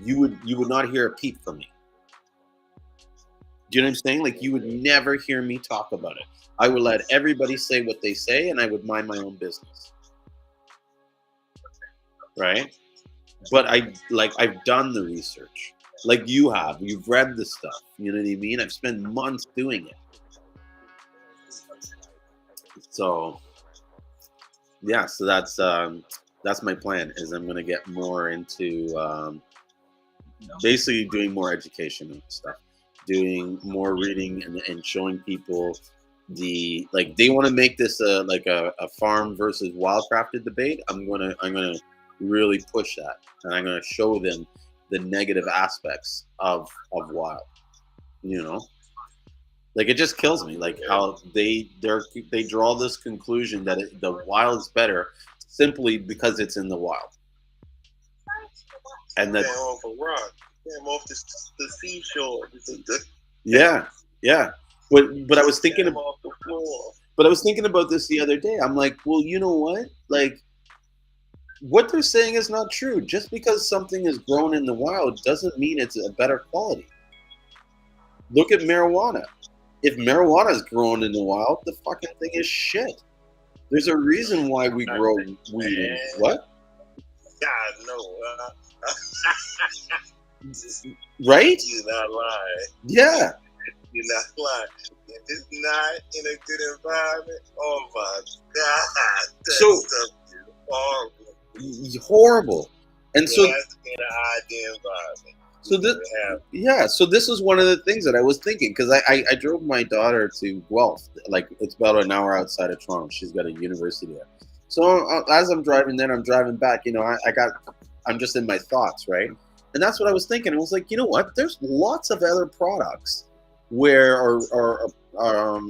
you would not hear a peep from me. Do you know what I'm saying? Like, you would never hear me talk about it. I would let everybody say what they say, and I would mind my own business. Right? But I've done the research. Like you have. You've read the stuff. You know what I mean? I've spent months doing it. So yeah, so that's my plan, is I'm gonna get more into basically doing more education and stuff. Doing more reading and showing people they want to make this a farm versus wildcrafted debate. I'm gonna really push that, and I'm gonna show them the negative aspects of wild. You know, like, it just kills me, like how they draw this conclusion that the wild is better simply because it's in the wild, and that off a rock. Off the seashore. Yeah. But I was thinking off the floor. But I was thinking about this the other day. I'm like, well, you know what? Like, what they're saying is not true. Just because something is grown in the wild doesn't mean it's a better quality. Look at marijuana. If marijuana is grown in the wild, the fucking thing is shit. There's a reason why we grow weed. What? God, no. Right? You're not lying. Yeah. You're not lying. If it's not in a good environment, oh my God. That stuff is horrible. Horrible. And so it has to be in an ideal environment. So this was one of the things that I was thinking, because I drove my daughter to Guelph. Like, it's about an hour outside of Toronto. She's got a university there. So as I'm driving there, I'm driving back. You know, I'm just in my thoughts, right? And that's what I was thinking. I was like, you know what? There's lots of other products where, or I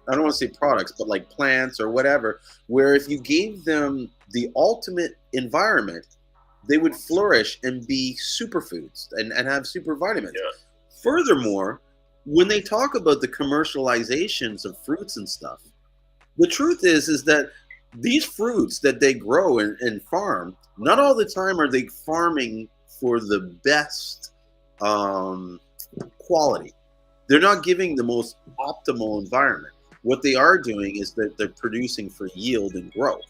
don't want to say products, but like plants or whatever, where if you gave them the ultimate environment, they would flourish and be superfoods and have super vitamins. Yeah. Furthermore, when they talk about the commercializations of fruits and stuff, the truth is that these fruits that they grow and farm, not all the time are they farming for the best quality. They're not giving the most optimal environment. What they are doing is that they're producing for yield and growth.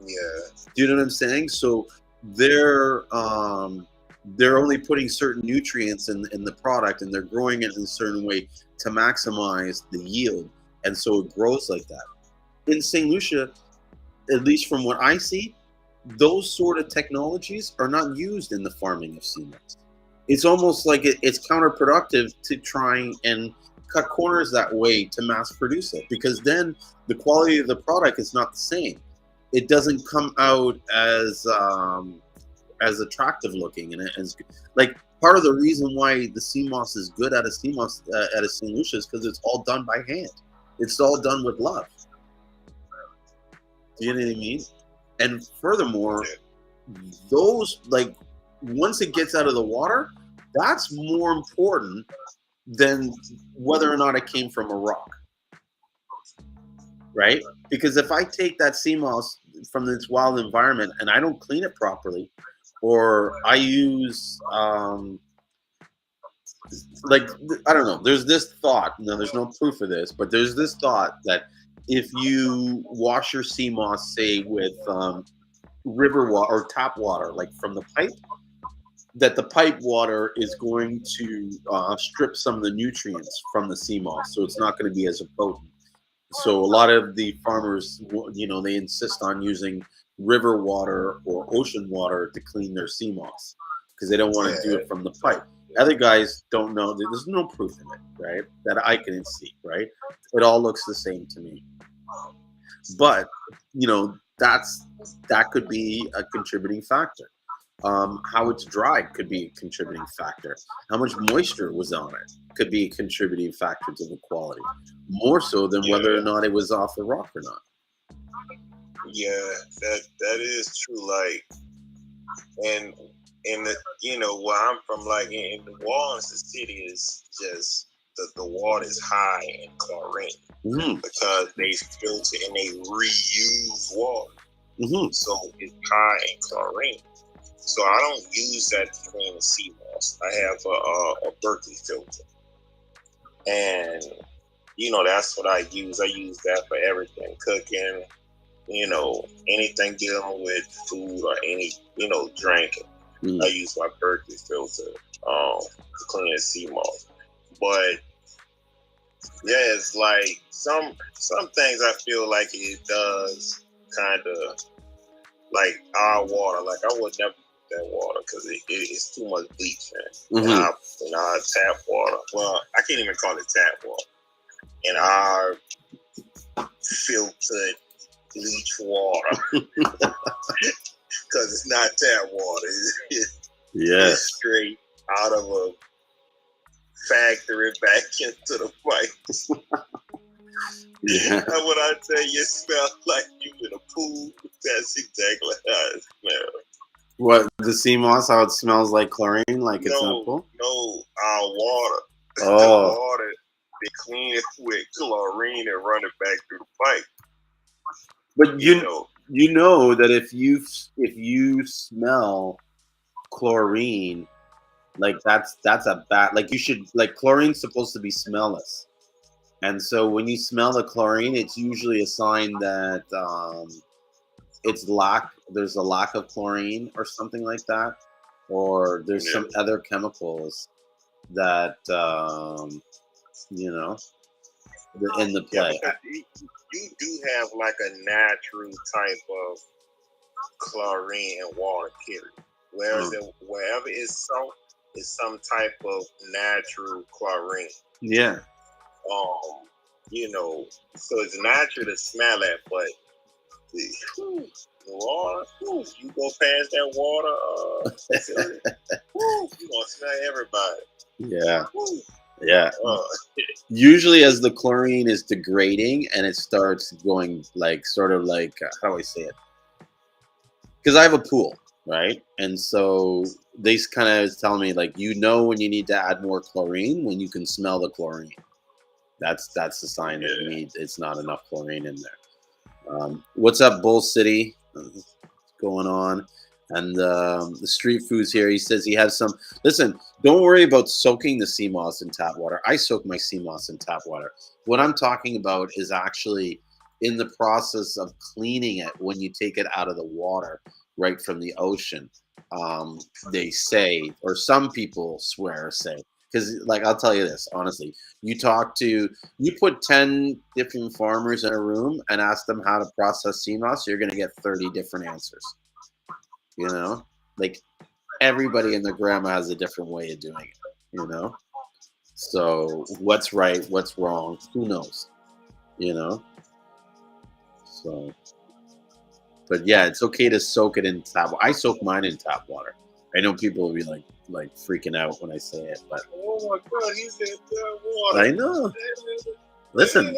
Yeah. Do you know what I'm saying? So they're only putting certain nutrients in the product, and they're growing it in a certain way to maximize the yield, and so it grows like that. In St. Lucia, at least from what I see, those sort of technologies are not used in the farming of Seamoss. It's almost like it's counterproductive to try and cut corners that way to mass produce it, because then the quality of the product is not the same. It doesn't come out as attractive looking, and as like part of the reason why the Seamoss is good at a St. Lucia is because it's all done by hand. It's all done with love. Do you know what I mean? And furthermore, those, like, once it gets out of the water, that's more important than whether or not it came from a rock, right? Because if I take that Seamoss from its wild environment and I don't clean it properly, or I use I don't know, there's this thought, no, there's no proof of this, but there's this thought that if you wash your Seamoss, say, with river water or tap water, like from the pipe, that the pipe water is going to strip some of the nutrients from the Seamoss, so it's not going to be as potent. So a lot of the farmers, you know, they insist on using river water or ocean water to clean their Seamoss because they don't want to do it from the pipe. Other guys don't know. There's no proof in it, right? That I can see, right? It all looks the same to me. But, you know, that could be a contributing factor. How it's dried could be a contributing factor. How much moisture was on it could be a contributing factor to the quality, more so than whether or not it was off the rock or not. Yeah, that is true. Like, and the, you know, where I'm from, like in New Orleans, the city is just the water is high in chlorine because they filter and they reuse water, so it's high in chlorine. So I don't use that to clean the sea moss. I have a Berkeley filter, and that's what I use. I use that for everything, cooking. Anything dealing with food or any drinking. I use my Berkeley filter to clean the sea moss. But yeah, it's like some things I feel like it does kind of like our water. Like I would never use that water because it's too much bleach in our tap water. Well, I can't even call it tap water. In our filtered bleach water, because it's not tap water. It's straight out of a factory back into the pipes. And when I tell you it smells like you in a pool, that's exactly how it smells. What, the sea moss? How it smells like chlorine? Like it's not pool? No, our water. Oh. The water, they clean it with chlorine and run it back through the pipe. But you know that if you smell chlorine, like that's a bad, like you should, like chlorine's supposed to be smellless. And so when you smell the chlorine, it's usually a sign that there's a lack of chlorine or something like that, or there's some other chemicals that in the play. You do have like a natural type of chlorine in water, period. Whereas wherever it's salt, it's some type of natural chlorine. Yeah. So it's natural to smell it, but the water, you go past that water, you gonna smell everybody. Yeah. Yeah. Usually as the chlorine is degrading and it starts going like sort of like, how do I say it? Because I have a pool, right? And so they kind of tell me like, when you need to add more chlorine when you can smell the chlorine. That's the sign that it's not enough chlorine in there. What's up, Bull City? What's going on? And the street foods here. He says he has some. Listen, don't worry about soaking the sea moss in tap water. I soak my sea moss in tap water. What I'm talking about is actually in the process of cleaning it when you take it out of the water, right from the ocean. They say, or some people say, because like I'll tell you this honestly, you put 10 different farmers in a room and ask them how to process sea moss, you're going to get 30 different answers. Like everybody and their grandma has a different way of doing it. So what's right, what's wrong, who knows? So, but yeah, it's okay to soak it in tap. I soak mine in tap water. I know people will be like freaking out when I say it, but oh my God, he said tap water. I know. Listen,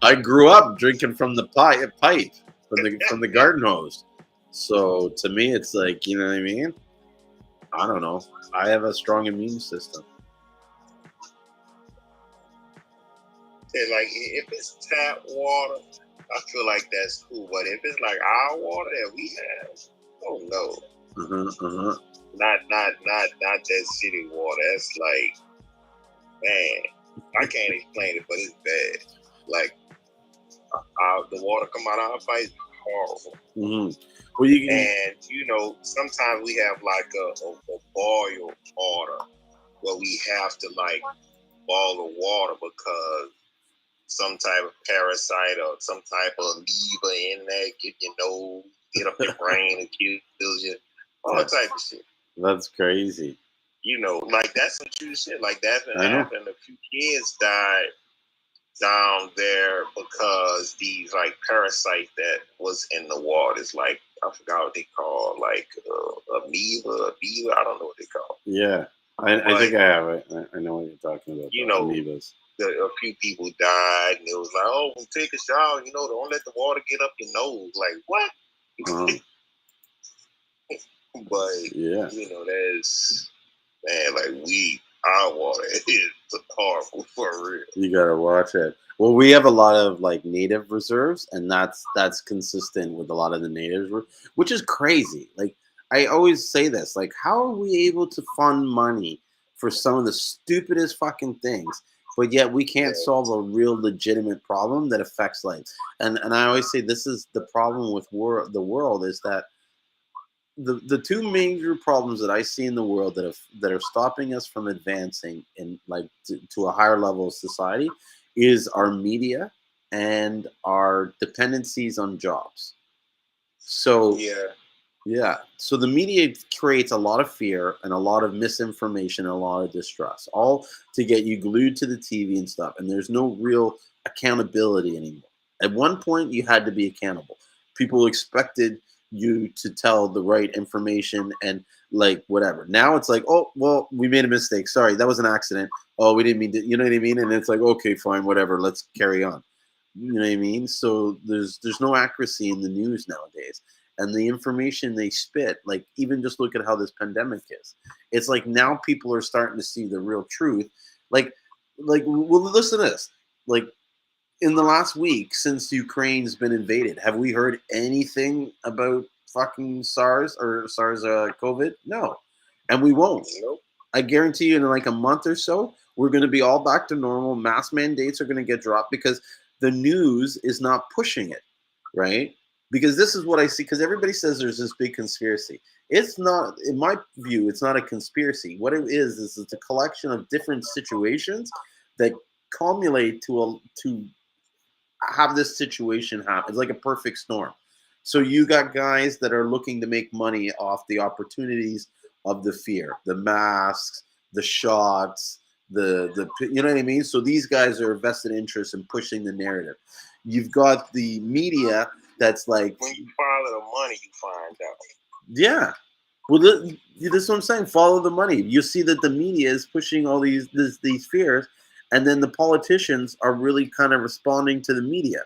I grew up drinking from the pipe from the garden hose. So to me, it's like, you know what I mean? I don't know. I have a strong immune system. And like if it's tap water, I feel like that's cool. But if it's like our water that we have, oh no. Not that city water. That's like, man, I can't explain it, but it's bad. Like the water come out of our pipes, horrible. Well, and sometimes we have like a boil water where we have to like boil the water because some type of parasite or some type of amoeba in there get your nose, get up your brain, and kills you, all type of shit. That's crazy. Like that's some true shit. Like that happened. A few kids died down there because these like parasite that was in the water. It's like, I forgot what they call, like amoeba, I don't know what they call. Yeah, I think I have it. I know what you're talking about. Amoebas. A few people died, and it was like, oh, when you take a shower, don't let the water get up your nose. Like, what? But yeah, that's, man, like our water is horrible for real. You gotta watch it. Well, we have a lot of like native reserves, and that's consistent with a lot of the natives, which is crazy. Like I always say this, like, how are we able to fund money for some of the stupidest fucking things, but yet we can't Yeah, solve a real legitimate problem that affects life? And I always say this is the problem with the world is that the two major problems that I see in the world that are stopping us from advancing in like to a higher level of society is our media and our dependencies on jobs. So yeah, yeah. So the media creates a lot of fear and a lot of misinformation and a lot of distrust, all to get you glued to the TV and stuff. And there's no real accountability anymore. At one point, you had to be accountable. People expected you to tell the right information and like whatever. Now it's like, oh, well, we made a mistake. Sorry, that was an accident. Oh, we didn't mean to, you know what I mean? And it's like, okay, fine, whatever. Let's carry on. You know what I mean? So there's no accuracy in the news nowadays, and the information they spit, like even just look at how this pandemic is. It's like now people are starting to see the real truth. Like well, listen to this. Like in the last week since Ukraine's been invaded, have we heard anything about fucking SARS or SARS COVID? No, and we won't. nope, I guarantee you in like a month or so, we're going to be all back to normal. Mask mandates are going to get dropped because the news is not pushing it, right? Because this is what I see. Because everybody says there's this big conspiracy. It's not, in my view, it's not a conspiracy. What it is it's a collection of different situations that culminate to have this situation happen. It's like a perfect storm. So you got guys that are looking to make money off the opportunities of the fear, the masks, the shots, the you know what I mean. So these guys are vested interest in pushing the narrative. You've got the media that's like, when you follow the money, you find out. yeah. Well, this is what I'm saying. Follow the money. You see that the media is pushing all these fears, and then the politicians are really kind of responding to the media,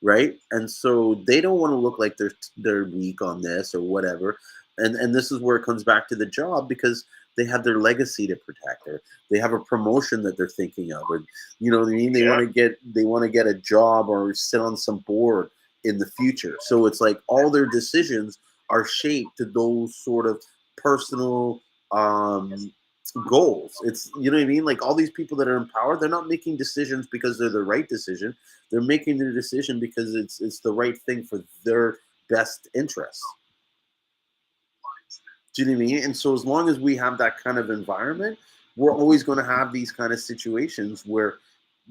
right? And so they don't want to look like they're weak on this or whatever. And this is where it comes back to the job because they have their legacy to protect, or they have a promotion that they're thinking of, or you know what I mean. Yeah, They want to get a job or sit on some board in the future. So it's like all their decisions are shaped to those sort of personal goals. It's you know what I mean. Like all these people that are in power, they're not making decisions because they're the right decision. They're making their decision because it's the right thing for their best interests. Do you know what I mean? And so as long as we have that kind of environment, we're always going to have these kind of situations where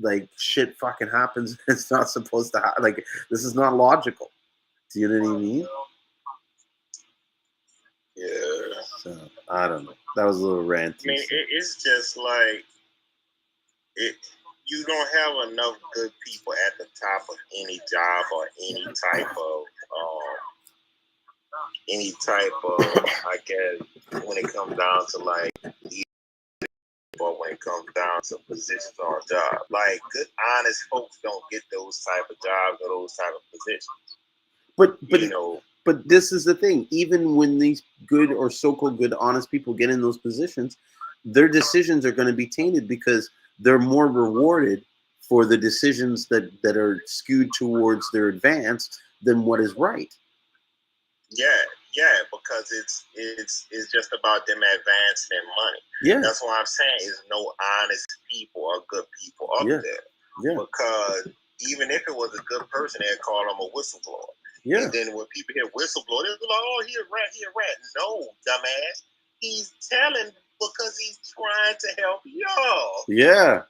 like shit fucking happens. It's not supposed to happen. Like this is not logical. Do you know what I mean? yeah. So I don't know. That was a little I ranty. mean, it's just like it. You don't have enough good people at the top of any job or any type of I guess when it comes down to like or when it comes down to positions on a job. Like good honest folks don't get those type of jobs or those type of positions. But You know, but this is the thing. Even when these good or so-called good, honest people get in those positions, their decisions are going to be tainted because they're more rewarded for the decisions that are skewed towards their advance than what is right. yeah, because it's just about them advancing money. Yeah, That's why I'm saying is no honest people or good people up yeah, there. yeah, Because even if it was a good person, they'd call him a whistleblower. yeah, And then when people hear whistleblower, they're like, "Oh, he a rat, he a rat." No, dumbass, he's telling because he's trying to help y'all. yeah.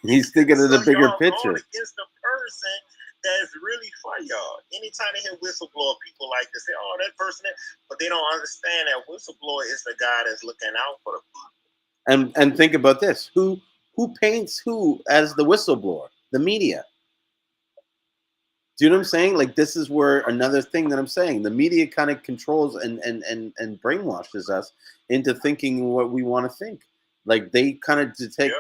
He's thinking of the So bigger y'all going picture. against the person that's really for y'all. Anytime they hear whistleblower, people like to say, "Oh, that person," but they don't understand that whistleblower is the guy that's looking out for the people. And think about this: who paints who as the whistleblower? The media. Do you know what I'm saying? Like this is where another thing that I'm saying. The media kind of controls and brainwashes us into thinking what we want to think. Like they kind of detect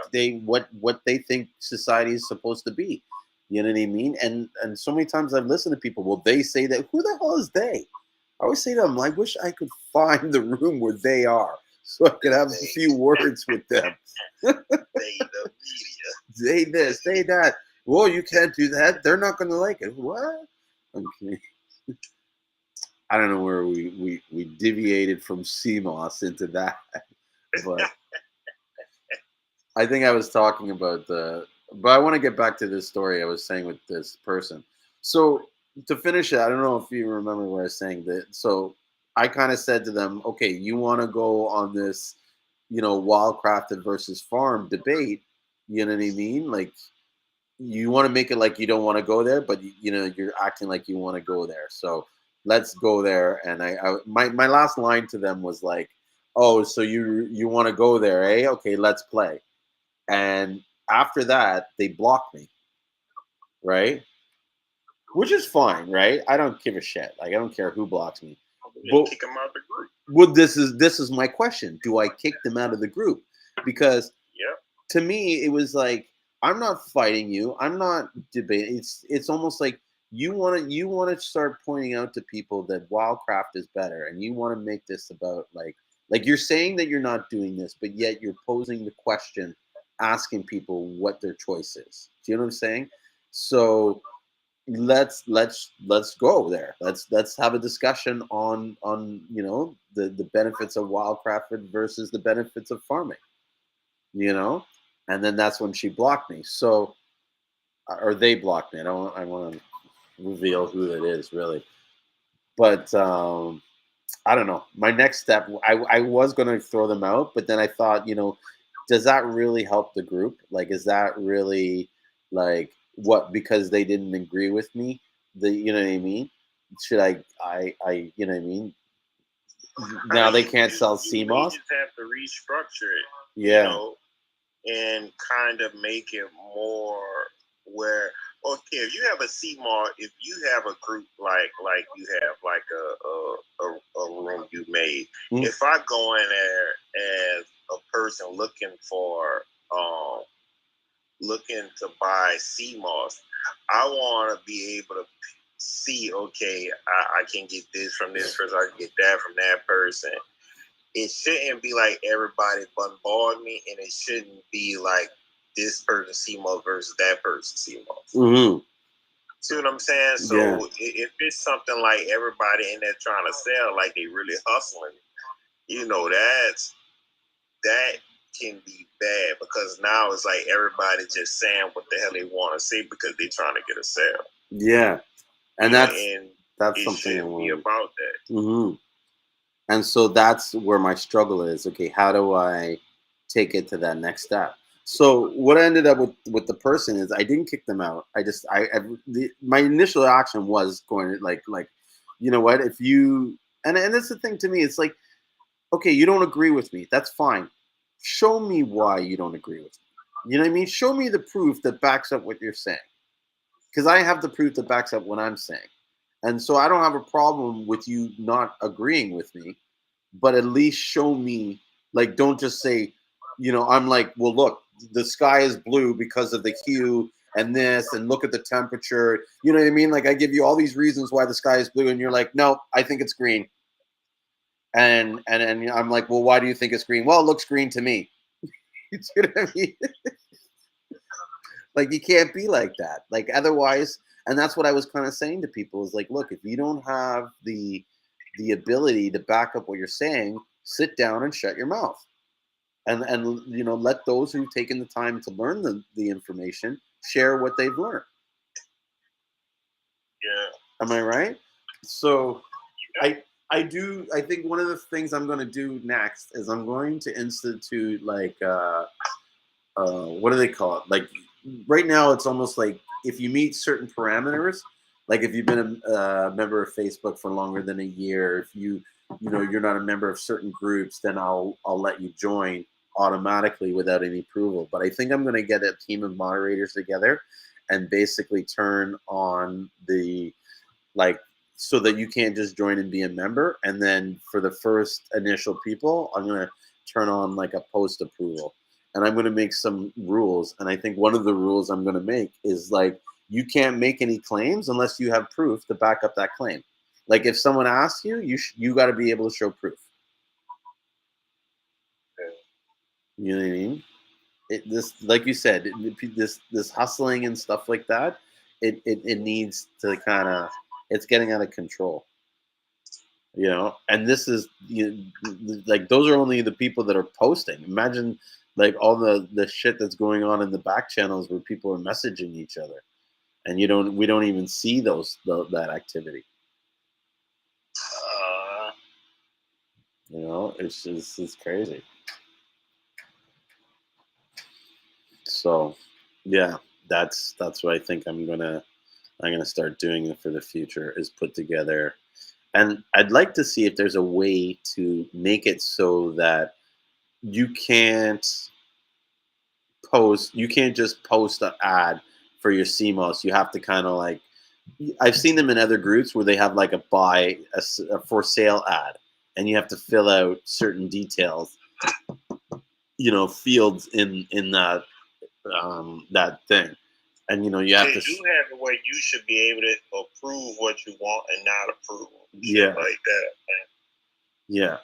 what they think society is supposed to be. You know what I mean? And so many times I've listened to people. Well, they say that. Who the hell is they? I always say to them, I wish I could find the room where they are, so I could have a few words with them. They the media. Say this, say that. Well, you can't do that. They're not going to like it. What? Okay. I don't know where we deviated from Seamoss into that, but I think I was talking about the. But I want to get back to this story I was saying with this person. So to finish it, I don't know if you remember what I was saying. That so I kind of said to them, okay, you want to go on this, wildcrafted versus farm debate. You know what I mean? Like you want to make it like you don't want to go there, but you're acting like you want to go there. So let's go there. And my last line to them was like, "Oh, so you want to go there, eh? Okay, let's play." And after that, they blocked me, right? Which is fine, right? I don't give a shit. Like I don't care who blocks me. But Kick them out the group. well, this is my question: do I kick them out of the group? Because Yep. to me, it was like I'm not fighting you. I'm not debating. It's almost like you want to start pointing out to people that Wildcraft is better, and you want to make this about like you're saying that you're not doing this, but yet you're posing the question, asking people what their choice is. Do you know what I'm saying? So let's go there. Let's have a discussion on the benefits of Wildcraft versus the benefits of farming you know and then that's when she blocked me, so or they blocked me. I want to reveal who it is really, but I don't know. My next step, I was going to throw them out, but then I thought, does that really help the group? Like is that really like what, because they didn't agree with me, you know what I mean? Should I you know what I mean? I Now they mean, can't sell you may CMOS. just have to restructure it, Yeah. and kind of make it more where, okay, if you have a CMAR, if you have a group like you have like a room you made, if I go in there as a person looking to buy CMOS, I want to be able to see, okay, I can get this from this person, I can get that from that person. It shouldn't be like everybody bombard me, and it shouldn't be like this person CMOS versus that person CMOS. Mm-hmm. See what I'm saying? So Yeah. if it's something like everybody in there trying to sell, like they really hustling, that can be bad, because now it's like everybody just saying what the hell they want to say because they're trying to get a sale. Yeah. And and that's it something I shouldn't be want. about that. Mm-hmm. And so that's where my struggle is. Okay, how do I take it to that next step? So what I ended up with the person is I didn't kick them out. My initial action was going to like, you know what? If you and that's the thing to me. It's like, okay, you don't agree with me. That's fine. Show me why you don't agree with me. You know what I mean? Show me the proof that backs up what you're saying. Because I have the proof that backs up what I'm saying. And so I don't have a problem with you not agreeing with me, but at least show me, like, don't just say, I'm like, well, look, the sky is blue because of the hue and this, and look at the temperature. You know what I mean? Like, I give you all these reasons why the sky is blue, and you're like, no, I think it's green. And I'm like, well, why do you think it's green? Well, it looks green to me. You see what I mean? Like, you can't be like that. Like, otherwise, and that's what I was kind of saying to people is like, look, if you don't have the ability to back up what you're saying, sit down and shut your mouth. And let those who've taken the time to learn the information share what they've learned. Yeah. Am I right? So I think one of the things I'm going to do next is I'm going to institute like what do they call it? Like right now it's almost like if you meet certain parameters, like if you've been a member of Facebook for longer than a year, if you're not a member of certain groups, then I'll let you join automatically without any approval. But I think I'm going to get a team of moderators together and basically turn on the like so that you can't just join and be a member. And then for the first initial people, I'm going to turn on like a post approval. And I'm going to make some rules. And I think one of the rules I'm going to make is like, you can't make any claims unless you have proof to back up that claim. Like if someone asks you, you got to be able to show proof. You know what I mean? This, like you said, this hustling and stuff like that, it needs to kind of, it's getting out of control. You know, and this is like those are only the people that are posting. Imagine like all the shit that's going on in the back channels where people are messaging each other, and we don't even see that activity. You know, it's crazy. So, yeah, that's what I think I'm gonna start doing for the future is put together, and I'd like to see if there's a way to make it so that you can't you can't just post an ad for your CMOS. You have to kind of like, I've seen them in other groups where they have like a for sale ad, and you have to fill out certain details, fields in that thing, and you have to. They do have a way you should be able to approve what you want and not approve. Yeah, like that. Yeah.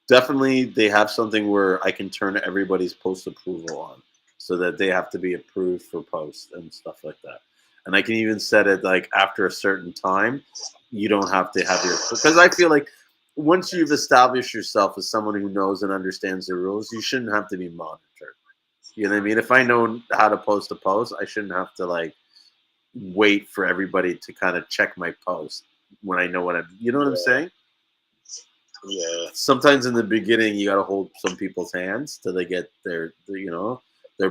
Definitely, they have something where I can turn everybody's post approval on, so that they have to be approved for posts and stuff like that. And I can even set it like after a certain time, you don't have to have your, because I feel like once you've established yourself as someone who knows and understands the rules, you shouldn't have to be monitored. You know what I mean? If I know how to post a post, I shouldn't have to like wait for everybody to kind of check my post when I know what I'm. You know what I'm saying? Yeah. Sometimes in the beginning, you got to hold some people's hands till they get their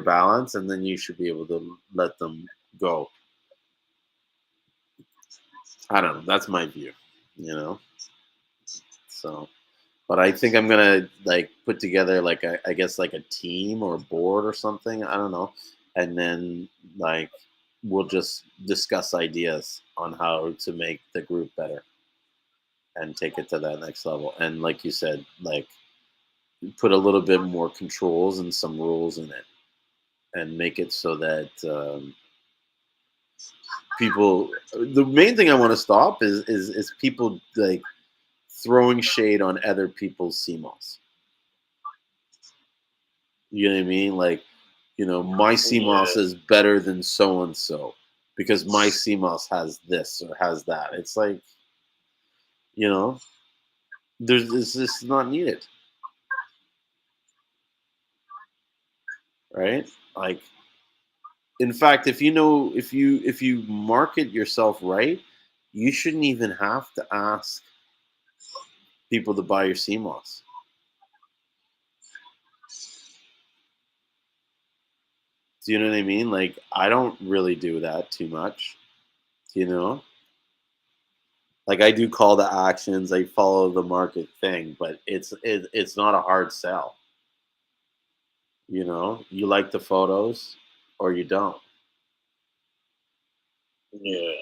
balance, and then you should be able to let them go. I don't know. That's my view. So, but I think I'm gonna like put together like I guess like a team or a board or something. I don't know, and then like we'll just discuss ideas on how to make the group better and take it to that next level. And like you said, like put a little bit more controls and some rules in it, and make it so that people. The main thing I want to stop is people like throwing shade on other people's CMOS. You know what I mean? Like, my CMOS is better than so and so because my CMOS has this or has that. It's like, there's this not needed, right? Like, in fact, if you market yourself right, you shouldn't even have to ask people to buy your CMOS. Do you know what I mean? Like, I don't really do that too much. You know, like I do call to actions, I follow the market thing, but it's not a hard sell. You like the photos or you don't. Yeah.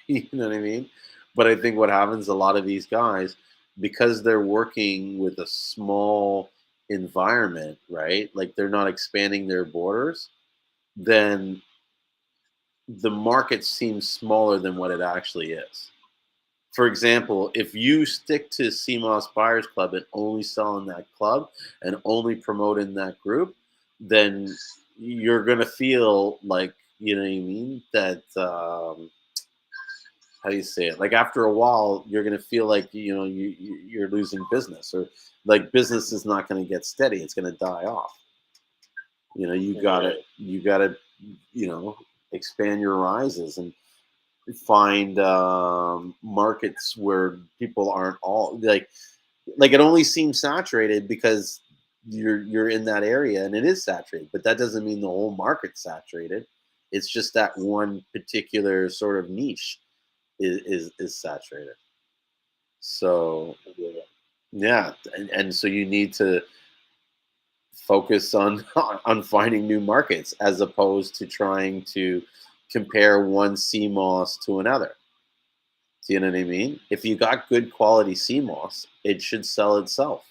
You know what I mean? But I think what happens, a lot of these guys, because they're working with a small environment, right? Like they're not expanding their borders, then the market seems smaller than what it actually is. For example, if you stick to CMOS Buyers Club and only sell in that club and only promote in that group, then you're gonna feel like, you know what I mean, that how do you say it? Like after a while, you're gonna feel like you're losing business, or like business is not gonna get steady. It's gonna die off. You gotta expand your horizons and find markets where people aren't all like it only seems saturated because you're in that area and it is saturated, but that doesn't mean the whole market's saturated. It's just that one particular sort of niche is saturated. So yeah, and so you need to focus on on finding new markets as opposed to trying to compare one CMOS to another. Do you know what I mean? If you got good quality CMOS, it should sell itself.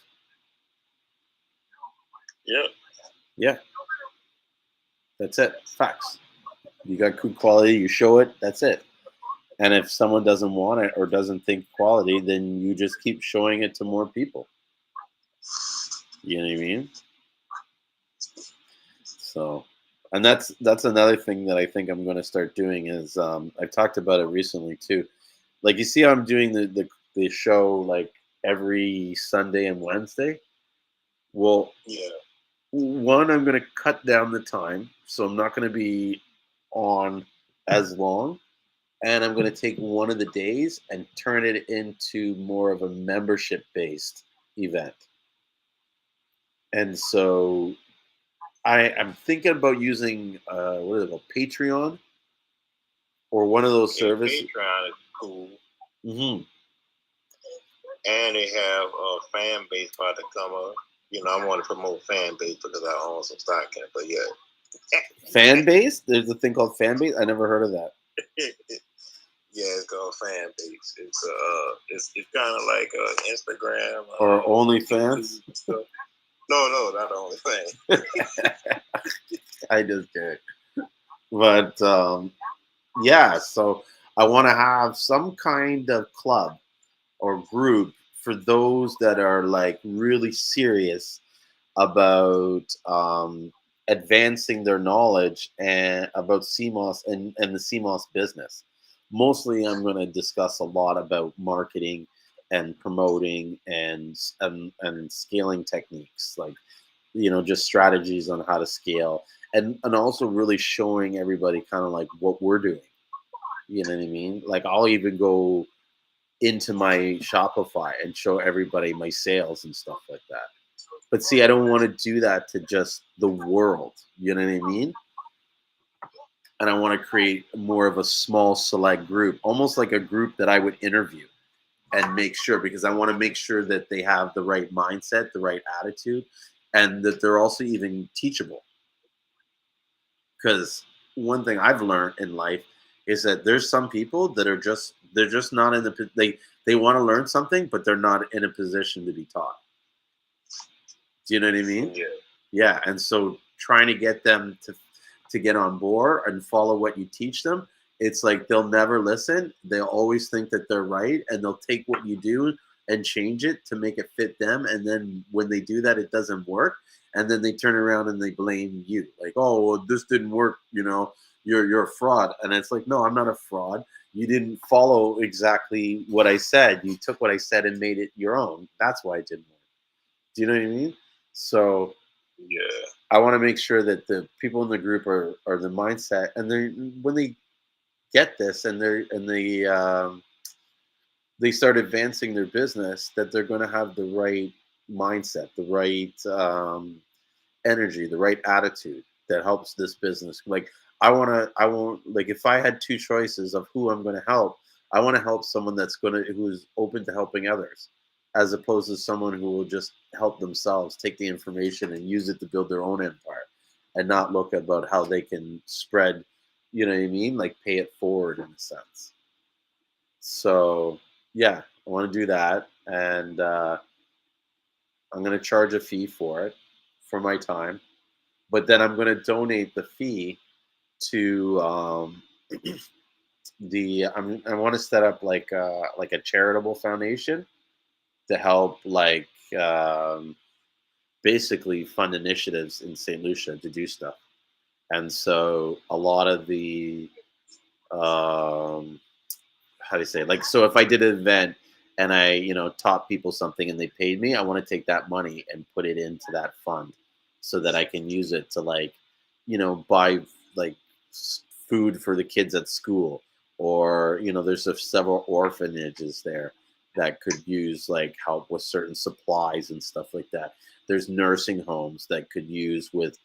Yeah. Yeah, that's it. Facts. You got good quality, you show it. That's it. And if someone doesn't want it or doesn't think quality, then you just keep showing it to more people. You know what I mean? So, and that's another thing that I think I'm going to start doing is I've talked about it recently too. Like you see, I'm doing they show like every Sunday and Wednesday. Well, Yeah. one, I'm going to cut down the time, so I'm not going to be on as long, and I'm going to take one of the days and turn it into more of a membership based event. And so I'm thinking about using what is it called, Patreon, or one of those Yeah, services. Patreon is cool. Hmm. And they have a fan base about to come up. You know, I want to promote fan base because I own some stock in it. But yeah. Fan base? There's a thing called fan base. I never heard of that. Yeah, it's called fan base. It's kind of like Instagram Or OnlyFans. No, not OnlyFans. I just kidding. But yeah, so I want to have some kind of club or group for those that are like really serious about advancing their knowledge and about CMOS and the CMOS business. Mostly, I'm going to discuss a lot about marketing and promoting and scaling techniques, like just strategies on how to scale, and also really showing everybody kind of like what we're doing. You know what I mean? Like I'll even go into my Shopify and show everybody my sales and stuff like that. But see, I don't want to do that to just the world. You know what I mean? And I want to create more of a small select group, almost like a group that I would interview and make sure, because I want to make sure that they have the right mindset, the right attitude, and that they're also even teachable. Because one thing I've learned in life is that there's some people that are they're just not in the they want to learn something, but they're not in a position to be taught. Do you know what I mean? Yeah. Yeah, and so trying to get them to get on board and follow what you teach them, it's like they'll never listen. They'll always think that they're right, and they'll take what you do and change it to make it fit them. And then when they do that, it doesn't work, and then they turn around and they blame you, like, "Oh, well, this didn't work. You're a fraud." And it's like, no, I'm not a fraud. You didn't follow exactly what I said. You took what I said and made it your own. That's why it didn't work. Do you know what I mean? So Yeah. I want to make sure that the people in the group are the mindset, and they when they get this and they start advancing their business, that they're going to have the right mindset, the right energy, the right attitude that helps this business. Like I won't like if I had two choices of who I'm going to help, I want to help someone who's open to helping others, as opposed to someone who will just help themselves, take the information and use it to build their own empire, and not look about how they can spread. You know what I mean? Like pay it forward in a sense. So yeah, I want to do that, and I'm going to charge a fee for it, for my time, but then I'm going to donate the fee to I want to set up like a charitable foundation to help basically fund initiatives in St. Lucia to do stuff. And so a lot of the um, how do you say, like, so if I did an event and I taught people something and they paid me, I want to take that money and put it into that fund so that I can use it to buy like food for the kids at school, or there's several orphanages there that could use like help with certain supplies and stuff like that. There's nursing homes that could use with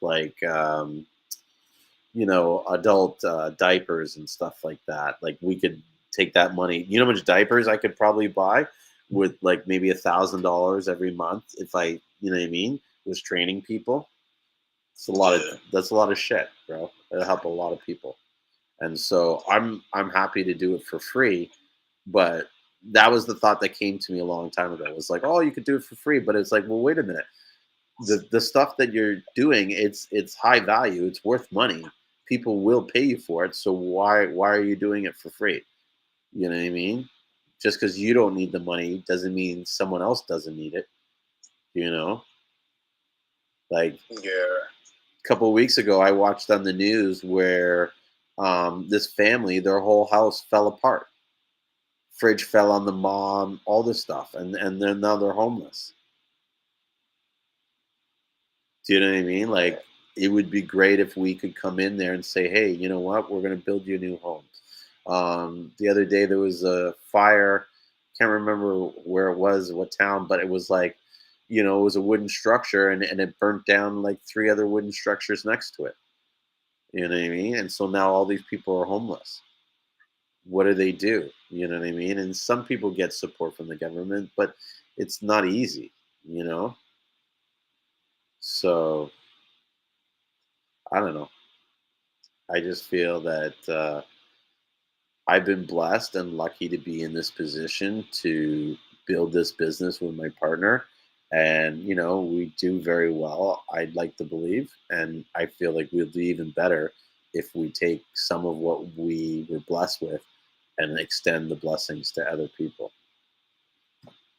adult diapers and stuff like that. Like we could take that money. You know how much diapers I could probably buy with like maybe $1,000 every month if I, you know what I mean, was training people. It's a lot of that's a lot of shit, bro. It'll help a lot of people. And so I'm happy to do it for free, but that was the thought that came to me a long time ago. It was like, oh, you could do it for free, but it's like, well, wait a minute. The stuff that you're doing, it's high value, it's worth money. People will pay you for it, so why are you doing it for free? You know what I mean? Just because you don't need the money doesn't mean someone else doesn't need it. You know, like Yeah. a couple of weeks ago, I watched on the news where this family, their whole house fridge fell on the mom, all this stuff, and then now they're homeless. Do you know what I mean? Like, it would be great if we could come in there and say, hey, you know what? We're going to build you a new home. The other day there was a fire. Can't remember where it was, what town, but it was like, it was a wooden structure, and it burnt down like 3 other wooden structures next to it. You know what I mean? And so now all these people are homeless. What do they do? You know what I mean? And some people get support from the government, but it's not easy, you know? So I don't know. I just feel that I've been blessed and lucky to be in this position to build this business with my partner. And, we do very well, I'd like to believe. And I feel like we'll do even better if we take some of what we were blessed with and extend the blessings to other people.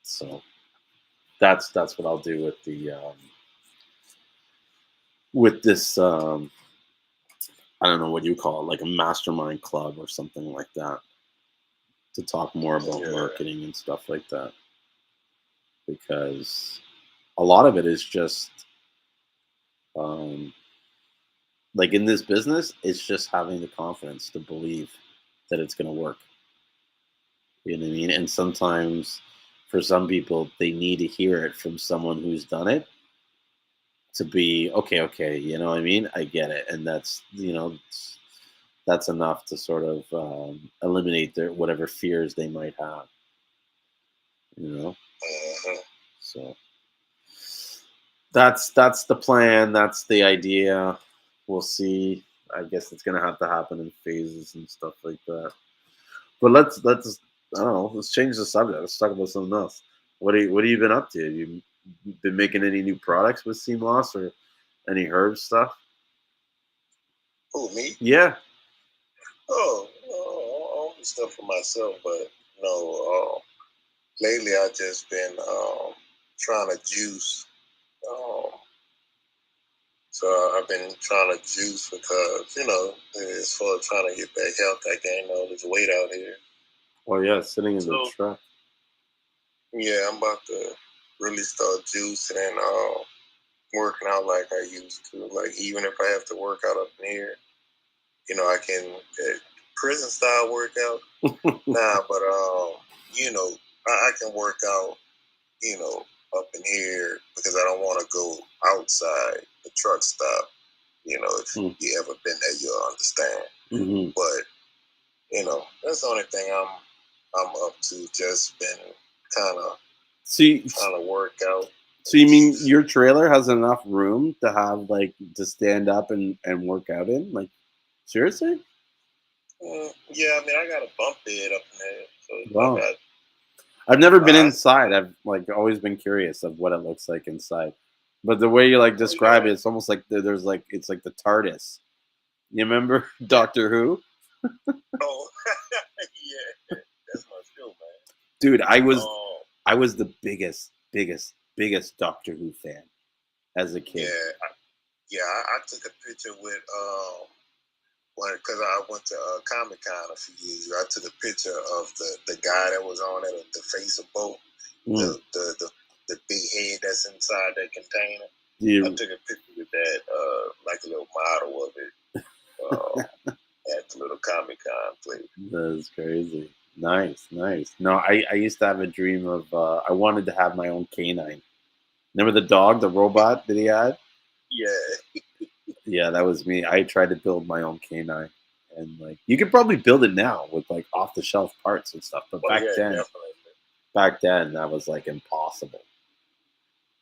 So that's what I'll do with the with this I don't know what you call it, like a mastermind club or something like that, to talk more about marketing and stuff like that, because a lot of it is just like in this business, it's just having the confidence to believe that it's going to work. You know what I mean? And sometimes for some people, they need to hear it from someone who's done it to be okay. You know what I mean? I get it. And that's enough to sort of eliminate their whatever fears they might have. So that's the plan. That's the idea. We'll see. I guess it's gonna have to happen in phases and stuff like that. But let's I don't know. Let's change the subject. Let's talk about something else. What have you been up to? Have you been making any new products with Seamoss or any herb stuff? Who, me? Yeah. Oh, all the stuff for myself, but no. Lately, I've just been trying to juice. So I've been trying to juice because it's for trying to get back health. I gained all this weight out here. Oh yeah, sitting in the truck. Yeah, I'm about to really start juicing and working out like I used to. Like, even if I have to work out up in here, I can prison style workout. Nah, but I can work out, up in here because I don't want to go outside the truck stop. If you ever been there, you'll understand. Mm-hmm. But that's the only thing I'm up to. Just been kind of trying to work out. So you mean your trailer has enough room to have to stand up and work out in? Like, seriously? Yeah, I mean, I got a bunk bed up in there. So wow. I've never been inside. I've always been curious of what it looks like inside. But the way you describe it, it's almost like there's it's like the TARDIS. You remember Doctor Who? Oh, yeah, that's my show, man. Dude, I was the biggest Doctor Who fan as a kid. I took a picture with because I went to Comic-Con a few years ago. I took a picture of the guy that was on it, the face of boat, the big head that's inside that container. I took a picture with that, like a little model of it at the little Comic-Con place. That's crazy. Nice. No, I used to have a dream of I wanted to have my own canine. Remember the dog, the robot that he had? Yeah. Yeah, that was me. I tried to build my own canine, and you could probably build it now with off the shelf parts and stuff. But back then that was impossible.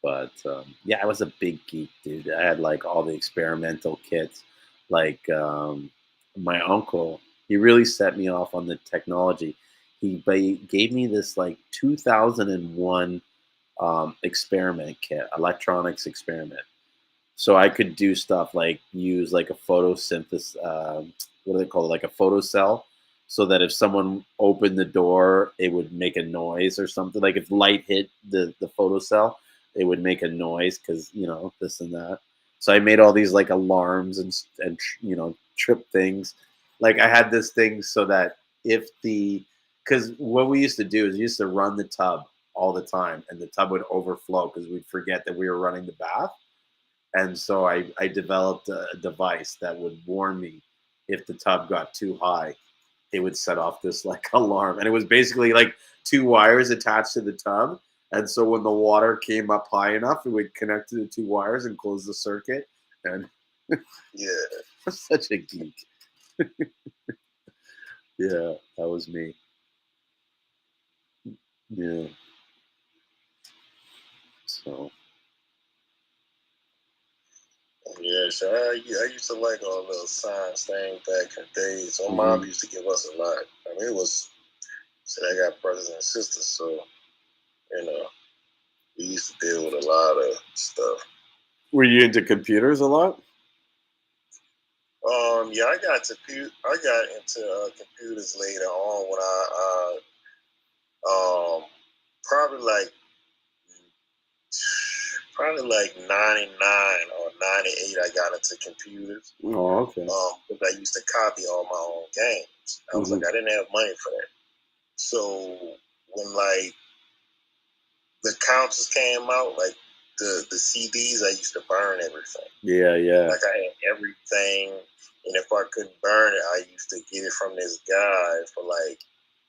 But I was a big geek, dude. I had all the experimental kits. My uncle, he really set me off on the technology. He gave me this 2001 experiment kit, electronics experiment. So I could do stuff use a photosynthesis, what do they call it? Like a photocell, so that if someone opened the door, it would make a noise or something. Like if light hit the photocell, it would make a noise because, this and that. So I made all these alarms and trip things. I had this thing so that if the because what we used to do is we used to run the tub all the time, and the tub would overflow because we'd forget that we were running the bath. And so I developed a device that would warn me if the tub got too high. It would set off this like alarm, and it was basically like two wires attached to the tub. And so when the water came up high enough, it would connect to the two wires and close the circuit. And Yeah. I'm such a geek. Yeah, that was me. Yeah. So. Yeah, so I used to like all those science things back in the days. My mom Mhm. used to give us a lot. I mean, it was, so I got brothers and sisters, so, you know, we used to deal with a lot of stuff. Were you into computers a lot? Yeah, I got into computers later on when probably like probably like 99 or 98. I got into computers. Oh, okay. Because I used to copy all my own games. I was like, I didn't have money for that. So when like the counters came out, like the CDs, I used to burn everything. Yeah, yeah. Like I had everything, and if I couldn't burn it, I used to get it from this guy for like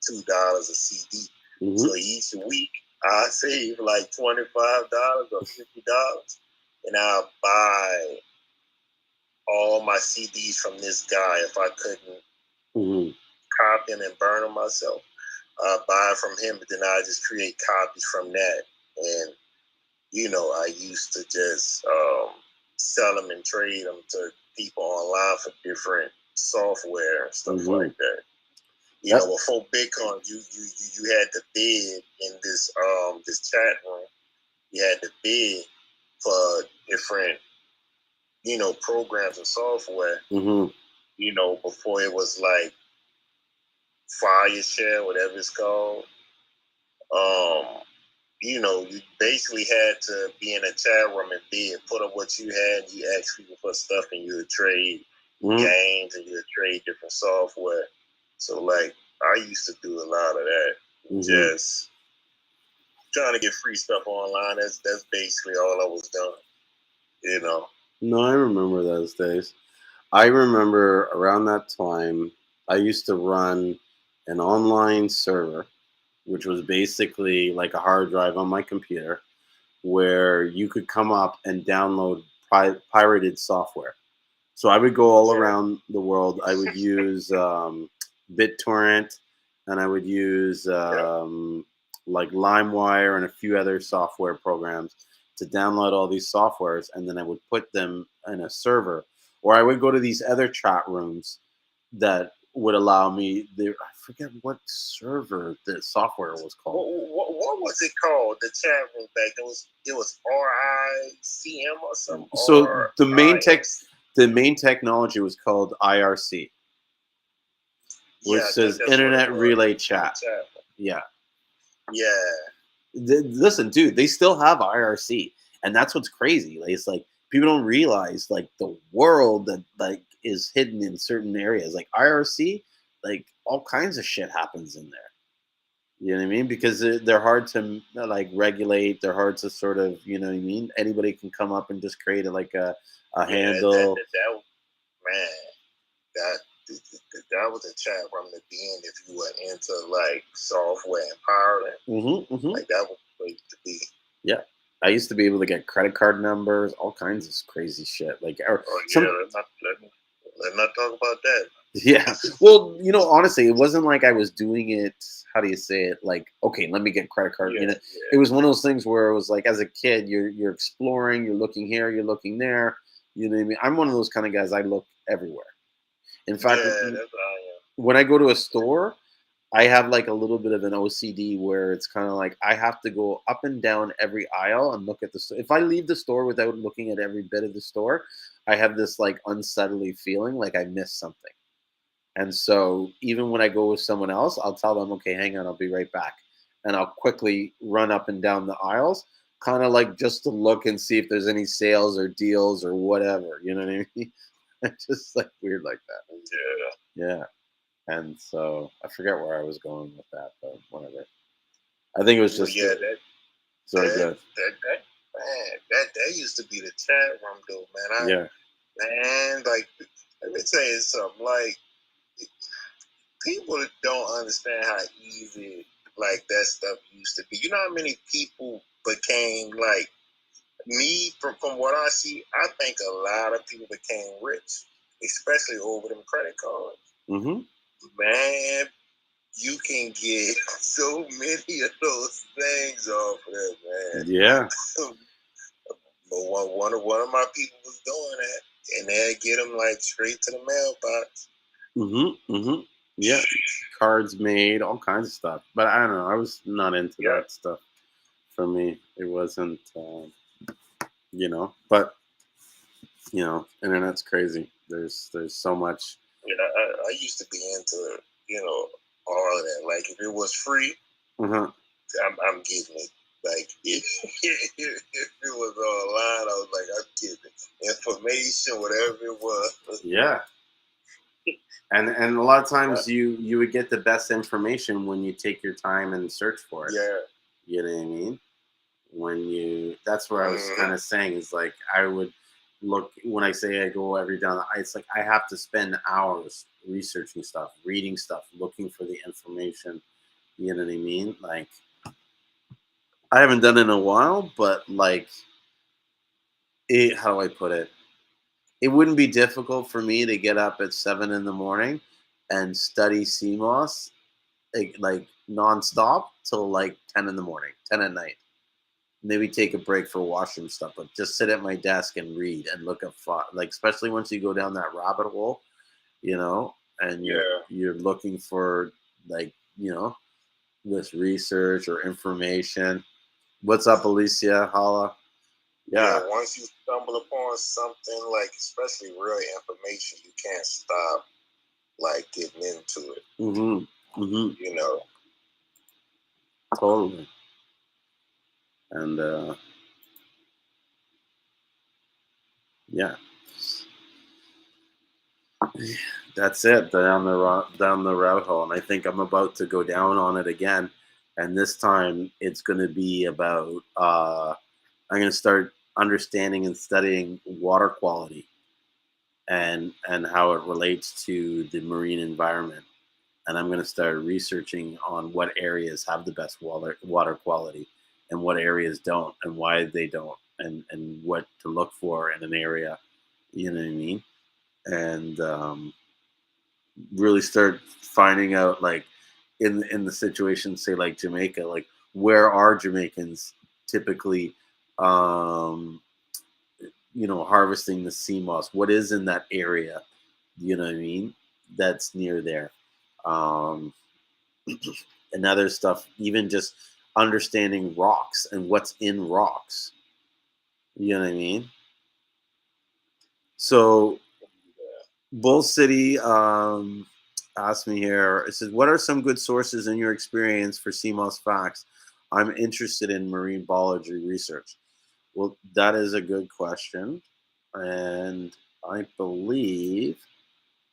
$2 a CD. So each week I save like $25 or $50, and I'll buy all my CDs from this guy if I couldn't copy them and burn them myself. I buy from him, but then I just create copies from that. And, you know, I used to just sell them and trade them to people online for different software and stuff like that. You know, before Bitcoin, you had to bid in this chat room. You had to bid for different, you know, programs and software. You know, before it was like Fireshare, whatever it's called. You know, you basically had to be in a chat room and bid, put up what you had, and you ask people for stuff, and you would trade games, and you would trade different software. So, like, I used to do a lot of that. Just trying to get free stuff online. That's basically all I was doing. You know. No, I remember those days. I remember around that time, I used to run an online server, which was basically like a hard drive on my computer, where you could come up and download pirated software. So I would go all around the world. I would use BitTorrent, and I would use like LimeWire and a few other software programs to download all these softwares, and then I would put them in a server, or I would go to these other chat rooms that would allow me. I forget what server the software was called. What was it called? The chat room back. It was RICM or something. So the main technology was called IRC, which says Internet Relay Chat. Yeah. Yeah. Listen, dude, they still have IRC, and that's what's crazy. Like, it's like people don't realize like the world that like is hidden in certain areas. Like IRC, like all kinds of shit happens in there. You know what I mean? Because they're hard to like regulate. They're hard to sort of, you know what I mean? Anybody can come up and just create a handle. That was a chat from the beginning. If you were into like software and powering, like that was great to be. Yeah, I used to be able to get credit card numbers, all kinds of crazy shit. Like, let's not talk about that. Yeah. Well, you know, honestly, it wasn't like I was doing it. How do you say it? Like, okay, let me get credit card. You know, it was one of those things where it was like, as a kid, you're exploring, you're looking here, you're looking there. You know what I mean? I'm one of those kind of guys. I look everywhere. In fact, when I go to a store, I have like a little bit of an OCD where it's kind of like I have to go up and down every aisle and look at the store. If I leave the store without looking at every bit of the store, I have this like unsettling feeling like I missed something. And so even when I go with someone else, I'll tell them, okay, hang on, I'll be right back. And I'll quickly run up and down the aisles, kind of like just to look and see if there's any sales or deals or whatever. You know what I mean? It's just like weird like that. Yeah. Yeah. And so I forget where I was going with that, but whatever. I think it was Well, just yeah, sorry, good. that used to be the chat room, though, man. Yeah. Man, like, let me tell you something. Like, people don't understand how easy like that stuff used to be. You know how many people became like me from what I see? I think a lot of people became rich, especially over them credit cards. Mm-hmm. Man, you can get so many of those things off of there, man. Yeah. But one of my people was doing that, and they'd get them like straight to the mailbox. Mm-hmm. Mm-hmm. Yeah. Cards made, all kinds of stuff. But I don't know. I was not into that stuff. For me, it wasn't, but internet's crazy. There's so much. Yeah, I used to be into, all of that. Like, if it was free, Uh-huh. I'm getting it. Like, if it was online, I was like, I'm getting it. Information, whatever it was. Yeah. And a lot of times you would get the best information when you take your time and search for it. Yeah. You know what I mean? That's where I was kind of saying is like I would look when I say I go every down. It's like I have to spend hours researching stuff, reading stuff, looking for the information. You know what I mean? Like I haven't done it in a while, but like how do I put it? It wouldn't be difficult for me to get up at 7 in the morning and study CMOS like nonstop till like 10 in the morning, 10 at night. Maybe take a break for washroom stuff, but just sit at my desk and read and look up like especially once you go down that rabbit hole, and you're looking for like, this research or information. What's up, Alicia? Holla. Yeah, once you stumble upon something like especially real information, you can't stop like getting into it. Mm-hmm. Mm-hmm. Totally. And yeah. That's it, down the rabbit hole, and I think I'm about to go down on it again. And this time, it's going to be about. I'm going to start understanding and studying water quality, and how it relates to the marine environment. And I'm going to start researching on what areas have the best water quality, and what areas don't, and why they don't, and what to look for in an area. You know what I mean? And really start finding out like in the situation, say like Jamaica, like where are Jamaicans typically harvesting the sea moss? What is in that area? You know what I mean? That's near there. Um, and other stuff, even just understanding rocks and what's in rocks. You know what I mean? So Bull City asked me here. It says, "What are some good sources in your experience for CMOS facts? I'm interested in marine biology research." Well, that is a good question, and I believe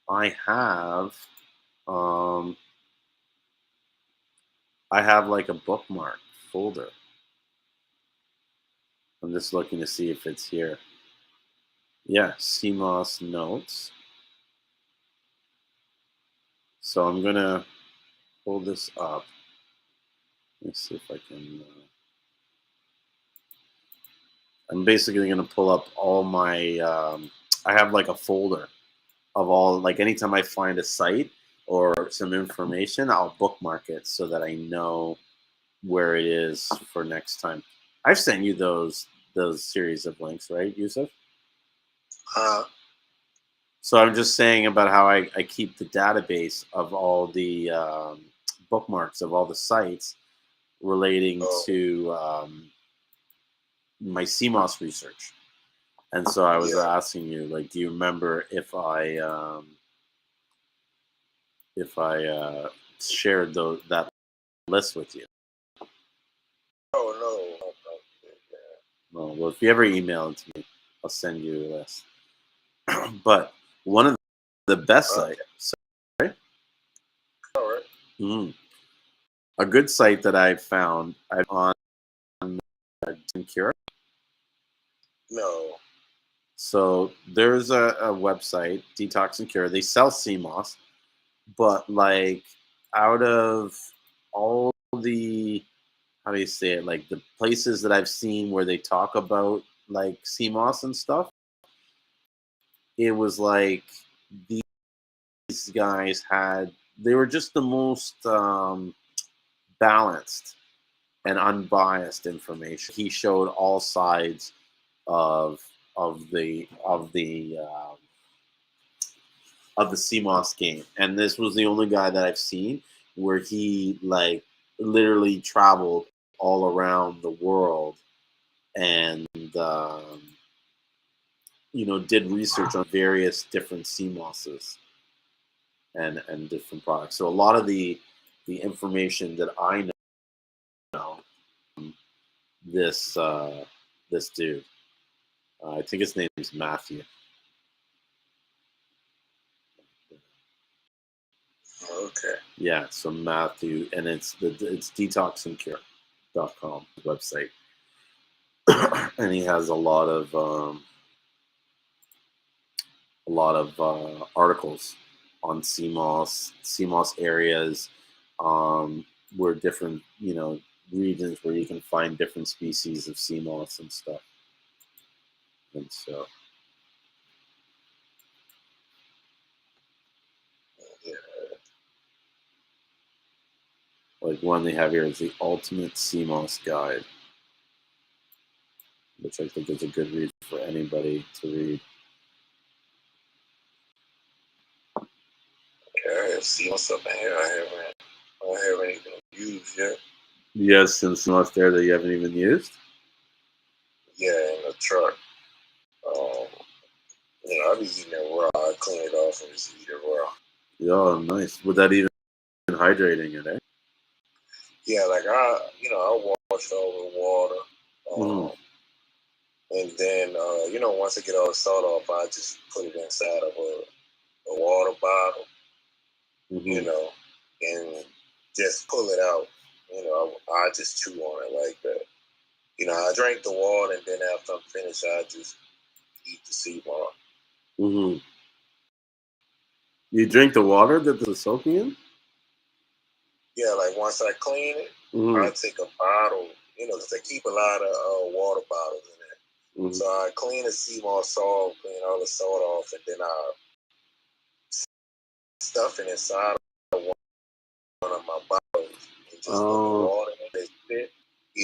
I have um, like a bookmark folder. I'm just looking to see if it's here. Yeah, CMOS notes. So I'm gonna pull this up. Let's see if I can. I'm basically going to pull up all my. I have like a folder of all, like anytime I find a site or some information, I'll bookmark it so that I know where it is for next time. I've sent you those series of links, right, Yusuf? So I'm just saying about how I keep the database of all the bookmarks of all the sites relating to my CMOS research. And so I was asking you, like, do you remember if I shared that list with you? Oh no. Well, if you ever email it to me, I'll send you a list. But one of the best sites. Sorry? Mm. A good site that I found on Cure. No. So there's a website, Detox and Cure. They sell Seamoss, but like out of all the, how do you say it, like the places that I've seen where they talk about like Seamoss and stuff, it was like these guys they were just the most balanced and unbiased information. He showed all sides of of the CMOS game, and this was the only guy that I've seen where he like literally traveled all around the world and did research on various different CMOSs and different products. So a lot of the information that I know, this this dude, I think his name is Matthew. Okay. Yeah, so Matthew, and it's detoxandcure.com website, and he has a lot of articles on CMOS areas, where different regions where you can find different species of CMOS and stuff, and so. Yeah. Like one they have here is the Ultimate CMOS Guide, which I think is a good read for anybody to read. Okay, I see what's up in here. I haven't even used yet. Yes, some CMOS there that you haven't even used. Yeah, in the truck. I be eating it raw. I clean it off and just eat it raw. Oh, nice. Would that even hydrating it, eh? Yeah, like I wash it over with water. Mm. And then, once I get all the salt off, I just put it inside of a water bottle, Mm-hmm. And just pull it out. I just chew on it like that. I drink the water, and then after I'm finished, I just eat the sea moss. Mm-hmm. You drink the water that the soaking in? Yeah, like once I clean it, I take a bottle, because they keep a lot of water bottles in it. Mm-hmm. So I clean the sea moss off, clean all the salt off, and then I stuff it inside of one of my bottles and just put the water in it. I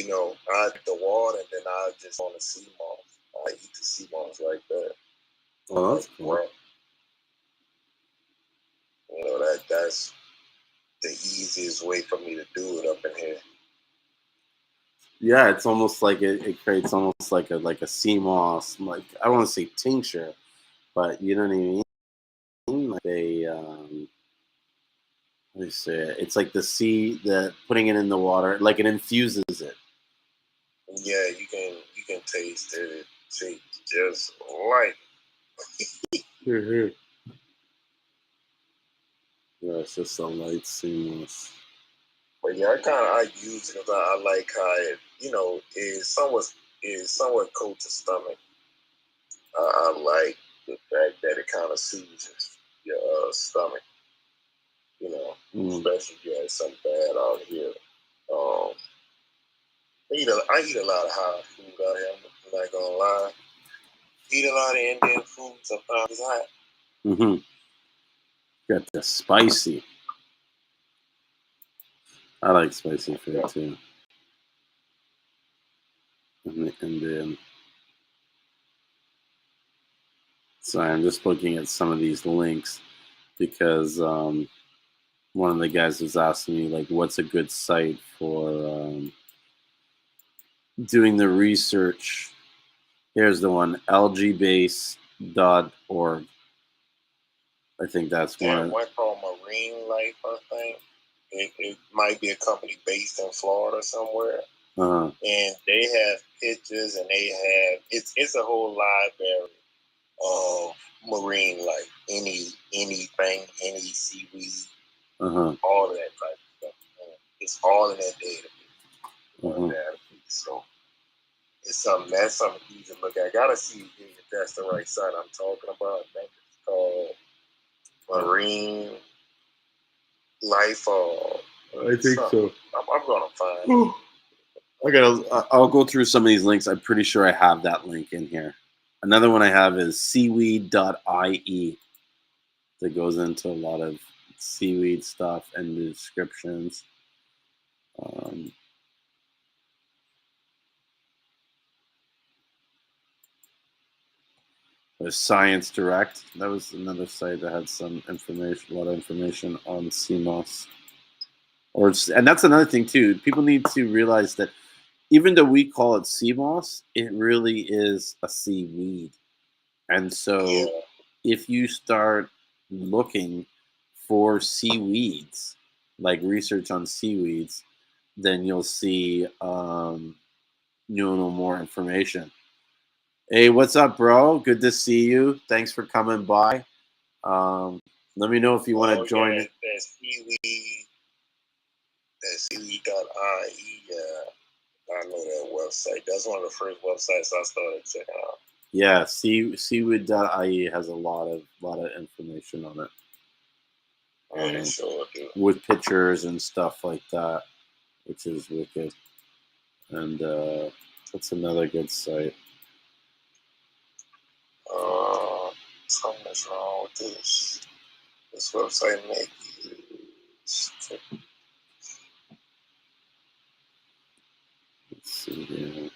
drink the water, and then I just on the sea moss. I eat the sea moss like that. Oh, that's cool. That's the easiest way for me to do it up in here. Yeah, it's almost like it creates almost like a CMOS, like I don't want to say tincture, but you know what I mean? Like let me say it. It's like the putting it in the water, like it infuses it. Yeah, you can taste it. It tastes just like. Mm-hmm. Yeah, it's just a light CMOS. But yeah, I use it because I like how it is somewhat coat to stomach. I like the fact that it kind of soothes your stomach. Especially if you had something bad out here. I eat a lot of hot food out here. I'm not gonna lie. Eat a lot of Indian food. Sometimes it's hot. Mm-hmm. Got the spicy. I like spicy food too. And then, sorry, I'm just looking at some of these links because one of the guys was asking me like, what's a good site for doing the research. Here's the one, lgbase.org. I think that's one. One called Marine Life, I think. It might be a company based in Florida somewhere. Uh-huh. And they have pictures, and they have it's a whole library of marine life, anything, any seaweed, all of that type of it's all in that data. Mm-hmm. So that's something easy to look at. I gotta see if that's the right site I'm talking about. I think it's called Marine Life or I think so. I'm gonna find it. I'll go through some of these links. I'm pretty sure I have that link in here. Another one I have is seaweed.ie that goes into a lot of seaweed stuff and descriptions. There's Science Direct. That was another site that had some information, a lot of information on Seamoss. And that's another thing too. People need to realize that even though we call it Seamoss, it really is a seaweed. And so if you start looking for seaweeds, like research on seaweeds, then you'll see more information. Hey, what's up, bro? Good to see you. Thanks for coming by. Let me know if you want to join it. That's seaweed. That's seaweed.ie. I know that website. That's one of the first websites I started checking out. Yeah, seaweed.ie has a lot of information on it. Sure do. With pictures and stuff like that, which is wicked. And that's another good site. Something's wrong with this. This website make you. Let's see here.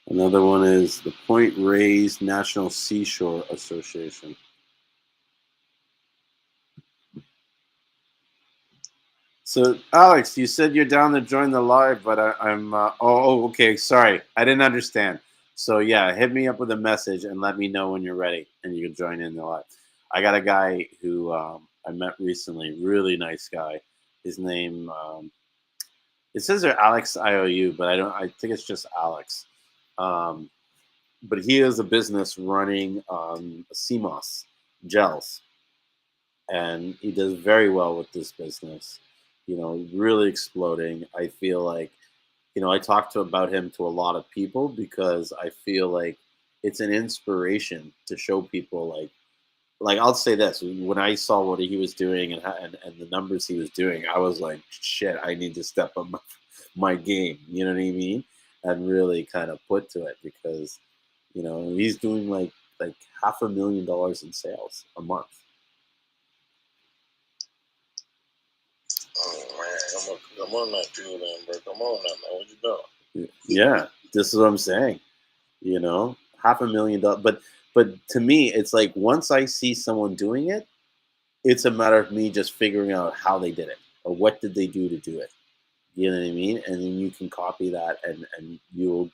Another one is the Point Reyes National Seashore Association. So, Alex, you said you're down to join the live, but I'm. Okay. Sorry, I didn't understand. So yeah, hit me up with a message and let me know when you're ready, and you can join in the live. I got a guy who I met recently. Really nice guy. His name. It says there Alex IOU, but I don't. I think it's just Alex. But he has a business running Seamoss gels, and he does very well with this business. Really exploding. I feel like, I talk about him to a lot of people because I feel like it's an inspiration to show people like I'll say this: when I saw what he was doing and the numbers he was doing, I was like, shit, I need to step up my game. You know what I mean? And really kind of put to it because, he's doing like $500,000 in sales a month. Oh man, come on that dude, bro. Come on now, man. What you doing? Yeah, this is what I'm saying. $500,000. But to me, it's like once I see someone doing it, it's a matter of me just figuring out how they did it or what did they do to do it. You know what I mean? And then you can copy that, and you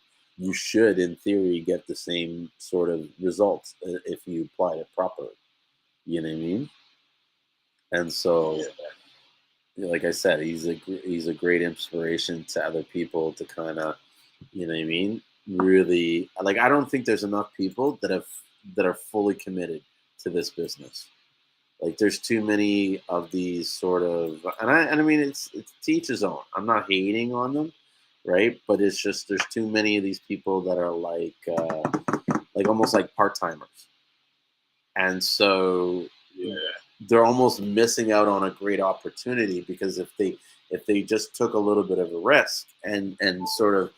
should, in theory, get the same sort of results if you apply it properly. You know what I mean? And so, like I said, he's a great inspiration to other people to kind of, you know what I mean? Really, like I don't think there's enough people that are fully committed to this business. Like there's too many of these sort of, and I mean it's to each his own. I'm not hating on them, right? But it's just there's too many of these people that are like almost like part timers, and so they're almost missing out on a great opportunity because if they just took a little bit of a risk and sort of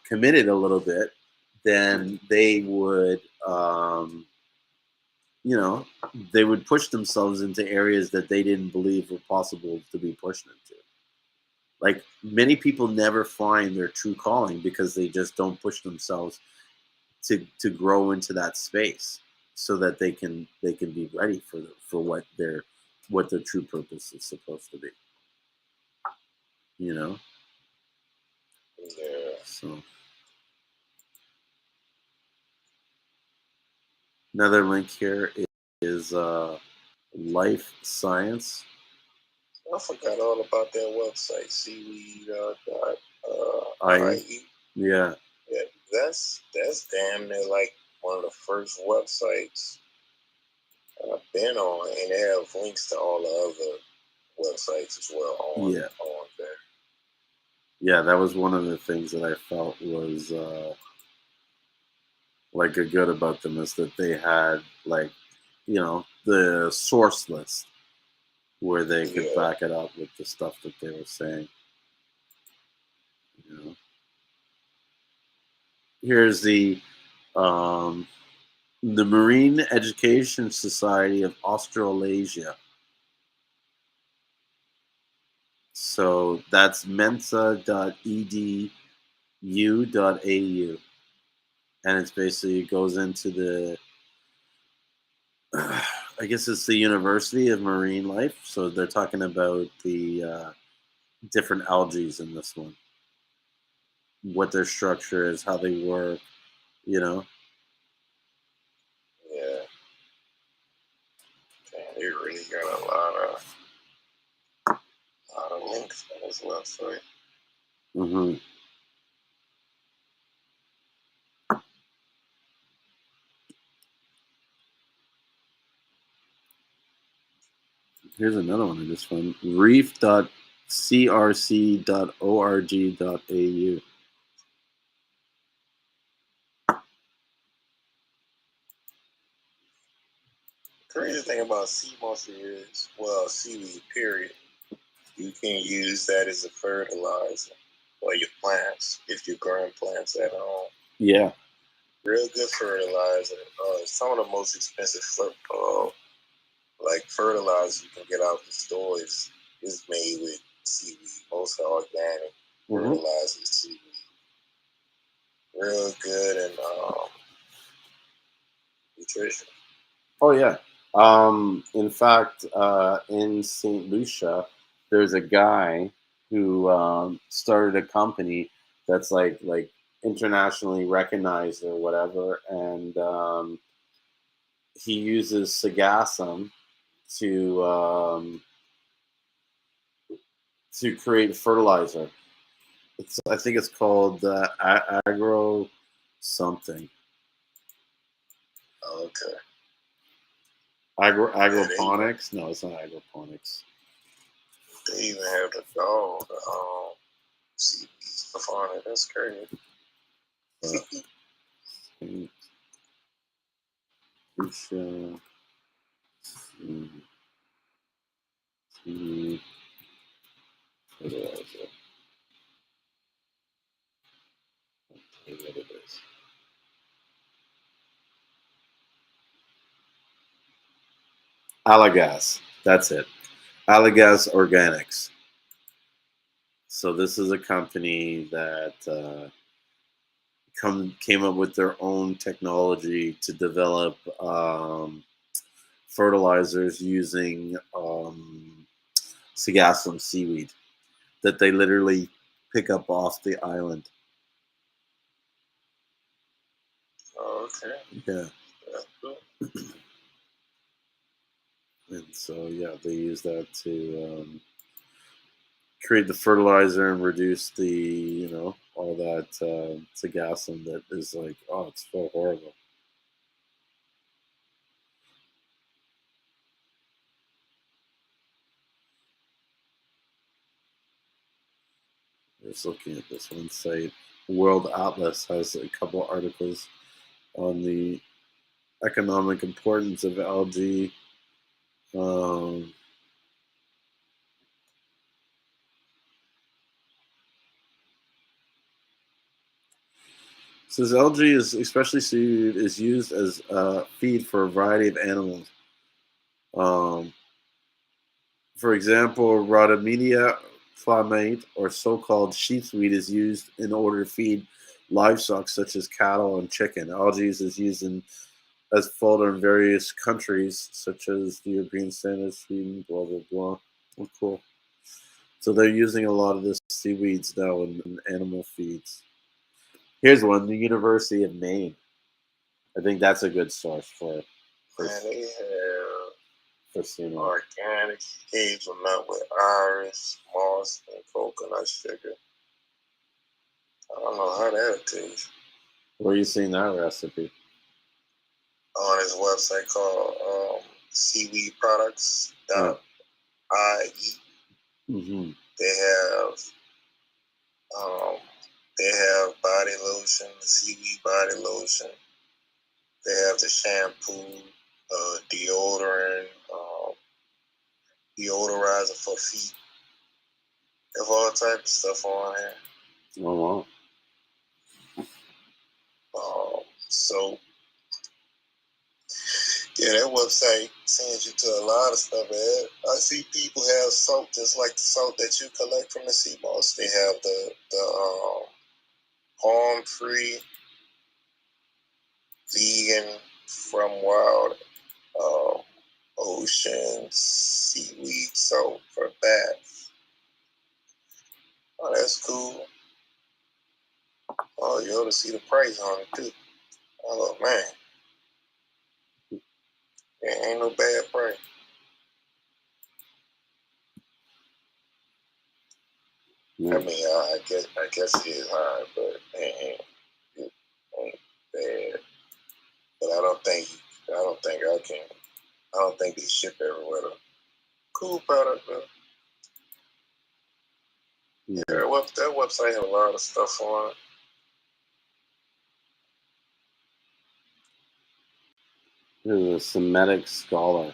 committed a little bit, then they would. They would push themselves into areas that they didn't believe were possible to be pushed into. Like many people never find their true calling because they just don't push themselves to grow into that space so that they can be ready for what their true purpose is supposed to be. Yeah. So another link here is Life Science. I forgot all about that website, seaweed.ie. Yeah. Yeah, that's damn near like one of the first websites been on, and they have links to all the other websites as well on there. Yeah, that was one of the things that I felt was like a good about them, is that they had, like, the source list where they could back it up with the stuff that they were saying. Here's the Marine Education Society of Australasia. So that's mensa.edu.au, and it's basically, it goes into the I guess it's the University of Marine Life. So they're talking about the different algae in this one, what their structure is, how they work, Yeah. Damn, they really got a lot of links on this website. Mm-hmm. Here's another one of this one: reef.crc.org.au. Crazy thing about sea moss is, well, seaweed, period. You can use that as a fertilizer for your plants if you're growing plants at home. Yeah. Real good fertilizer. Some of the most expensive like fertilizer you can get out the store is made with seaweed. Most are organic fertilizers, seaweed. Real good and nutrition. Oh yeah. In fact, in St. Lucia, there's a guy who started a company that's like internationally recognized or whatever, and he uses sagassum to create fertilizer. I think it's called agro something. Okay. Agroponics? No, it's not agroponics. They even have the dog, sea stuff on it. That's crazy. Fertilizer. What it is. Alagas. That's it. Alagas Organics. So this is a company that came up with their own technology to develop fertilizers using sagassum seaweed that they literally pick up off the island. Okay. Yeah. And so, yeah, they use that to create the fertilizer and reduce the, all that sagassum that is like, oh, it's so horrible. Just looking at this one site, World Atlas has a couple articles on the economic importance of algae. Says algae is especially seaweed is used as feed for a variety of animals. For example, Rhodomedia flammate, or so-called sheathweed, is used in order to feed livestock such as cattle and chicken. Algae is used as fodder in various countries such as the European standard, Sweden, blah blah blah. Oh, cool. So they're using a lot of this seaweeds now in animal feeds. Here's one: the University of Maine. I think that's a good source for And they have organic hazelnut with iris, moss, and coconut sugar. I don't know how that tastes. Where are you seeing that recipe? On this website called seaweed products. IE. Mm-hmm. They have um, body lotion, the seaweed body lotion. They have the shampoo, deodorant, deodorizer for feet. They have all types of stuff on here. Oh wow. So yeah, that website sends you to a lot of stuff, man. I see people have soap just like the soap that you collect from the sea moss. They have the harm free, vegan from wild ocean seaweed soap for baths. Oh, that's cool. Oh, you ought to see the price on it too. Oh man, it ain't no bad price. Yeah. I mean, I guess it is high, but it ain't bad. But I don't think they ship everywhere though. Cool product though. Yeah. Yeah, that website has a lot of stuff on it. There's a Semitic scholar.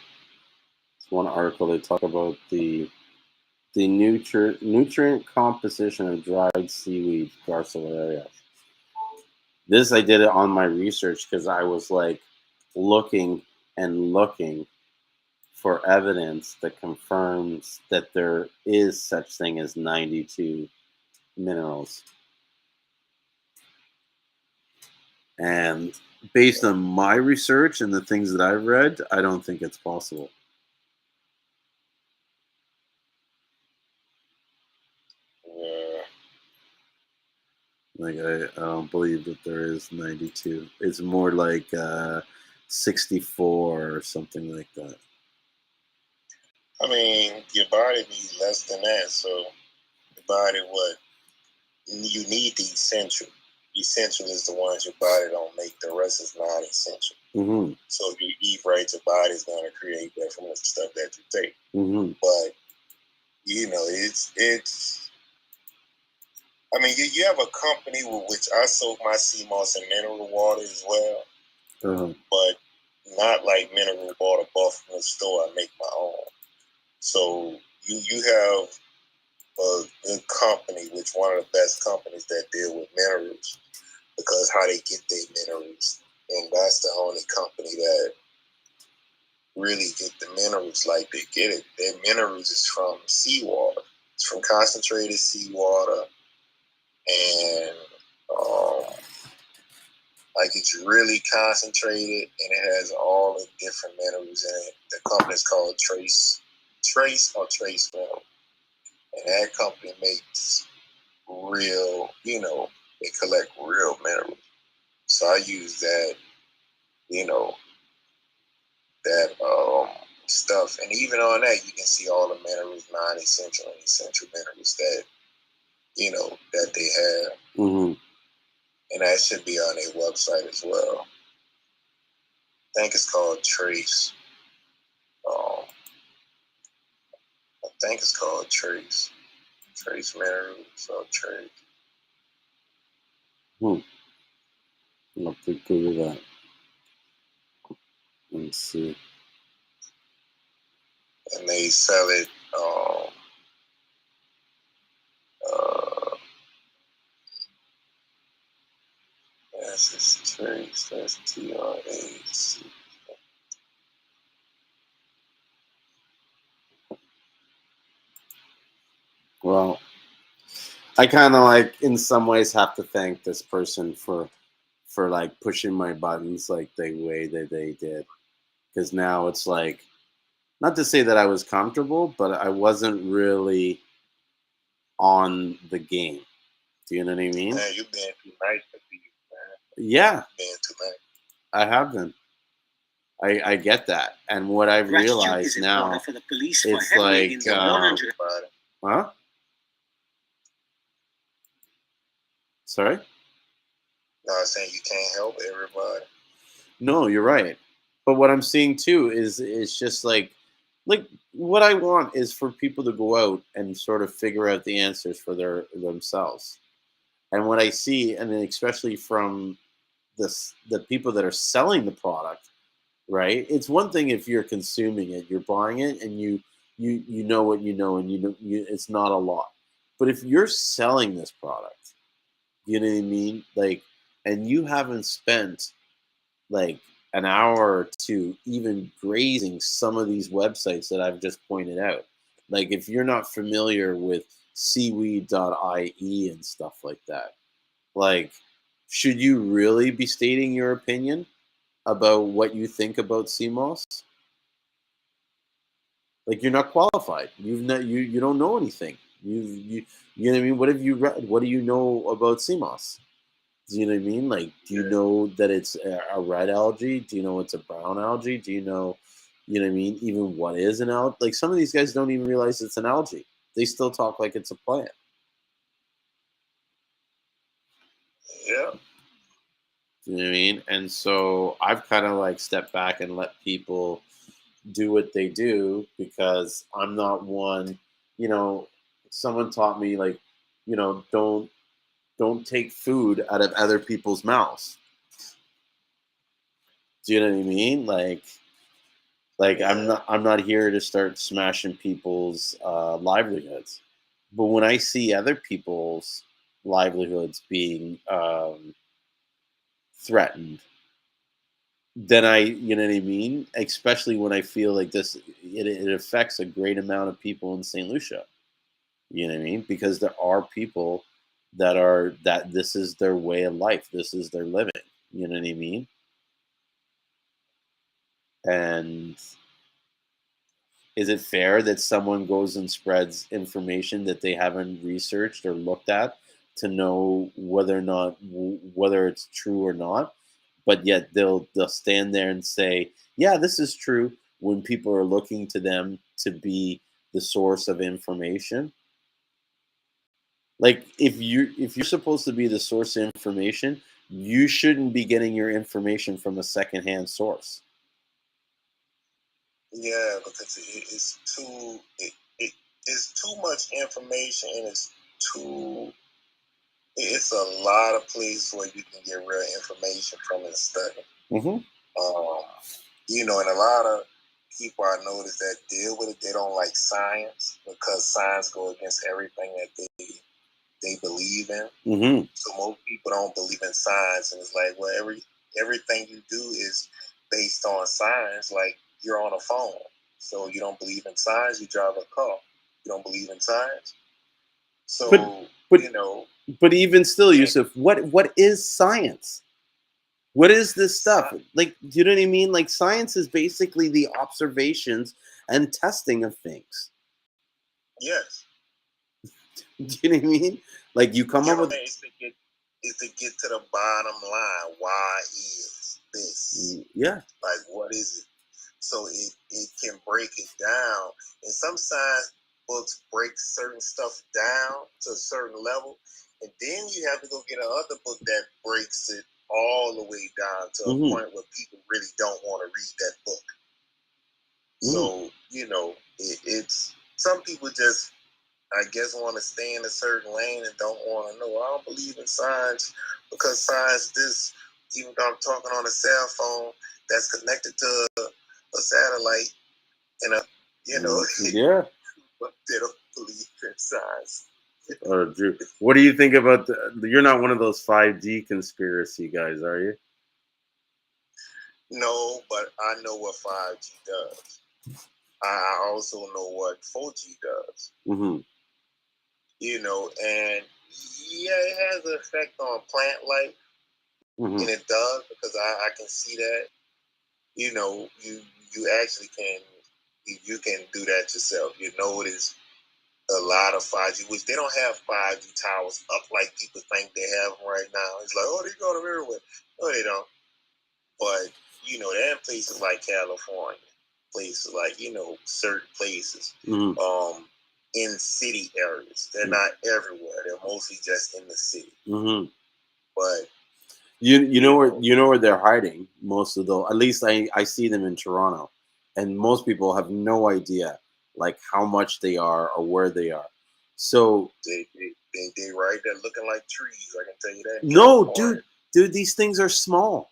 It's one article they talk about the nutrient composition of dried seaweed Garcilaria. This I did it on my research because I was like looking and looking for evidence that confirms that there is such thing as 92 minerals. And based on my research and the things that I've read, I don't think it's possible. Yeah. Like I don't believe that there is 92. It's more like 64 or something like that. I mean, your body needs less than that. So your body, you need the essential. Essential is the ones your body don't make. The rest is non-essential. Mm-hmm. So if you eat right, your body's gonna create that from the stuff that you take. Mm-hmm. But it's. I mean, you have a company with which I soak my sea moss and mineral water as well, but not like mineral water bought from the store. I make my own. So you have a good company, which one of the best companies that deal with minerals, because how they get their minerals, and that's the only company that really get the minerals like they get it. Their minerals is from seawater. It's from concentrated seawater, and like it's really concentrated, and it has all the different minerals in it. The company's called Trace Mineral, and that company makes real, they collect real minerals. So I use that, that stuff, and even on that you can see all the minerals, non-essential and essential minerals that they have. Mm-hmm. And that should be on their website as well. I think it's called Trace. I think it's called Trace Minerals or Trace. I'll have to Google that. Let's see. And they sell it. That's Trace. That's TRAC. Well, I kind of like in some ways have to thank this person for like pushing my buttons like the way that they did, because now it's like, not to say that I was comfortable, but I wasn't really on the game. Do you know what I mean? Man, you've been too nice to people, man. Yeah, Been too nice. I have been. I get that, and what I've realized now, it's like, huh? Sorry? No, I'm saying you can't help everybody. No, you're right. But what I'm seeing too is just like what I want is for people to go out and sort of figure out the answers for themselves. And what I see, and then especially from the people that are selling the product, right? It's one thing if you're consuming it, you're buying it, and you know what you know, and it's not a lot. But if you're selling this product, you know what I mean, like, and you haven't spent like an hour or two even grazing some of these websites that I've just pointed out. Like if you're not familiar with seaweed.ie and stuff like that, like should you really be stating your opinion about what you think about CMOS? Like you're not qualified. You don't know anything. You know what I mean? What have you read? What do you know about CMOS? Do you know what I mean? Like, do you know that it's a red algae? Do you know it's a brown algae? Do you know what I mean? Even what is an algae? Like, some of these guys don't even realize it's an algae. They still talk like it's a plant. Yeah. Do you know what I mean? And so I've kind of like stepped back and let people do what they do because I'm not one, you know, someone taught me like, don't take food out of other people's mouths. Do you know what I mean? Like I'm not here to start smashing people's livelihoods, but when I see other people's livelihoods being threatened, then you know what I mean. Especially when I feel like it affects a great amount of people in St. Lucia. You know what I mean? Because there are people that this is their way of life. This is their living. You know what I mean? And is it fair that someone goes and spreads information that they haven't researched or looked at to know whether it's true or not? But yet they'll stand there and say, "Yeah, this is true," when people are looking to them to be the source of information. Like if you're supposed to be the source of information, you shouldn't be getting your information from a secondhand source. Yeah, because it's too much information, and it's a lot of places where you can get real information from and study. Mm-hmm. Um, and a lot of people I notice that deal with it, they don't like science because science go against everything that they believe in. Mm-hmm. So most people don't believe in science, and it's like, well, everything you do is based on science. Like you're on a phone, so you don't believe in science. You drive a car, you don't believe in science. But So but but even still, Yusuf, what is science? What is this stuff? Like, do you know what I mean? Like, science is basically the observations and testing of things. yes, Do you know what I mean? Like, you come up with. is to get to the bottom line. Why is this? Yeah. Like, what is it? So it can break it down. And some science books break certain stuff down to a certain level. And then you have to go get another book that breaks it all the way down to a point where people really don't want to read that book. So, it's some people just, I guess, want to stay in a certain lane and don't want to know. I don't believe in science because science, even though I'm talking on a cell phone that's connected to a satellite, and Yeah. but they don't believe in science. What do you think about you're not one of those 5G conspiracy guys, are you? No, but I know what 5G does. I also know what 4G does. Mm-hmm. And yeah, it has an effect on plant life, and it does because I can see that. You actually can do that yourself. You notice a lot of 5G, which they don't have 5G towers up like people think they have them right now. It's like, oh, they got them everywhere. No, they don't. But, they're in places like California, places like, certain places, in city areas. They're not everywhere. They're mostly just in the city. But You know where they're hiding most of those. At least I see them in Toronto, and most people have no idea like how much they are or where they are. So They right there looking like trees. I can tell you that in no, California. dude, these things are small.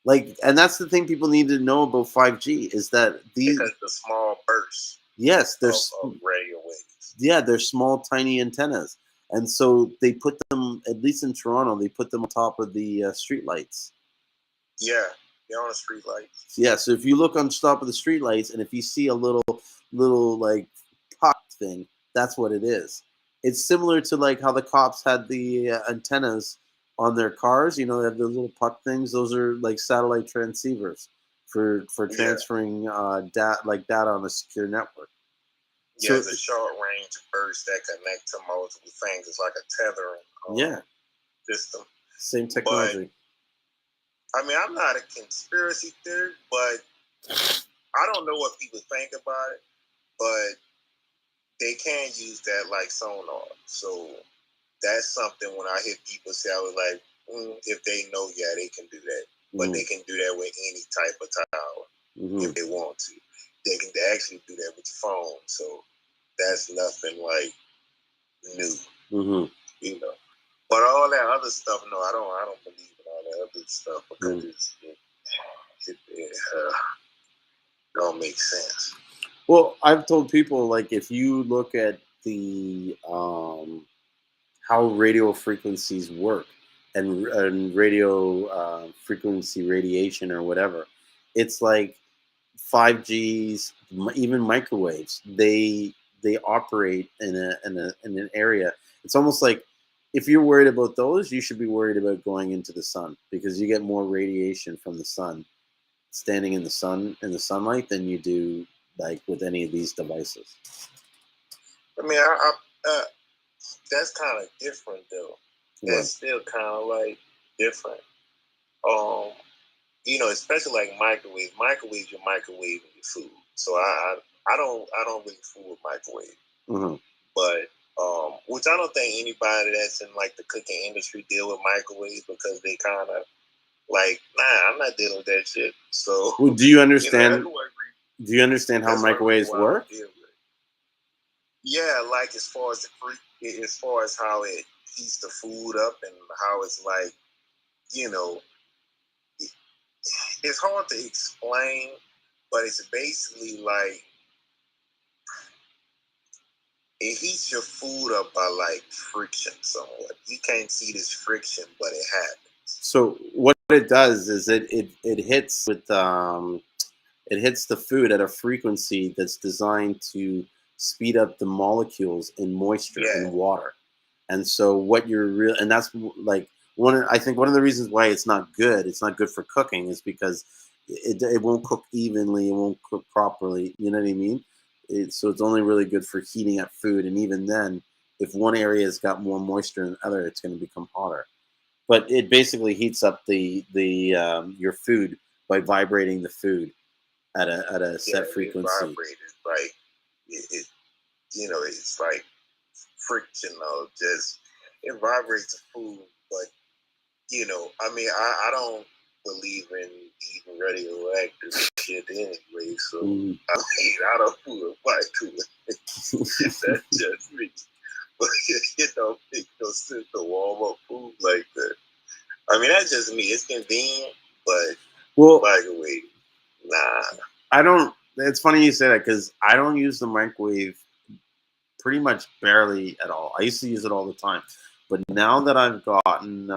Like, and that's the thing people need to know about 5G is that Because the small bursts yes, of radio waves. yeah, they're small, tiny antennas, and so they put them at least in Toronto. They put them on top of the street lights. Yeah, they're on the street lights. Yeah, so if you look on top of the streetlights, and if you see a little like puck thing, that's what it is. It's similar to like how the cops had the antennas on their cars. You know, they have those little puck things. Those are like satellite transceivers for Yeah. transferring data on a secure network. Yeah, So it's a short range burst that connect to multiple things. It's like a tethering yeah, system. same technology. But I mean, I'm not a conspiracy theorist, but I don't know what people think about it. But they can use that like sonar. So that's something when I hear people say, I was like, if they know, yeah, they can do that. But they can do that with any type of tower if they want to. They can actually do that with your phone. So that's nothing like new, you know. But all that other stuff, no, I don't believe in all that other stuff because it don't make sense. Well, I've told people like if you look at the how radio frequencies work and radio frequency radiation or whatever, it's like 5Gs, even microwaves. They operate in an area. It's almost like if you're worried about those, you should be worried about going into the sun because you get more radiation from the sun standing in the sunlight than you do like with any of these devices. I mean, that's kind of different though. That's still kind of like different. You know, especially like microwaves. Microwaves, you're microwaving your food. So I don't really fool with microwave. But which I don't think anybody that's in like the cooking industry deal with microwaves because they kind of like, nah, I'm not dealing with that shit. So well, do you understand? Do you understand how microwaves work? Yeah, like as far as how it heats the food up and how it's like, you know, it's hard to explain, but it's basically like it heats your food up by like friction somewhat. You can't see this friction, but it happens. So what it does is it hits with it hits the food at a frequency that's designed to speed up the molecules in moisture and water. And so what you're real and that's like I think one of the reasons why it's not good for cooking is because it won't cook evenly, it won't cook properly, you know what I mean? So it's only really good for heating up food, and even then if one area has got more moisture than the other, it's going to become hotter. But it basically heats up the your food by vibrating the food at a set frequency. It vibrates like it you know, it's like frictional, just it vibrates the food, but you know, I mean, I don't believe in eating radioactive shit anyway, so I mean, I don't fool with microwave. That's just me. But it don't make no sense to warm up food like that. I mean, that's just me. It's convenient, but microwave, nah. I don't. It's funny you say that because I don't use the microwave pretty much barely at all. I used to use it all the time, but now that I've gotten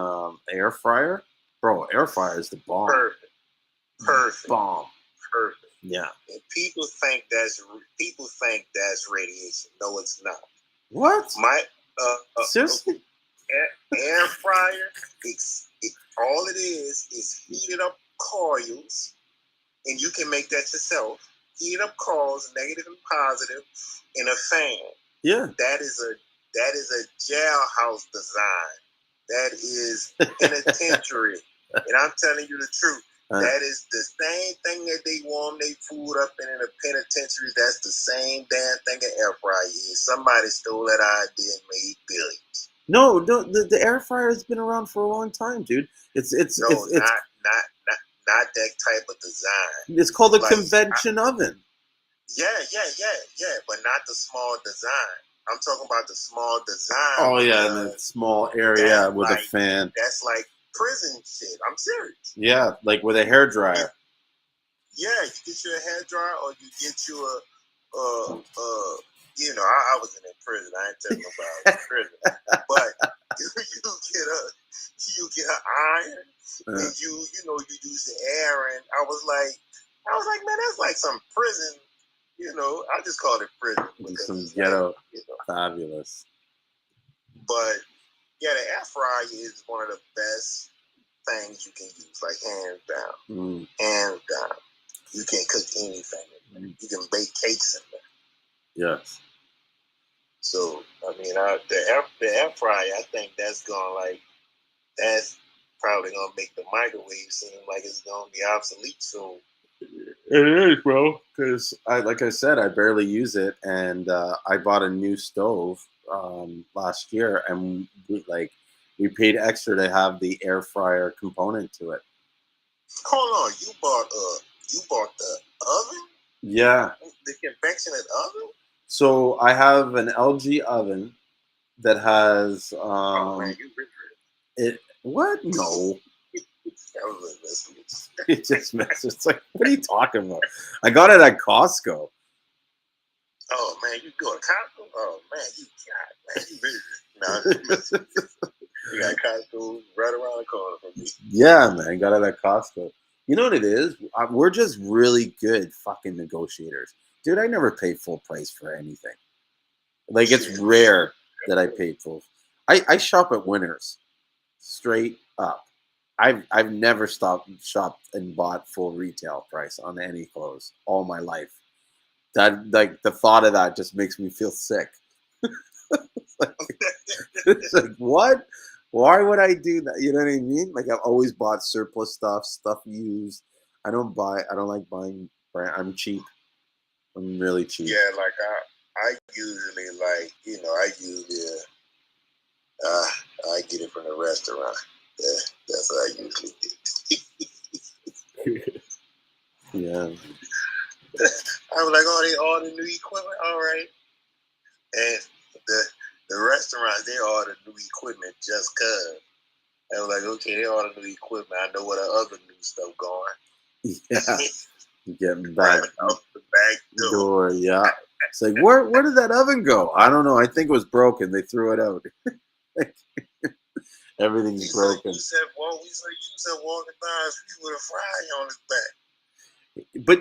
air fryer, bro, air fryer is the bomb. Perfect. Bomb. Perfect. Yeah. And people think that's radiation. No, it's not. What? Seriously? Air fryer. All it is heated up coils, and you can make that yourself. Heat up coils, negative and positive, in a fan. Yeah. That is a jailhouse design. That is penitentiary. And I'm telling you the truth. That is the same thing that they warm their food up in a penitentiary. That's the same damn thing an air fryer is. Somebody stole that idea and made billions. No, the air fryer has been around for a long time, dude. It's No, not that type of design. it's called a Like, convention oven. yeah, but not the small design. I'm talking about the small design Oh yeah, in a because small area that with a fan. that's like prison shit. I'm serious. Yeah, like with a hair dryer. Yeah, you get you a hair dryer or you get you I wasn't in prison. I ain't telling nobody I was in prison. But you get an iron and you use the air, and I was like, man, that's like some prison. I just called it prison because Some it's ghetto, like, fabulous. but yeah, the air fryer is one of the best things you can use, like hands down, hands down. You can cook anything. You can bake cakes in there. Yes. So I mean, the air fryer, I think that's probably gonna make the microwave seem like it's gonna be obsolete soon. It is, bro. Because like I said, I barely use it, and I bought a new stove last year, and we paid extra to have the air fryer component to it. Hold on, you bought the oven? Yeah. The convection oven? So I have an LG oven that has Oh man, you rich. it. What? No. That was a mistake. It just messes. It's like, what are you talking about? I got it at Costco. Oh man, you go to Costco? Oh man, you rich. No, you got Costco right around the corner from me. Yeah, man, got it at Costco. You know what it is? We're just really good fucking negotiators. Dude, I never pay full price for anything. Like, it's rare that I pay full. I shop at Winners, straight up. I've never shopped and bought full retail price on any clothes all my life. That, like, the thought of that just makes me feel sick. It's like, what? Why would I do that? You know what I mean? Like, I've always bought surplus stuff used. I don't like buying brand. I'm cheap. I'm really cheap. Yeah, like I usually I get it from the restaurant. Yeah, that's what I usually do. Yeah. I was like, oh, they order new equipment, all right. And the restaurants, they order new equipment just cause. I was like, okay, they order new equipment. I know what other new stuff going. Yeah. Getting back out the back door. Yeah. It's like, where did that oven go? I don't know. I think it was broken. They threw it out. Everything's broken. You said walking by the street with a fry on his back. But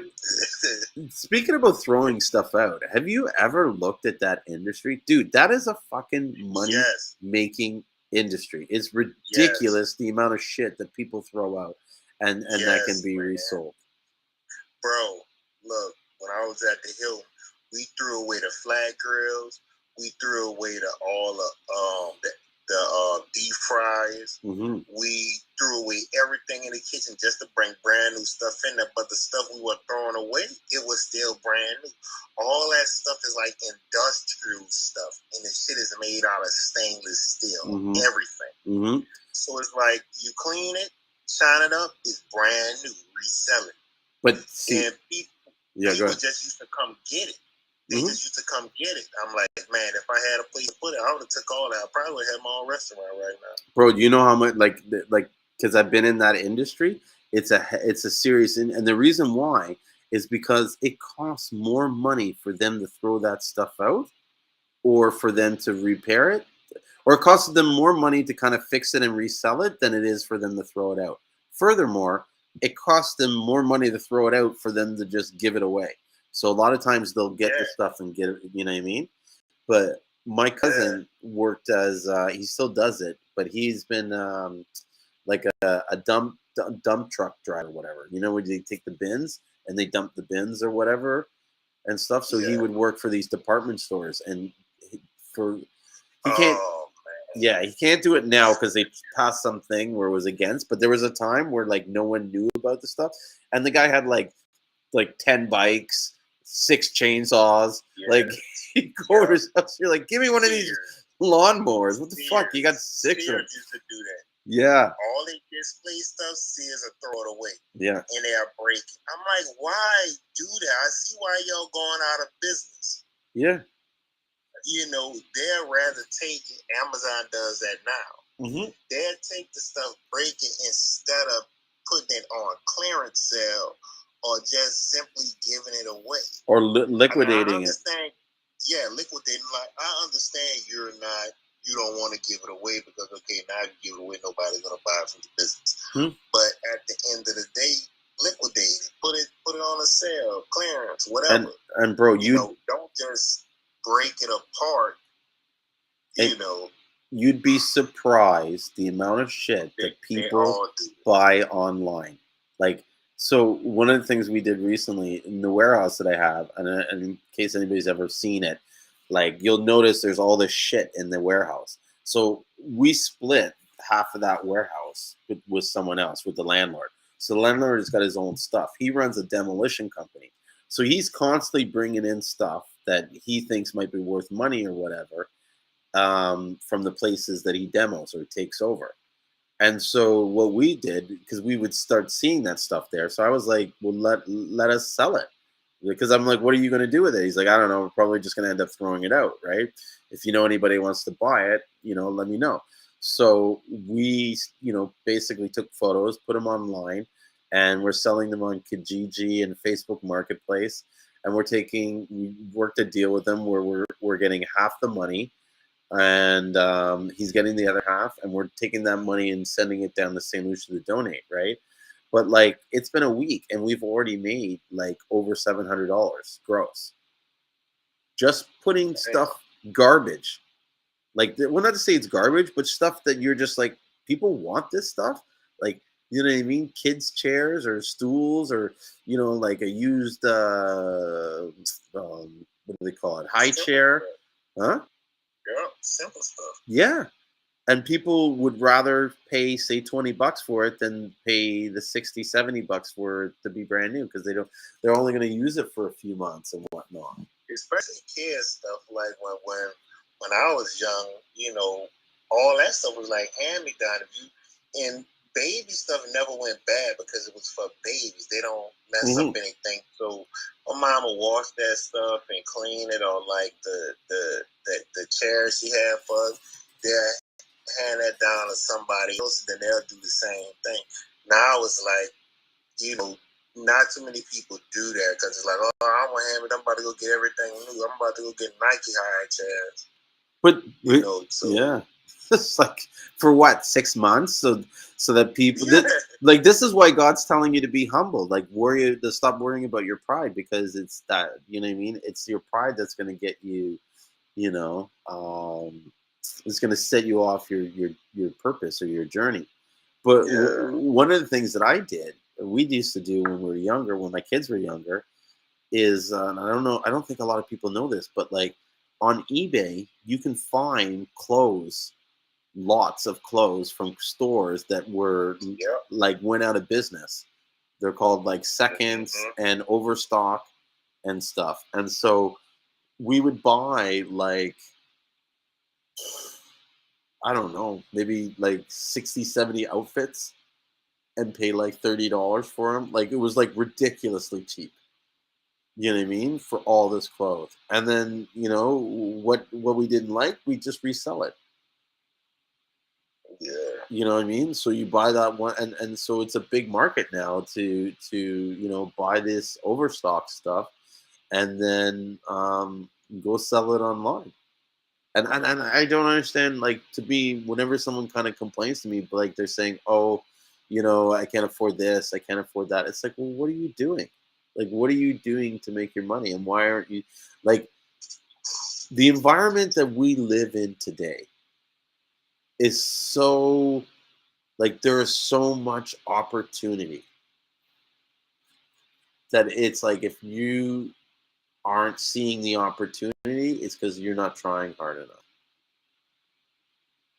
speaking about throwing stuff out, have you ever looked at that industry? Dude, that is a fucking money-making industry. It's ridiculous the amount of shit that people throw out and that can be resold. Bro, look, when I was at the Hilton, we threw away the flat grills. We threw away all the deep fries. Mm-hmm. We threw away everything in the kitchen just to bring brand new stuff in there. But the stuff we were throwing away, it was still brand new. All that stuff is like industrial stuff, and the shit is made out of stainless steel. Everything. Mm-hmm. So it's like you clean it, shine it up, it's brand new. Resell it. But and people just used to come get it. They just used to come get it. I'm like, man, if I had a place to put it, I would have took all that. I probably would have my own restaurant right now. Bro, you know how much like because I've been in that industry. It's a serious, and the reason why is because it costs more money for them to throw that stuff out, or for them to repair it, or it costs them more money to kind of fix it and resell it than it is for them to throw it out. Furthermore, it costs them more money to throw it out for them to just give it away. So a lot of times they'll get the stuff and get it, you know what I mean? But my cousin worked as, he still does it, but he's been like a dump truck driver or whatever. You know, when they take the bins and they dump the bins or whatever and stuff. So he would work for these department stores, and he can't do it now because they passed something where it was against. But there was a time where like no one knew about the stuff, and the guy had like 10 bikes, 6 chainsaws. Like, you go to his house, you're like, give me one of these. lawnmowers. What the fuck? You got 6 of them. Sears used to do that. Yeah. All they display stuff, Sears will throw it away. Yeah. And they'll break it. I'm like, why do that? I see why y'all going out of business. Yeah. You know, they'll rather take it. Amazon does that now. Mm-hmm. They'll take the stuff, break it, instead of putting it on clearance sale or just simply giving it away. Or liquidating it. Yeah, liquidating. Like, I understand you don't want to give it away because, okay, now you give it away, nobody's going to buy it from the business. Hmm. But at the end of the day, liquidate it. Put it on a sale, clearance, whatever. And bro, you know, don't just break it apart. You know, you'd be surprised the amount of shit that people buy online. Like, so one of the things we did recently in the warehouse that I have, and in case anybody's ever seen it, like, you'll notice there's all this shit in the warehouse. So we split half of that warehouse with someone else, with the landlord. So the landlord has got his own stuff. He runs a demolition company. So he's constantly bringing in stuff that he thinks might be worth money or whatever, from the places that he demos or takes over. And so what we did, because we would start seeing that stuff there, so I was like, well, let us sell it. Because I'm like, what are you going to do with it? He's like, I don't know. We're probably just going to end up throwing it out, right? If you know anybody who wants to buy it, let me know. So we, basically took photos, put them online, and we're selling them on Kijiji and Facebook Marketplace. And we worked a deal with them where we're getting half the money, and he's getting the other half, and we're taking that money and sending it down to St. Lucia to donate, right? But like, it's been a week and we've already made like over $700 gross, just putting stuff, garbage, like, well, not to say it's garbage, but stuff that you're just like, people want this stuff, like, you know what I mean? Kids' chairs or stools, or like a used what do they call it? High chair, huh? Yeah, simple stuff. Yeah. And people would rather pay, say, $20 for it than pay the $60-$70 for it to be brand new, because they're only going to use it for a few months and whatnot. Especially kids stuff, like when I was young, all that stuff was like hand me down. And baby stuff never went bad because it was for babies. They don't mess up anything. So my mom would wash that stuff and clean it, or like the chairs she had for us. They'll hand that down to somebody else, and then they'll do the same thing. Now it's like, not too many people do that because it's like, oh, I want to have it. I'm about to go get everything new. I'm about to go get Nike high chairs. But so yeah, it's like, for what, 6 months, so that people, this is why God's telling you to be humble. Like, to stop worrying about your pride, because it's that, you know what I mean? It's your pride that's going to get you, it's going to set you off your purpose or your journey. But one of the things that we used to do when we were younger, when my kids were younger, is, I don't think a lot of people know this, but like, on eBay, you can find lots of clothes from stores that were like, went out of business. They're called like seconds and overstock and stuff. And so we would buy, like, I don't know, maybe like 60, 70 outfits and pay like $30 for them. Like, it was like ridiculously cheap. You know what I mean? For all this clothes. And then, what we didn't like, we just resell it. Yeah. You know what I mean? So you buy that one, and so it's a big market now to buy this overstock stuff, and then go sell it online. And I don't understand, like, whenever someone kind of complains to me, but like, they're saying, oh, I can't afford this, I can't afford that. It's like, well, what are you doing? Like, what are you doing to make your money? And why aren't you, like, the environment that we live in today is so, like, there is so much opportunity that it's like, if you aren't seeing the opportunity, it's because you're not trying hard enough.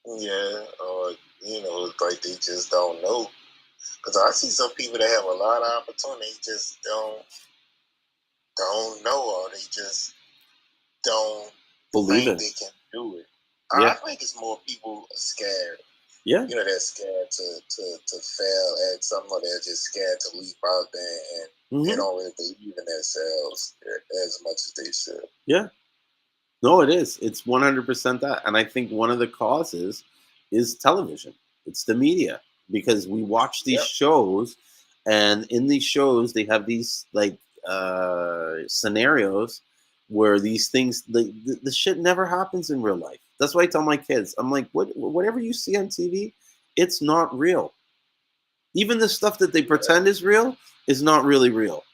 Yeah, or like, they just don't know. Because I see some people that have a lot of opportunity, just don't know, or they just don't believe think it. they can do it. I think it's more people scared. Yeah. You know, they're scared to fail at something, or they're just scared to leap out there, and they don't really believe in themselves as much as they should. Yeah. No, it is. It's 100% that. And I think one of the causes is television. It's the media, because we watch these shows, and in these shows they have these like scenarios where these things, the shit never happens in real life. That's why I tell my kids, I'm like, whatever you see on TV, it's not real. Even the stuff that they pretend is real is not really real.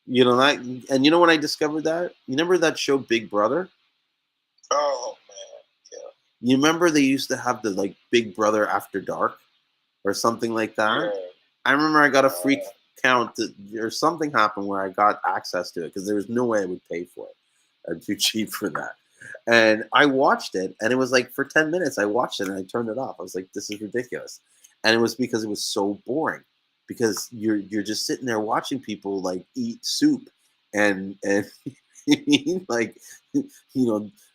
You know that, and you know when I discovered that? You remember that show Big Brother? Oh man, yeah. You remember they used to have the like Big Brother After Dark or something like that? Yeah. I remember I got a free count or something happened where I got access to it because there was no way I would pay for it. I'm too cheap for that. And I watched it, and it was like for 10 minutes I watched it and I turned it off. I was like, this is ridiculous. And it was because it was so boring. Because you're just sitting there watching people like eat soup and you mean like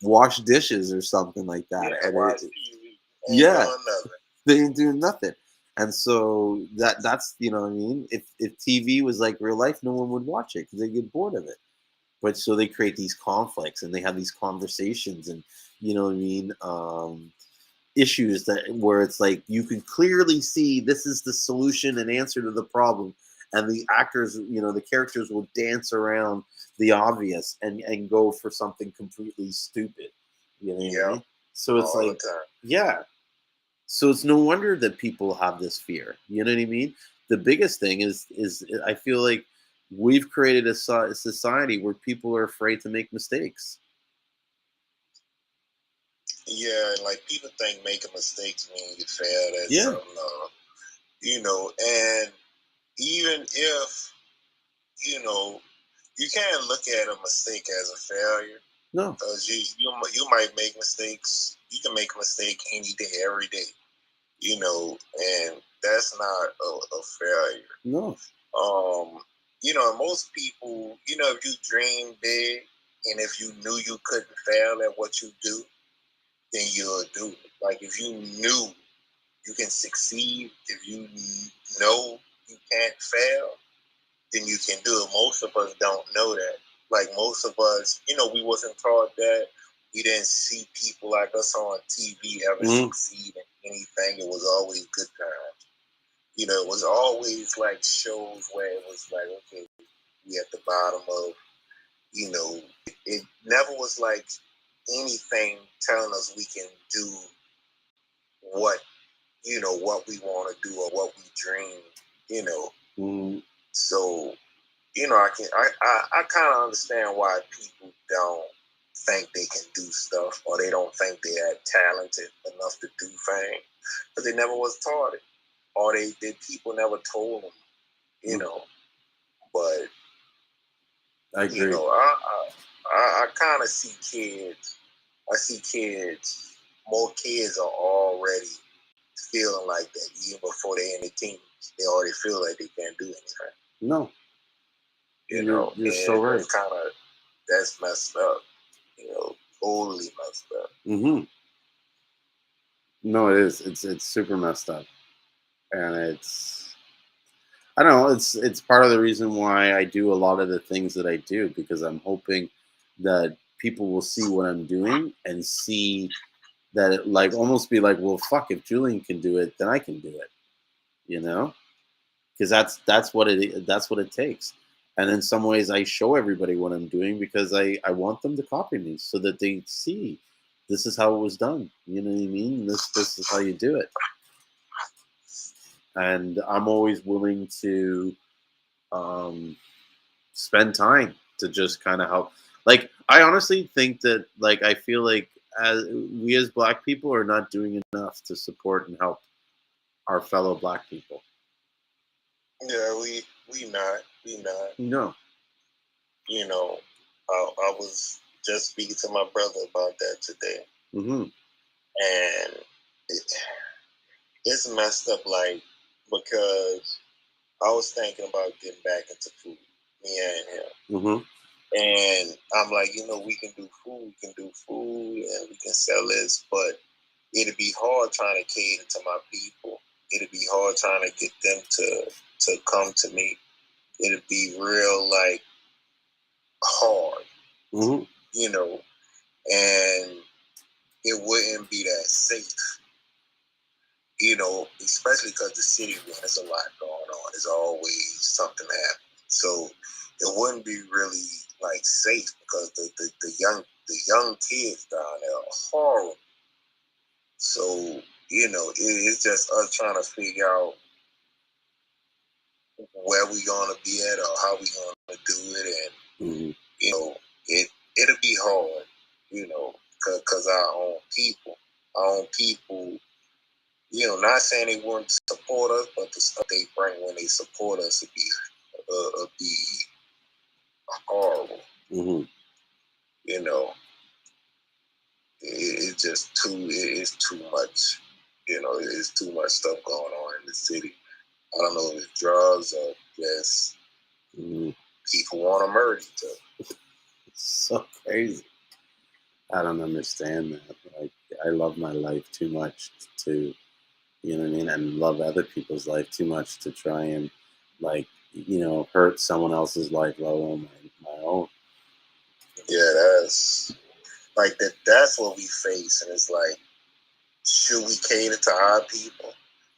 wash dishes or something like that. Yeah, And they ain't doing nothing. And so that's what I mean. If TV was like real life, no one would watch it because they get bored of it. But so they create these conflicts and they have these conversations, and you know what I mean, issues that where it's like you can clearly see this is the solution and answer to the problem, and the actors, the characters will dance around the obvious and go for something completely stupid. You know what I mean? So it's all like, yeah. So it's no wonder that people have this fear. You know what I mean? The biggest thing is I feel like we've created a society where people are afraid to make mistakes. Yeah, like people think making mistakes mean you failed at something, and even if you can't look at a mistake as a failure. No, because you might make mistakes. You can make a mistake any day, every day. And that's not a failure. No. Most people, if you dream big and if you knew you couldn't fail at what you do, then you'll do it. Like if you knew you can succeed, if you know you can't fail, then you can do it. Most of us don't know that. Like most of us, we wasn't taught that. We didn't see people like us on TV ever succeed in anything. It was always good times. It was always like shows where it was like, okay, we at the bottom of, it never was like anything telling us we can do what we want to do or what we dream. So I kind of understand why people don't think they can do stuff, or they don't think they're talented enough to do things, because they never was taught it, or people never told them, But I agree. I kind of see kids. I see kids. More kids are already feeling like that even before they're in the teens. They already feel like they can't do anything. No. You're so right. That's messed up. Totally messed up. Mm-hmm. No, it is. It's super messed up, and I don't know. It's part of the reason why I do a lot of the things that I do, because I'm hoping that people will see what I'm doing and see that it like almost be like, well, fuck, if Julien can do it, then I can do it. Because that's what it takes. And in some ways, I show everybody what I'm doing because I want them to copy me so that they see this is how it was done. You know what I mean? This is how you do it. And I'm always willing to spend time to just kind of help. Like, I honestly think that, like, I feel like we as Black people are not doing enough to support and help our fellow Black people. Yeah, we not. No. I was just speaking to my brother about that today. Mm-hmm. And it's messed up, like, because I was thinking about getting back into food, me and him. Mm-hmm. And I'm like, we can do food and we can sell this, but it'd be hard trying to cater to my people. It'd be hard trying to get them to come to me. It'd be real like hard, Mm-hmm. you know, and it wouldn't be that safe, you know, especially because the city has a lot going on. There's always something happening. So it wouldn't be really like safe because the young kids down there are horrible. So, you know, it's just us trying to figure out where we gonna be at or how we gonna do it, and Mm-hmm. you know, it'll be hard, you know, cause our own people, you know, not saying they wouldn't support us, but the stuff they bring when they support us would be horrible, Mm-hmm. you know. It's just it's too much, you know. It's too much stuff going on in the city. I don't know if it's drugs or just people want to murder each other. It's so crazy. I don't understand that. Like, I love my life too much to, you know what I mean, and love other people's life too much to try and, like, you know, hurt someone else's life, let alone my own. Yeah, that's like that. That's what we face, and it's like, should we cater to our people,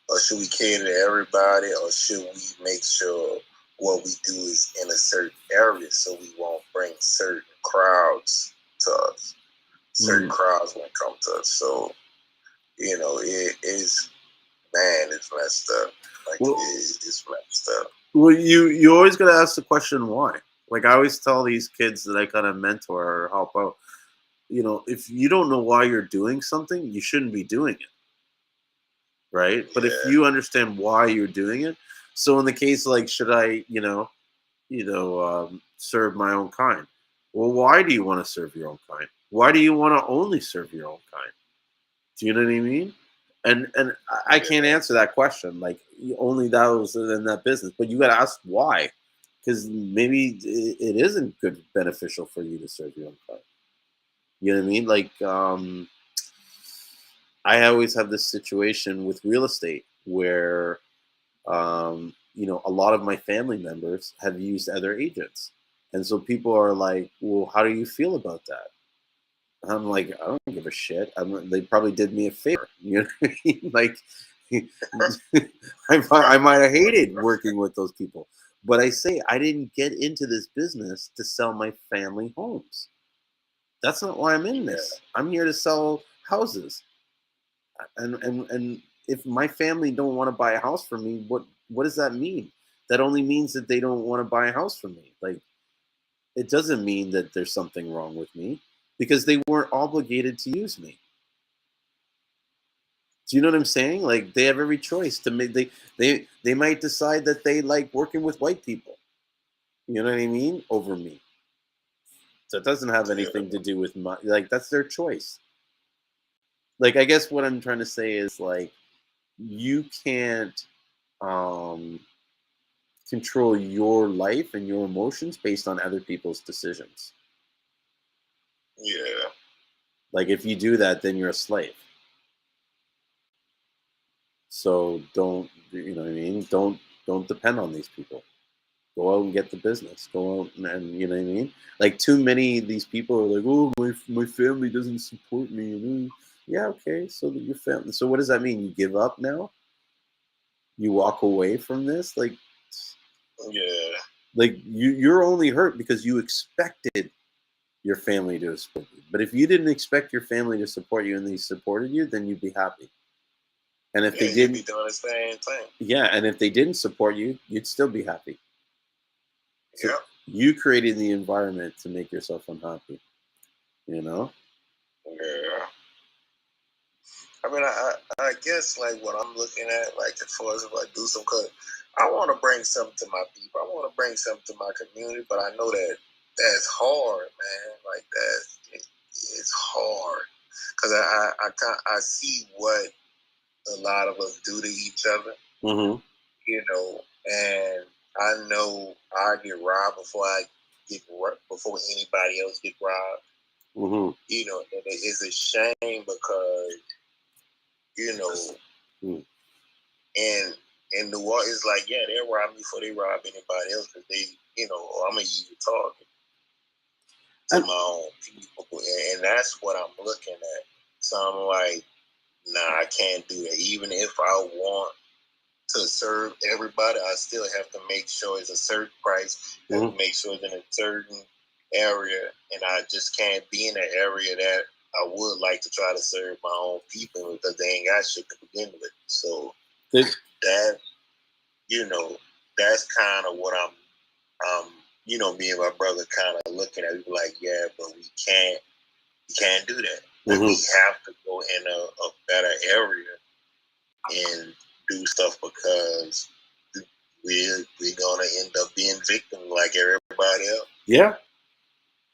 or should we cater to everybody, or should we make sure what we do is in a certain area so we won't bring certain crowds to us? Certain crowds won't come to us. So, you know, it is, man, it's messed up. Like, well, it's messed up. Well, you always got to ask the question why. Like, I always tell these kids that I kind of mentor or help out, you know, if you don't know why you're doing something, you shouldn't be doing it, right? But if you understand why you're doing it, so in the case like, should I, serve my own kind? Well, why do you want to serve your own kind? Why do you want to only serve your own kind? Do you know what I mean? And I can't answer that question. Like, only those in that business, but you got to ask why, because maybe it isn't good beneficial for you to serve your own kind. You know what I mean? Like, I always have this situation with real estate where, a lot of my family members have used other agents. And so people are like, well, how do you feel about that? And I'm like, I don't give a shit. They probably did me a favor. You know what I mean? Like, I might have hated working with those people. But I say, I didn't get into this business to sell my family homes. That's not why I'm in this. I'm here to sell houses. And if my family don't want to buy a house from me, what does that mean? That only means that they don't want to buy a house from me. Like, it doesn't mean that there's something wrong with me because they weren't obligated to use me. Do you know what I'm saying? Like, they have every choice to make. They might decide that they like working with white people. You know what I mean? Over me. So it doesn't have anything to do with my, like, that's their choice. Like, I guess what I'm trying to say is, like, you can't um control your life and your emotions based on other people's decisions. Yeah. Like, if you do that, then you're a slave. So don't, you know what I mean? Don't depend on these people. Go out and get the business. Go out and you know what I mean? Like, too many of these people are like, oh, my family doesn't support me. And, yeah, okay. So your family. So what does that mean? You give up now? You walk away from this? Like, Yeah. Like, you're only hurt because you expected your family to support you. But if you didn't expect your family to support you and they supported you, then you'd be happy. And if they didn't, you'd be doing the same thing. Yeah, and if they didn't support you, you'd still be happy. So you created the environment to make yourself unhappy. You know? Yeah. I mean, I guess like what I'm looking at, like as far as if I do some cut, I want to bring something to my people. I want to bring something to my community, but I know that that's hard, man. Like it's hard because I see what a lot of us do to each other, you know, and I know I get robbed before before anybody else get robbed. Mm-hmm. You know, and it is a shame because, you know, Mm. and the war is like, yeah, they rob me before they rob anybody else because they, you know, oh, I'm gonna use your target to And, my own people, and that's what I'm looking at. So I'm like, nah, I can't do that. Even if I want to serve everybody, I still have to make sure it's a certain price. I have to make sure it's in a certain area, and I just can't be in an area that I would like to try to serve my own people because they ain't got shit to begin with. So that, you know, that's kind of what you know, me and my brother kind of looking at it like, yeah, but we can't do that. Like, we have to go in a better area and do stuff because we're gonna end up being victim like everybody else. Yeah.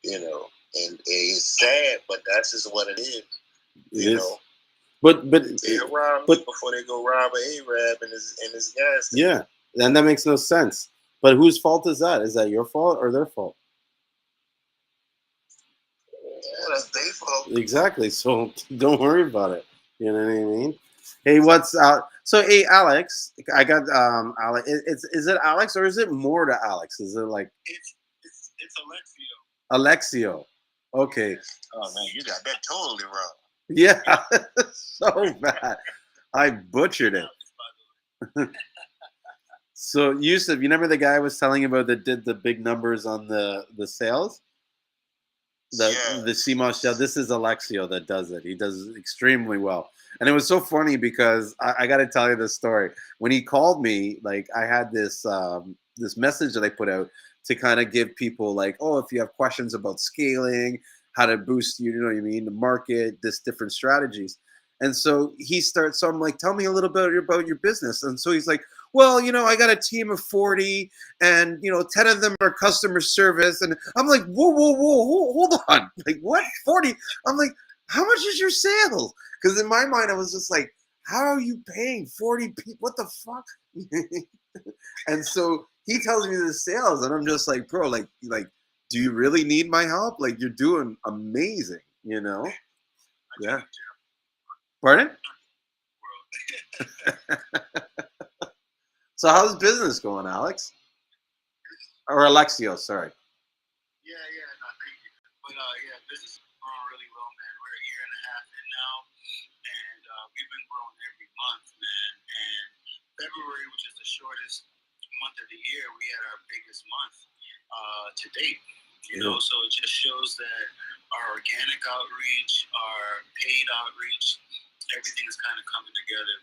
You know, and it's sad, but that's just what it is. It is. Know, but they rob me before they go rob an Arab in his gas station. Yeah, and that makes no sense. But whose fault is that? Is that your fault or their fault? Yeah, that's their fault. Exactly. So don't worry about it. You know what I mean? Hey, what's so hey Alex, I got Alex. Is it Alex or is it more to Alex? Is it like it's Alexio? Alexio. Okay. Oh man, you got that totally wrong. Yeah, so bad. I butchered it. So Yusuf, you remember the guy I was telling you about that did the big numbers on the sales? The Seamoss shell. This is Alexio that does it. He does extremely well. And it was so funny because I got to tell you this story. When he called me, like I had this message that I put out to kind of give people like, oh, if you have questions about scaling, how to boost you know what I mean, the market, this different strategies. And so he starts. So I'm like, tell me a little bit about your business. And so he's like, well, you know, I got a team of 40 and, you know, 10 of them are customer service. And I'm like, whoa, hold on. Like, what? 40? I'm like, how much is your sales? Because in my mind, I was just like, how are you paying 40 people? What the fuck? And so he tells me the sales and I'm just like, bro, like, do you really need my help? Like, you're doing amazing, you know? Yeah. Pardon? So how's business going, Alex? Or Alexio, sorry. Yeah, no, thank you. But yeah, business is growing really well, man. We're a year and a half in now, and we've been growing every month, man. And February, which is the shortest month of the year, we had our biggest month to date. You know, so it just shows that our organic outreach, our paid outreach, everything is kind of coming together.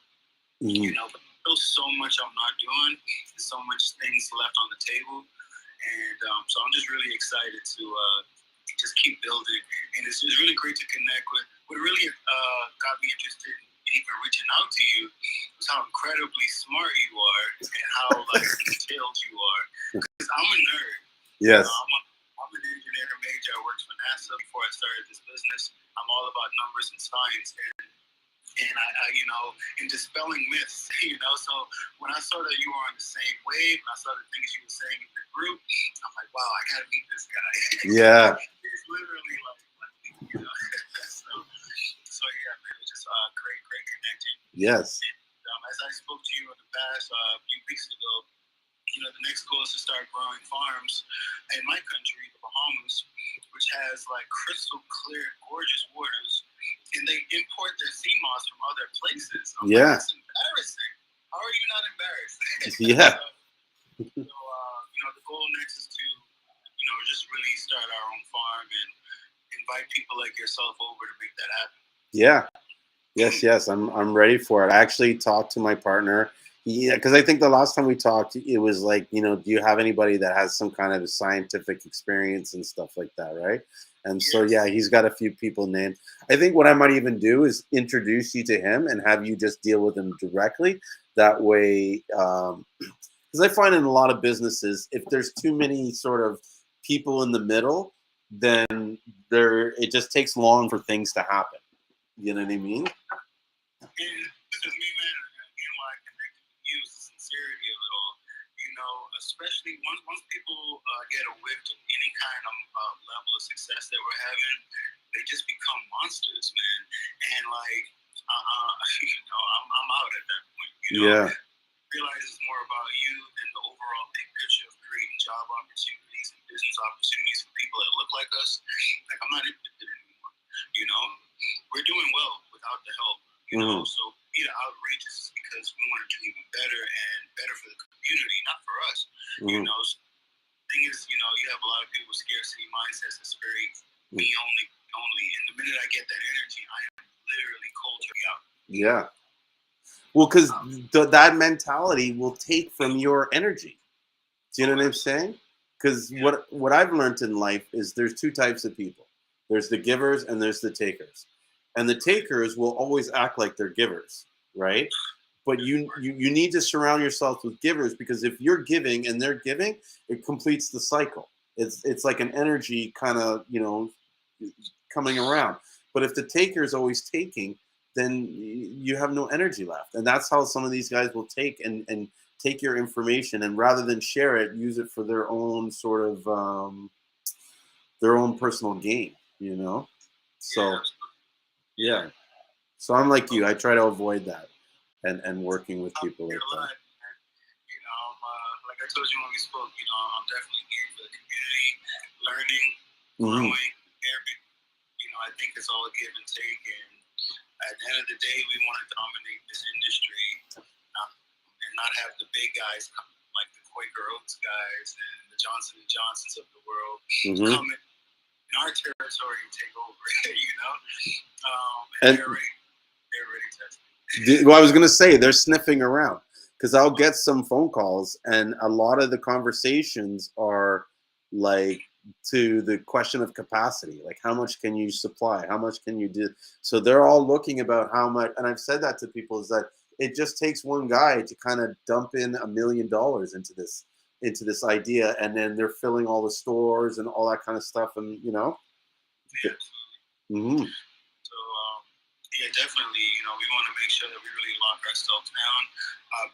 You know, but there's so much I'm not doing, and so much things left on the table. And so I'm just really excited to just keep building. And it's just really great to connect with. What really got me interested in even reaching out to you was how incredibly smart you are and how like detailed you are. Because I'm a nerd. Yes. I'm an engineer major. I worked for NASA before I started this business. I'm all about numbers and science. And I, you know, and dispelling myths, you know. So when I saw that you were on the same wave, and I saw the things you were saying in the group, I'm like, wow, I gotta meet this guy. Yeah. It's literally like you know. so yeah, man, it's just great connecting. Yes. And, as I spoke to you in the past few weeks ago, you know, the next goal is to start growing farms in my country, the Bahamas, which has like crystal clear, gorgeous waters, and they import their sea moss from other places. I'm like, that's embarrassing. How are you not embarrassed? Yeah. So, you know, the goal next is to, you know, just really start our own farm and invite people like yourself over to make that happen. Yeah. Yes. I'm ready for it. I actually talked to my partner. Yeah, because I think the last time we talked, it was like, you know, do you have anybody that has some kind of scientific experience and stuff like that, right? And so, yeah, he's got a few people named. I think what I might even do is introduce you to him and have you just deal with him directly. That way, because I find in a lot of businesses, if there's too many sort of people in the middle, then it just takes long for things to happen. You know what I mean? This is me, man. Again, why I connected with you is the sincerity of it all. You know, especially once people get a whiff of any kind of level of success that we're having, they just become monsters, man. And like, I'm out at that point. Yeah. Realize it's more about you than the overall big picture of creating job opportunities and business opportunities for people that look like us. Like, I'm not interested anymore. We're doing well without the help. So be the outreach is because we want to do even better and better for the community, not for us. So the thing is, you have a lot of people with scarcity mindsets. It's very me only. And the minute I get that energy, I am literally cold turkey out. Yeah. Well, because that mentality will take from your energy. Do you know what I'm saying? Because what I've learned in life is there's two types of people. There's the givers and there's the takers. And the takers will always act like they're givers, right? But you need to surround yourself with givers, because if you're giving and they're giving, it completes the cycle. It's like an energy kind of, coming around. But if the taker is always taking, then you have no energy left. And that's how some of these guys will take and take your information, and rather than share it, use it for their own sort of their own personal gain, So yeah. So I'm like you. I try to avoid that and working with people like that. Like I told you when we spoke, I'm definitely here for the community, learning, growing, caring. I think it's all a give and take, and at the end of the day, we want to dominate this industry and not have the big guys come, like the Quaker Oats guys and the Johnson & Johnsons of the world come in our territory and take over, and they're already testing. Well, I was going to say, they're sniffing around, because I'll get some phone calls, and a lot of the conversations are like to the question of capacity, like how much can you supply, how much can you do. So they're all looking about how much, and I've said that to people, is that it just takes one guy to kind of dump in $1 million into this idea, and then they're filling all the stores and all that kind of stuff, and Yeah, absolutely. So yeah, definitely. We want to make sure that we really lock ourselves down.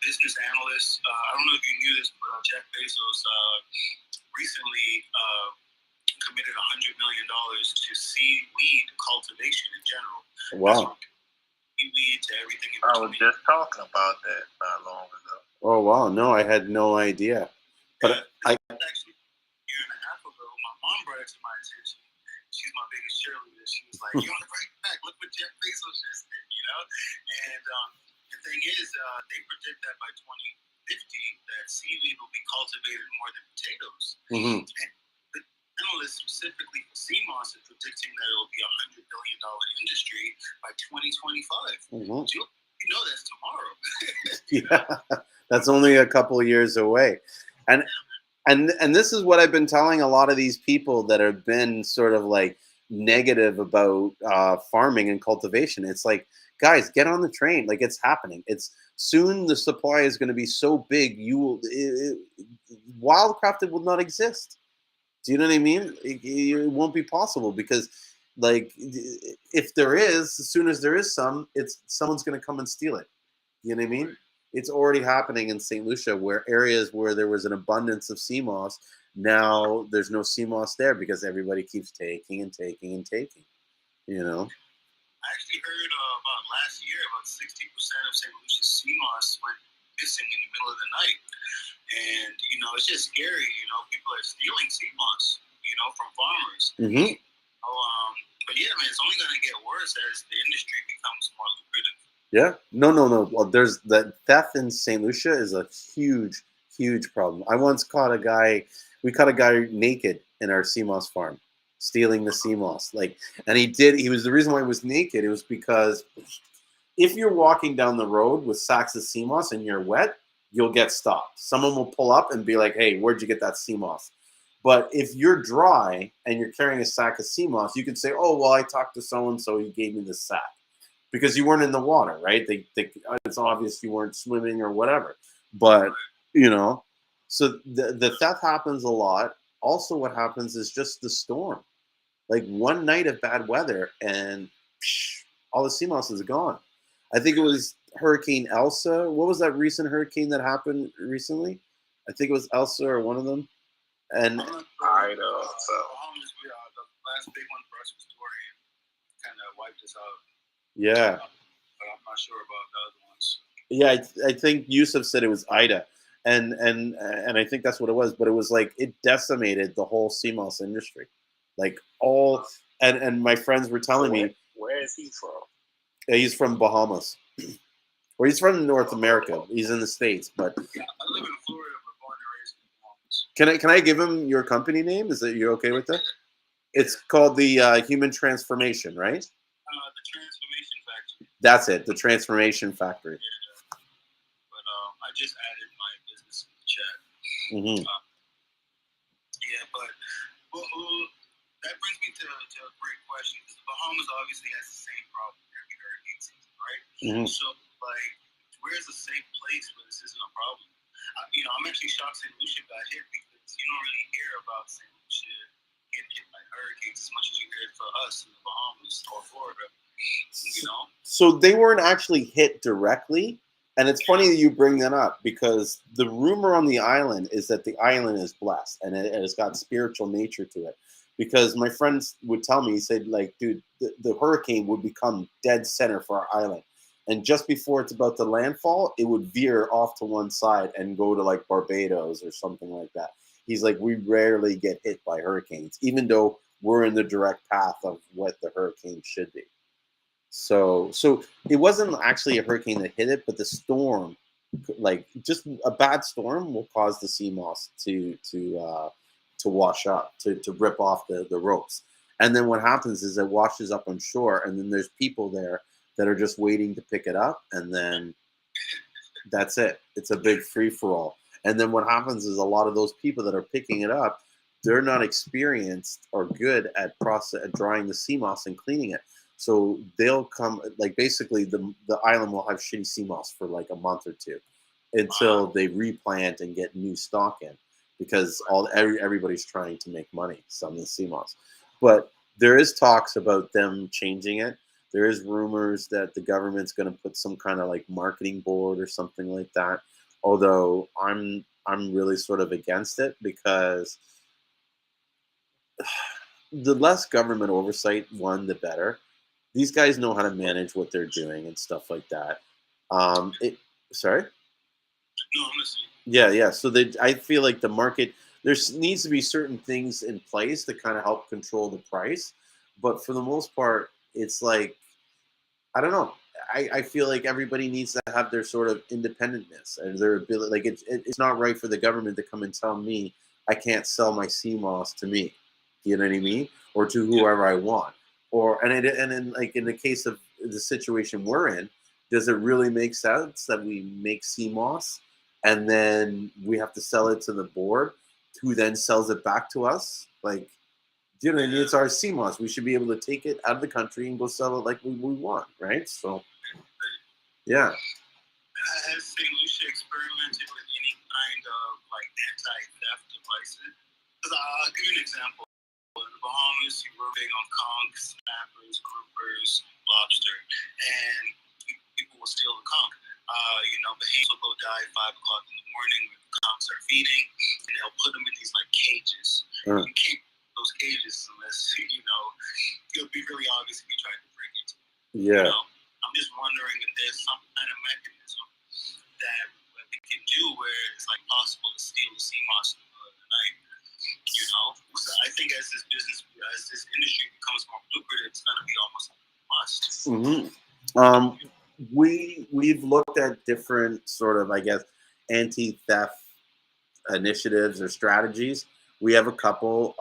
Business analysts. I don't know if you knew this, but Jeff Bezos recently committed $100 million to seaweed cultivation in general. Wow. Seaweed to everything in between. I was just talking about that not long ago. Oh wow! No, I had no idea. But Actually, a year and a half ago, my mom brought it to my attention. She's my biggest cheerleader. She was like, "You want to bring it back? Look what Jeff Bezos just did," And the thing is, they predict that by 2050, that seaweed will be cultivated more than potatoes. And the analysts specifically for Seamoss are predicting that it will be $100 billion industry by 2025. You know that's tomorrow. Yeah, that's only a couple of years away, and this is what I've been telling a lot of these people that have been sort of like negative about farming and cultivation. It's like, guys, get on the train. Like, it's happening. It's soon the supply is going to be so big, wildcrafted will not exist. Do you know what I mean? It won't be possible, because like, if there is, as soon as there is someone's going to come and steal it. You know what I mean? It's already happening in St. Lucia, where areas where there was an abundance of sea moss, now there's no sea moss there because everybody keeps taking and taking and taking. I actually heard about last year, about 60% of St. Lucia's sea moss went missing in the middle of the night. And, it's just scary, people are stealing sea moss, from farmers. But yeah, man, it's only going to get worse as the industry becomes more lucrative. Yeah. No. Well, there's the theft in St. Lucia is a huge, huge problem. I once caught a guy. We caught a guy naked in our sea moss farm, stealing the sea moss. And he was, the reason why he was naked, it was because if you're walking down the road with sacks of sea moss and you're wet, you'll get stopped. Someone will pull up and be like, "Hey, where'd you get that sea moss?" But if you're dry and you're carrying a sack of sea moss, you can say, "Oh, well, I talked to so-and-so, he gave me this sack." Because you weren't in the water, right? It's obvious you weren't swimming or whatever. But, so the theft happens a lot. Also, what happens is just the storm. Like one night of bad weather and all the sea moss is gone. I think it was Hurricane Elsa. What was that recent hurricane that happened recently? I think it was Elsa or one of them. And the last big one for us was Dorian. kind of wiped us out. Yeah. But I'm not sure about the other ones. Yeah, I think Yusuf said it was Ida, and I think that's what it was. But it was like it decimated the whole CMOS industry, like all. And my friends were telling me, where is he from? He's from Bahamas, or he's from North America. He's in the States, but Yeah, I live in Florida, but born and raised in Bahamas. can I give him your company name? Is that you okay with that? It's called the Human Transformation, right? The Transformation Factory. That's it, the Transformation Factory. Yeah. But I just added my business in the chat. Mm-hmm. Yeah, but that brings me to a great question. Because the Bahamas obviously has the same problem every hurricane season, right? Mm-hmm. So, like, where's a safe place where this isn't a problem? I'm actually shocked St. Lucia got hit because you don't really hear about St. Lucia getting hit by hurricanes as much as you hear for us in the Bahamas or Florida. You know? So they weren't actually hit directly. And it's funny that you bring that up because the rumor on the island is that the island is blessed and it has got spiritual nature to it. Because my friends would tell me, he said, like, dude, the hurricane would become dead center for our island. And just before it's about to landfall, it would veer off to one side and go to like Barbados or something like that. He's like, we rarely get hit by hurricanes, even though we're in the direct path of what the hurricane should be. So it wasn't actually a hurricane that hit it, but the storm, like just a bad storm, will cause the CMOS to wash up, to rip off the ropes. And then what happens is it washes up on shore, and then there's people there that are just waiting to pick it up, and then that's it. It's a big free for all. And then what happens is a lot of those people that are picking it up, they're not experienced or good at drying the CMOS and cleaning it. So they'll come, like basically the island will have shitty CMOS for like a month or two until they replant and get new stock in, because everybody's trying to make money selling the CMOS. But there is talks about them changing it. There is rumors that the government's going to put some kind of like marketing board or something like that. Although I'm really sort of against it because the less government oversight, the better. These guys know how to manage what they're doing and stuff like that. Sorry? No, I'm listening. Yeah. So I feel like the market, there needs to be certain things in place to kind of help control the price. But for the most part, it's like, I don't know. I feel like everybody needs to have their sort of independentness and their ability. Like it's not right for the government to come and tell me I can't sell my CMOS to me. You know what I mean? Or to whoever I want. And then like in the case of the situation we're in, does it really make sense that we make CMOS and then we have to sell it to the board, who then sells it back to us? Like, do you know what I mean? It's our CMOS. We should be able to take it out of the country and go sell it like we want, right? So, yeah. Has St. Lucia experimented with any kind of like anti-theft devices? Because I'll give you an example. In the Bahamas, you were big on conchs, snappers, groupers, lobster, and people will steal the conch. Bahamas will go dive 5 o'clock in the morning when the conchs are feeding, and they'll put them in these like cages. You can't put those cages unless it'll be really obvious if you try to break into it. Yeah. I'm just wondering if there's some kind of mechanism that we can do where it's like possible to steal the CMOS in the middle of the night. So I think as this industry becomes more lucrative, it's going to be almost a must. We've looked at different sort of, I guess, anti-theft initiatives or strategies. We have a couple.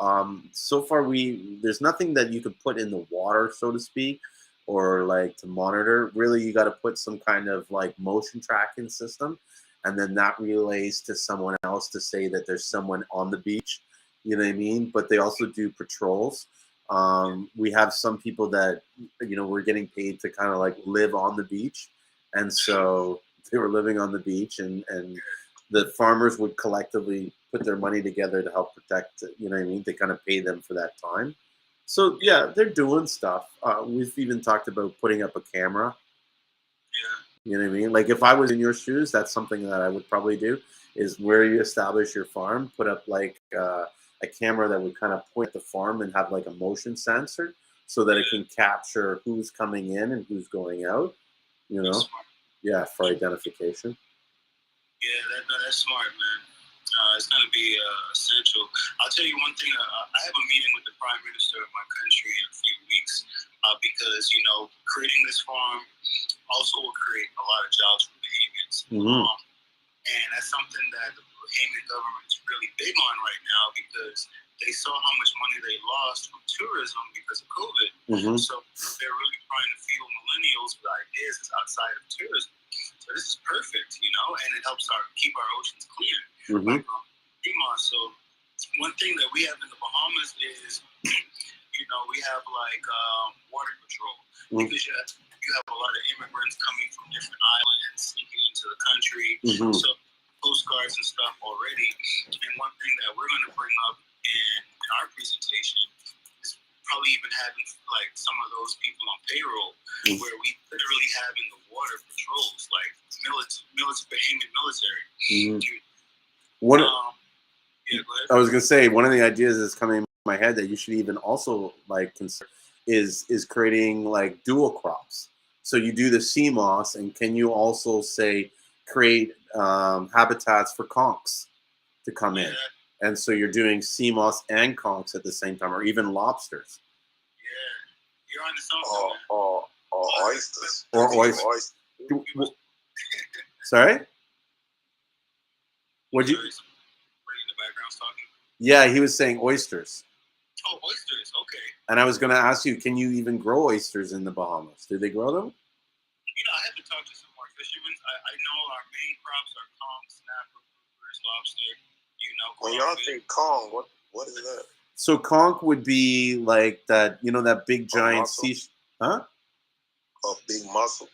So far, there's nothing that you could put in the water, so to speak, or like to monitor. Really, you got to put some kind of like motion tracking system, and then that relays to someone else to say that there's someone on the beach. You know what I mean? But they also do patrols. We have some people that, were getting paid to kind of like live on the beach. And so they were living on the beach and the farmers would collectively put their money together to help protect, you know what I mean? They kind of pay them for that time. So yeah, they're doing stuff. We've even talked about putting up a camera. Yeah. You know what I mean? Like if I was in your shoes, that's something that I would probably do, is where you establish your farm, put up like a camera that would kind of point at the farm and have like a motion sensor. so that it can capture who's coming in and who's going out. You know, yeah, for identification. Yeah, that's smart, man. It's going to be essential. I'll tell you one thing. I have a meeting with the Prime Minister of my country in a few weeks because, you know, creating this farm also will create a lot of jobs for Bahamians. Mm-hmm. And that's something that the Bahamian government is really big on right now because they saw how much money they lost from tourism because of COVID. Mm-hmm. So they're really trying to fuel millennials with ideas outside of tourism. So this is perfect, you know, and it helps keep our oceans clean. Mm-hmm. Seamoss. So one thing that we have in the Bahamas is, you know, we have like water patrol because you have a lot of immigrants coming from different islands sneaking into the country. Mm-hmm. So coast guards and stuff already. And one thing that we're going to bring up in our presentation is probably even having like some of those people on payroll, where we literally having the water patrols, like Bahamian military. What? Yeah, go ahead. I was gonna say one of the ideas that's coming in my head that you should even also like consider is creating like dual crops. So you do the Seamoss, and can you also say create habitats for conchs to come in? And so you're doing Seamoss and conchs at the same time, or even lobsters. Yeah, you're on to something. Or oysters. Or oysters. Sorry? What'd you? Were you in the background talking? Yeah, he was saying oysters. Oh, oysters. Okay. And I was going to ask you, can you even grow oysters in the Bahamas? Do they grow them? You know, I have to talk to some more fishermen. I know our main crops are conch, snapper, groupers, lobster. You know, when y'all say conch, what is that? So conch would be like that, you know, that big giant sea, huh? A big mussel.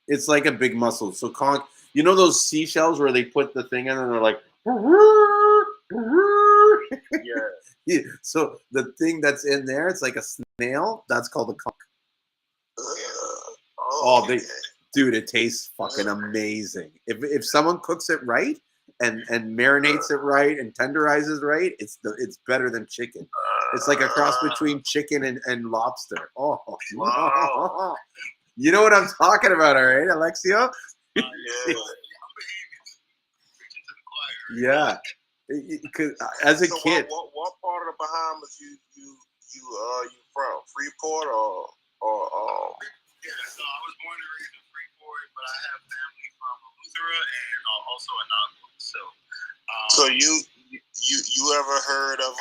It's like a big mussel. So conch, you know those seashells where they put the thing in and they're like, yeah. So the thing that's in there, it's like a snail. That's called a conch. Dude, it tastes fucking amazing. If someone cooks it right and marinates it right and tenderizes right, it's better than chicken. It's like a cross between chicken and lobster. Oh, wow. You know what I'm talking about, all right, Alexio? Yeah. Because as a kid, what part of the Bahamas you from? Freeport or Yeah, so I was born and raised in Freeport, but I have family from Eleuthera and also Anagua. So you ever heard of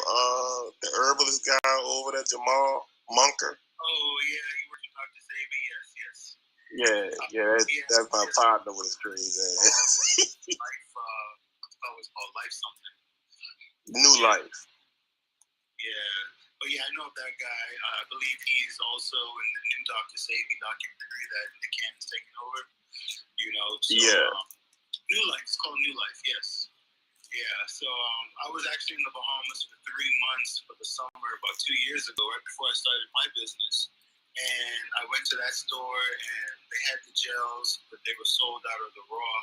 the herbalist guy over there, Jamal Munker? Oh yeah, he worked with Dr. Sabi. Yes. Yeah, that's my partner with his crazy ass. It's called Life something. New Life. Yeah. But yeah, I know of that guy. I believe he's also in the new Dr. Sabi documentary that Nick Cannon's taking over. You know, so, New Life. It's called New Life, yes. Yeah, so I was actually in the Bahamas for 3 months for the summer about 2 years ago, right before I started my business. And I went to that store and they had the gels, but they were sold out of the raw.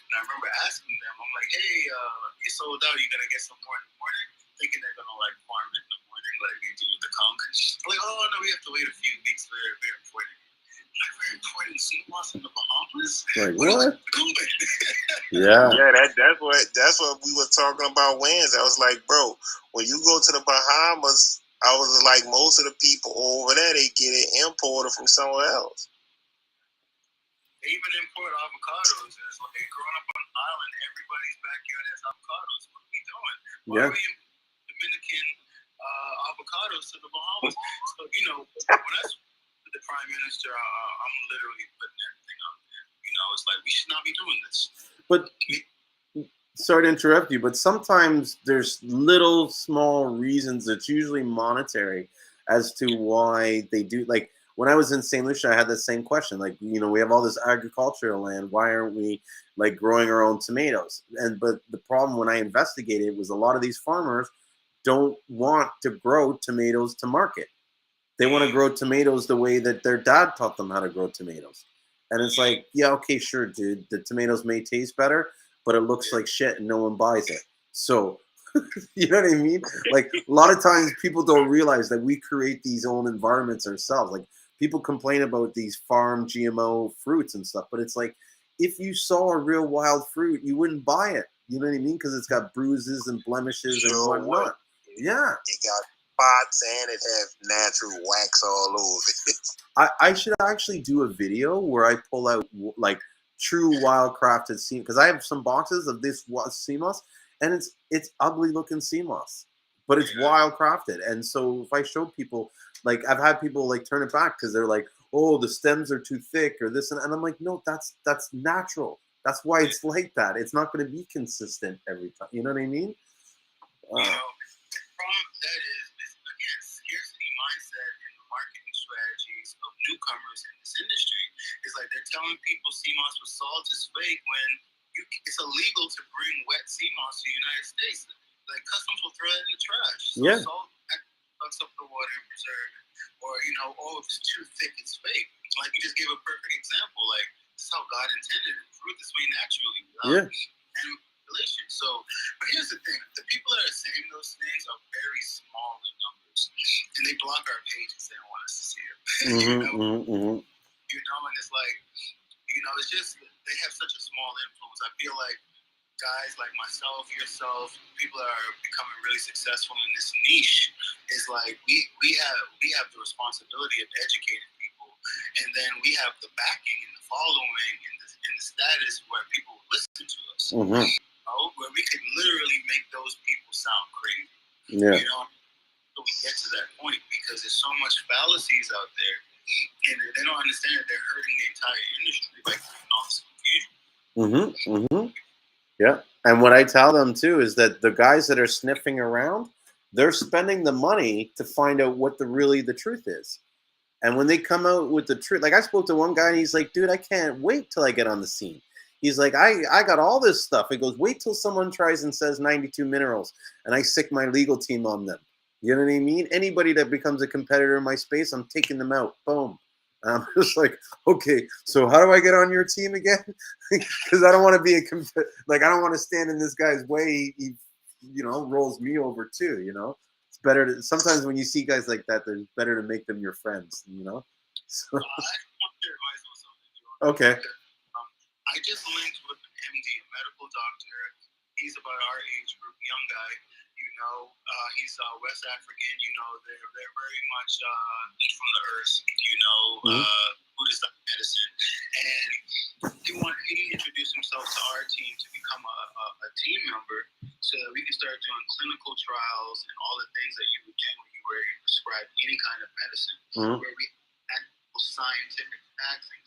And I remember asking them, I'm like, hey, you sold out, you gonna get some more in the morning? Thinking they're gonna like farm it in the morning, like they do with the conch. I'm like, oh no, we have to wait a few weeks for it. We're importing. Like, we're importing Seamoss in the Bahamas? Like, what? Yeah, that's what we were talking about Wednesday. I was like, bro, when you go to the Bahamas, I was like, most of the people over there, they get it imported from somewhere else. They even import avocados. It's like growing up on an island, everybody's backyard has avocados. What are we doing? Why are we importing Dominican avocados to the Bahamas? So, you know, when I with the Prime Minister, I'm literally putting everything out there. You know, it's like we should not be doing this. But sorry to interrupt you, but sometimes there's little small reasons. It's usually monetary as to why they do. Like when I was in St. Lucia, I had the same question. Like, you know, we have all this agricultural land. Why aren't we like growing our own tomatoes? But the problem when I investigated was a lot of these farmers don't want to grow tomatoes to market. They want to grow tomatoes the way that their dad taught them how to grow tomatoes. And it's like, yeah, okay, sure, dude. The tomatoes may taste better, but it looks like shit and no one buys it. So You know what I mean? Like a lot of times people don't realize that we create these own environments ourselves. Like people complain about these farm GMO fruits and stuff, but it's like if you saw a real wild fruit, you wouldn't buy it. You know what I mean? Because it's got bruises and blemishes and Sure would. whatnot. Yeah. It got spots and it has natural wax all over it. I should actually do a video where I pull out like true wild crafted sea, because I have some boxes of this sea moss, and it's ugly looking sea moss, but it's wild crafted. And so if I show people, like I've had people like turn it back because they're like, oh, the stems are too thick or this, and I'm like, no, that's natural. That's why it's like that. It's not going to be consistent every time. You know what I mean? You know, the problem with that is again, scarcity mindset and the marketing strategies of newcomers in this industry. It's like they're telling people sea moss with salt is fake when it's illegal to bring wet sea moss to the United States. Like customs will throw it in the trash. So Yeah. salt sucks up the water and preserve it. Or, you know, oh, if it's too thick, it's fake. Like you just gave a perfect example. Like this is how God intended it. Fruit this way naturally. Yeah. And manipulation. So, but here's the thing: the people that are saying those things are very small in numbers, and they block our pages. They don't want us to see it. You know, and it's like, you know, it's just they have such a small influence. I feel like guys like myself, yourself, people that are becoming really successful in this niche, is like we have the responsibility of educating people, and then we have the backing and the following and the status where people will listen to us. Where we could literally make those people sound crazy. Yeah. You know, so we get to that point because there's so much fallacies out there, and they don't understand that they're hurting the entire industry by creating all this confusion. Yeah. And what I tell them too is that the guys that are sniffing around, they're spending the money to find out what the truth is. And when they come out with the truth, like I spoke to one guy and he's like, dude, I can't wait till I get on the scene. He's like, I got all this stuff. He goes, wait till someone tries and says 92 minerals and I sick my legal team on them. You know what I mean? Anybody that becomes a competitor in my space, I'm taking them out. Boom. And I'm just like, okay, so how do I get on your team again? Because I don't want to be I don't want to stand in this guy's way. He, you know, rolls me over too, you know? It's better to, sometimes when you see guys like that, it's better to make them your friends, you know? So, I want your advice on something. Okay. I just linked with an MD, a medical doctor. He's about our age group, young guy. You know, he's West African. You know, they're very much eat from the earth. You know, Buddhist medicine, and he introduced himself to our team to become a team member, so that we can start doing clinical trials and all the things that you would do when you were prescribed any kind of medicine, where we actual scientific facts and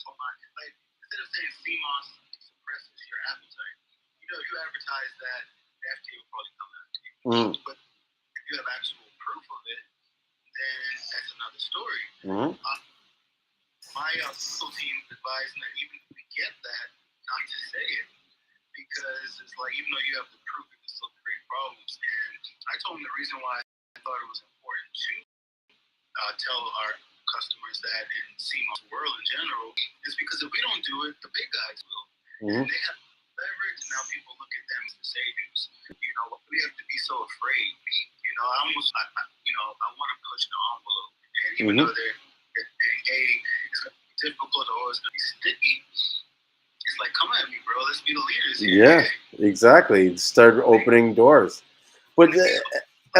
like. Instead of saying CMOS suppresses your appetite, you know, if you advertise that, the FDA will probably come after you. But if you have actual proof of it, then that's another story. My legal team is advising that even if we get that, not to say it, because it's like, even though you have the proof, it can still create problems. And I told them the reason why I thought it was important to tell our customers that in Seamoss world in general is because if we don't do it, the big guys will. And they have leverage, and now people look at them as the saviors. You know, we have to be so afraid. You know, I want to push the envelope. And even though they're saying, hey, it's going to be difficult or it's going to be sticky, it's like, come at me, bro. Let's be the leaders here. Yeah, exactly. Start opening doors. But we have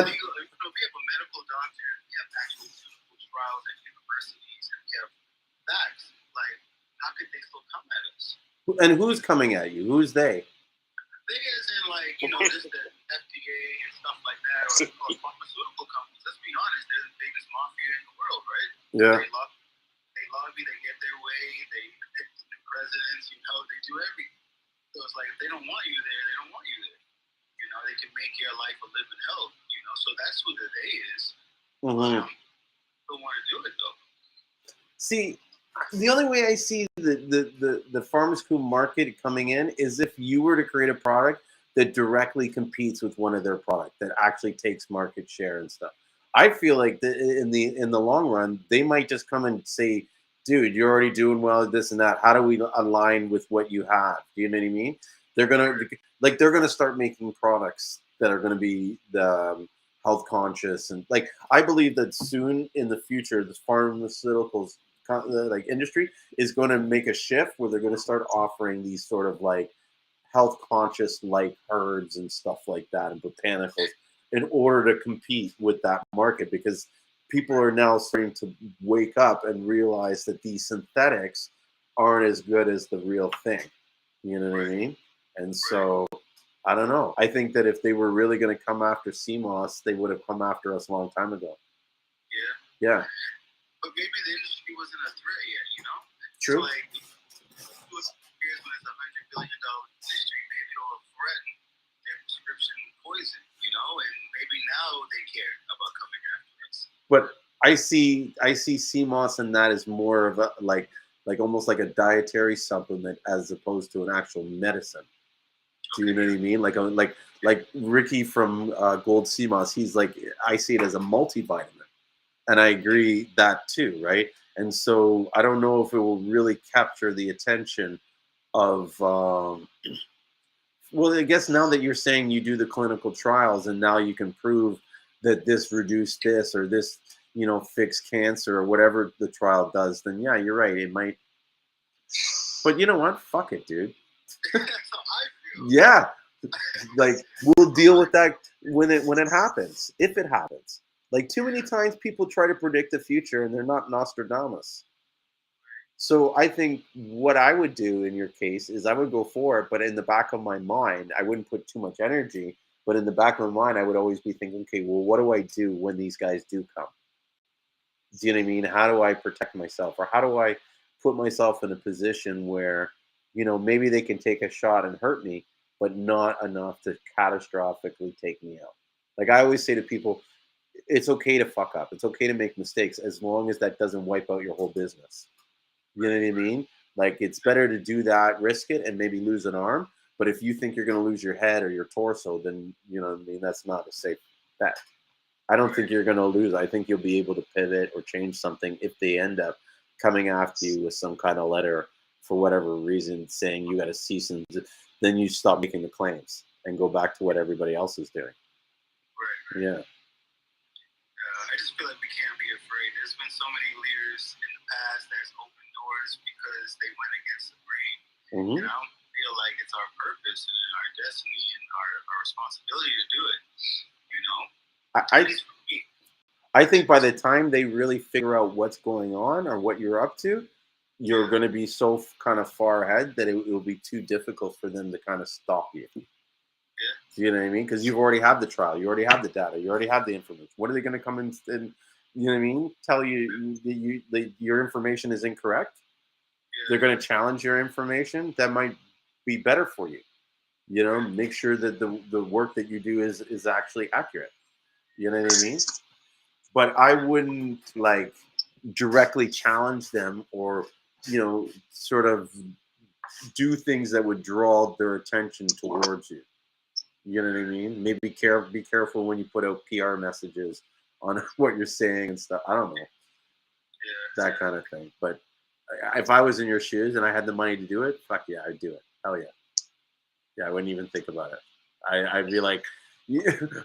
a medical doctor, we have actual clinical trials at universities, and we have facts. Like, how could they still come at us? And who's coming at you? Who's they? They as in, like, you know, just the FDA and stuff like that, or pharmaceutical companies. Let's be honest, they're the biggest mafia in the world, right? Yeah. They lobby, they get their way, they pick the new presidents, you know, they do everything. So it's like, if they don't want you there, they don't want you there. You know, they can make your life a living hell, you know, so that's who the they is. Don't want to do it, though. See, the only way I see the pharmaceutical market coming in is if you were to create a product that directly competes with one of their products that actually takes market share and stuff. I feel like in the long run, they might just come and say, dude, you're already doing well at this and that. How do we align with what you have? Do you know what I mean? They're gonna start making products that are going to be the health conscious, and like I believe that soon in the future, the pharmaceuticals like industry is going to make a shift where they're going to start offering these sort of like health conscious like herds and stuff like that and botanicals in order to compete with that market, because people are now starting to wake up and realize that these synthetics aren't as good as the real thing. You know what I mean? And so I don't know. I think that if they were really going to come after Seamoss, they would have come after us a long time ago. Yeah. Yeah. But maybe the industry wasn't a threat yet, you know? True. So like, it was years when it's $100 billion industry, maybe it'll threaten their prescription poison, you know? And maybe now they care about coming after us. But I see Seamoss and that as more of a like almost like a dietary supplement as opposed to an actual medicine. Do you know what I mean? Like Ricky from Gold Seamoss, he's like, I see it as a multivitamin. And I agree that too, right? And so I don't know if it will really capture the attention of, well, I guess now that you're saying you do the clinical trials and now you can prove that this reduced this or this, you know, fixed cancer or whatever the trial does, then yeah, you're right. It might. But you know what? Fuck it, dude. That's how I feel. Yeah. Like we'll deal with that when it happens, if it happens. Like too many times people try to predict the future and they're not Nostradamus. So I think what I would do in your case is I would go for it, but in the back of my mind, I wouldn't put too much energy. But in the back of my mind, I would always be thinking, okay, well, what do I do when these guys do come? Do you know what I mean? How do I protect myself? Or how do I put myself in a position where, you know, maybe they can take a shot and hurt me, but not enough to catastrophically take me out. Like I always say to people, it's okay to fuck up. It's okay to make mistakes as long as that doesn't wipe out your whole business. You know what I mean? Like it's better to do that, risk it, and maybe lose an arm. But if you think you're going to lose your head or your torso, then you know what I mean. That's not a safe bet. I don't think you're going to lose. I think you'll be able to pivot or change something if they end up coming after you with some kind of letter for whatever reason saying you got to cease and then you stop making the claims and go back to what everybody else is doing. Right. Yeah. I just feel like we can't be afraid. There's been so many leaders in the past that's opened doors because they went against the grain. Mm-hmm. And I don't feel like it's our purpose and our destiny and our responsibility to do it. You know? I think by the time they really figure out what's going on or what you're up to, you're going to be so kind of far ahead that it will be too difficult for them to kind of stop you. Yeah. Do you know what I mean? Because you've already have the trial, you already have the data, you already have the information. What are they going to come in and you know what I mean? Tell you your information is incorrect? Yeah. They're going to challenge your information. That might be better for you. You know, make sure that the work that you do is actually accurate. You know what I mean? But I wouldn't like directly challenge them or, you know, sort of do things that would draw their attention towards you. You know what I mean? Maybe be careful when you put out PR messages on what you're saying and stuff. I don't know. Yeah. That kind of thing. But if I was in your shoes and I had the money to do it, fuck yeah, I'd do it. Hell yeah. Yeah, I wouldn't even think about it. I'd be like,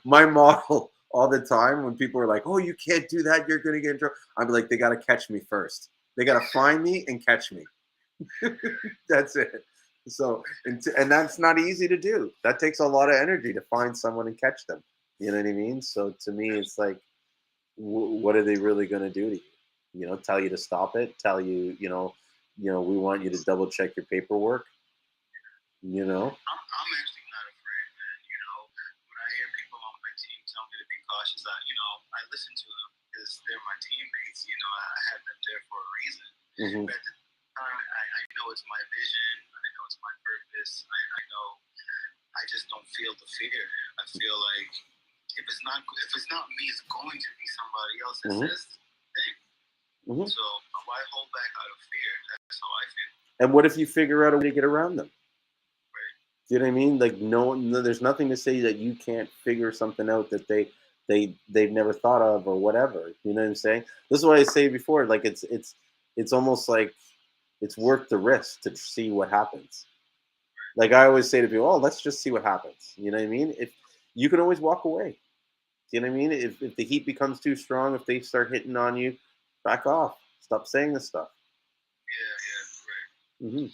my model all the time when people are like, oh, you can't do that, you're going to get in trouble. I'd be like, they got to catch me first. They got to find me and catch me. That's it. So, and that's not easy to do. That takes a lot of energy to find someone and catch them. You know what I mean? So to me, it's like, what are they really going to do to you? You know, tell you to stop it. Tell you, you know, we want you to double check your paperwork. You know. I'm actually not afraid, man. You know, when I hear people on my team tell me to be cautious, I listen to them because they're my teammates. You know, I have them there for a reason. Mm-hmm. But at the time, I know it's my vision. I know it's my purpose. I know. I just don't feel the fear. I feel like if it's not me, it's going to be somebody else that says the thing. Mm-hmm. So why hold back out of fear? That's how I feel. And what if you figure out a way to get around them? You know what I mean? Like no, there's nothing to say that you can't figure something out that they've never thought of or whatever. You know what I'm saying? This is what I say before. Like it's almost like it's worth the risk to see what happens. Like I always say to people, oh, let's just see what happens. You know what I mean? you can always walk away. You know what I mean? If the heat becomes too strong, if they start hitting on you, back off. Stop saying this stuff. Yeah, Hmm.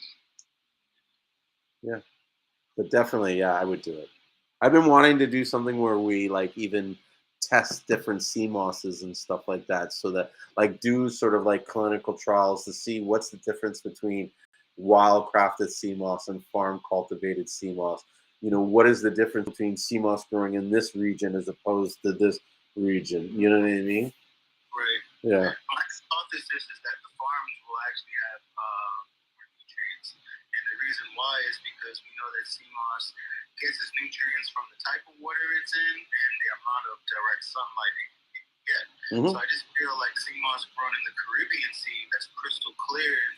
Yeah, but definitely, yeah, I would do it. I've been wanting to do something where we like even test different sea mosses and stuff like that, so that like do sort of like clinical trials to see what's the difference between wild crafted sea moss and farm cultivated sea moss. You know, what is the difference between sea moss growing in this region as opposed to this region? You know what I mean? right. Yeah. My hypothesis is that the farms will actually have more nutrients, and the reason why is because we know that sea moss gets its nutrients from the type of water it's in and the amount of direct sunlight it can get. Hmm. So I just feel like sea moss grown in the Caribbean Sea that's crystal clear and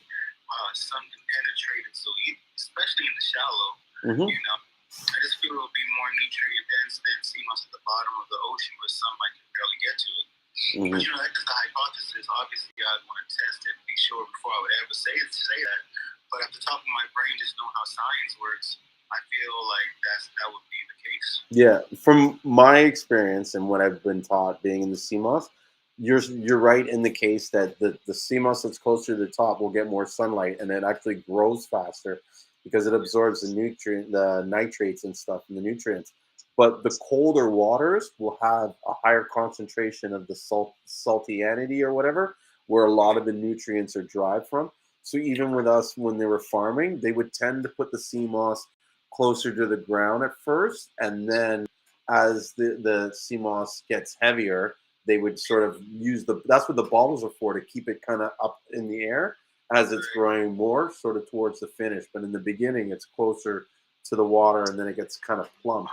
sun can penetrate it, so especially in the shallow, Hmm. you know. I just feel it'll be more nutrient dense than sea moss at the bottom of the ocean where sunlight can barely get to it. Hmm. But you know, that's just a hypothesis. Obviously, I'd want to test it and be sure before I would ever say that. But at the top of my brain, just knowing how science works, I feel like that would be the case. Yeah, from my experience and what I've been taught being in the CMOS, you're right in the case that the CMOS that's closer to the top will get more sunlight and it actually grows faster because it absorbs the nitrates and stuff and the nutrients. But the colder waters will have a higher concentration of the saltianity or whatever, where a lot of the nutrients are derived from. So even with us, when they were farming, they would tend to put the CMOS closer to the ground at first, and then as the sea moss gets heavier, they would sort of use that's what the bottles are for, to keep it kind of up in the air as it's growing more sort of towards the finish. But in the beginning, it's closer to the water, and then it gets kind of plump,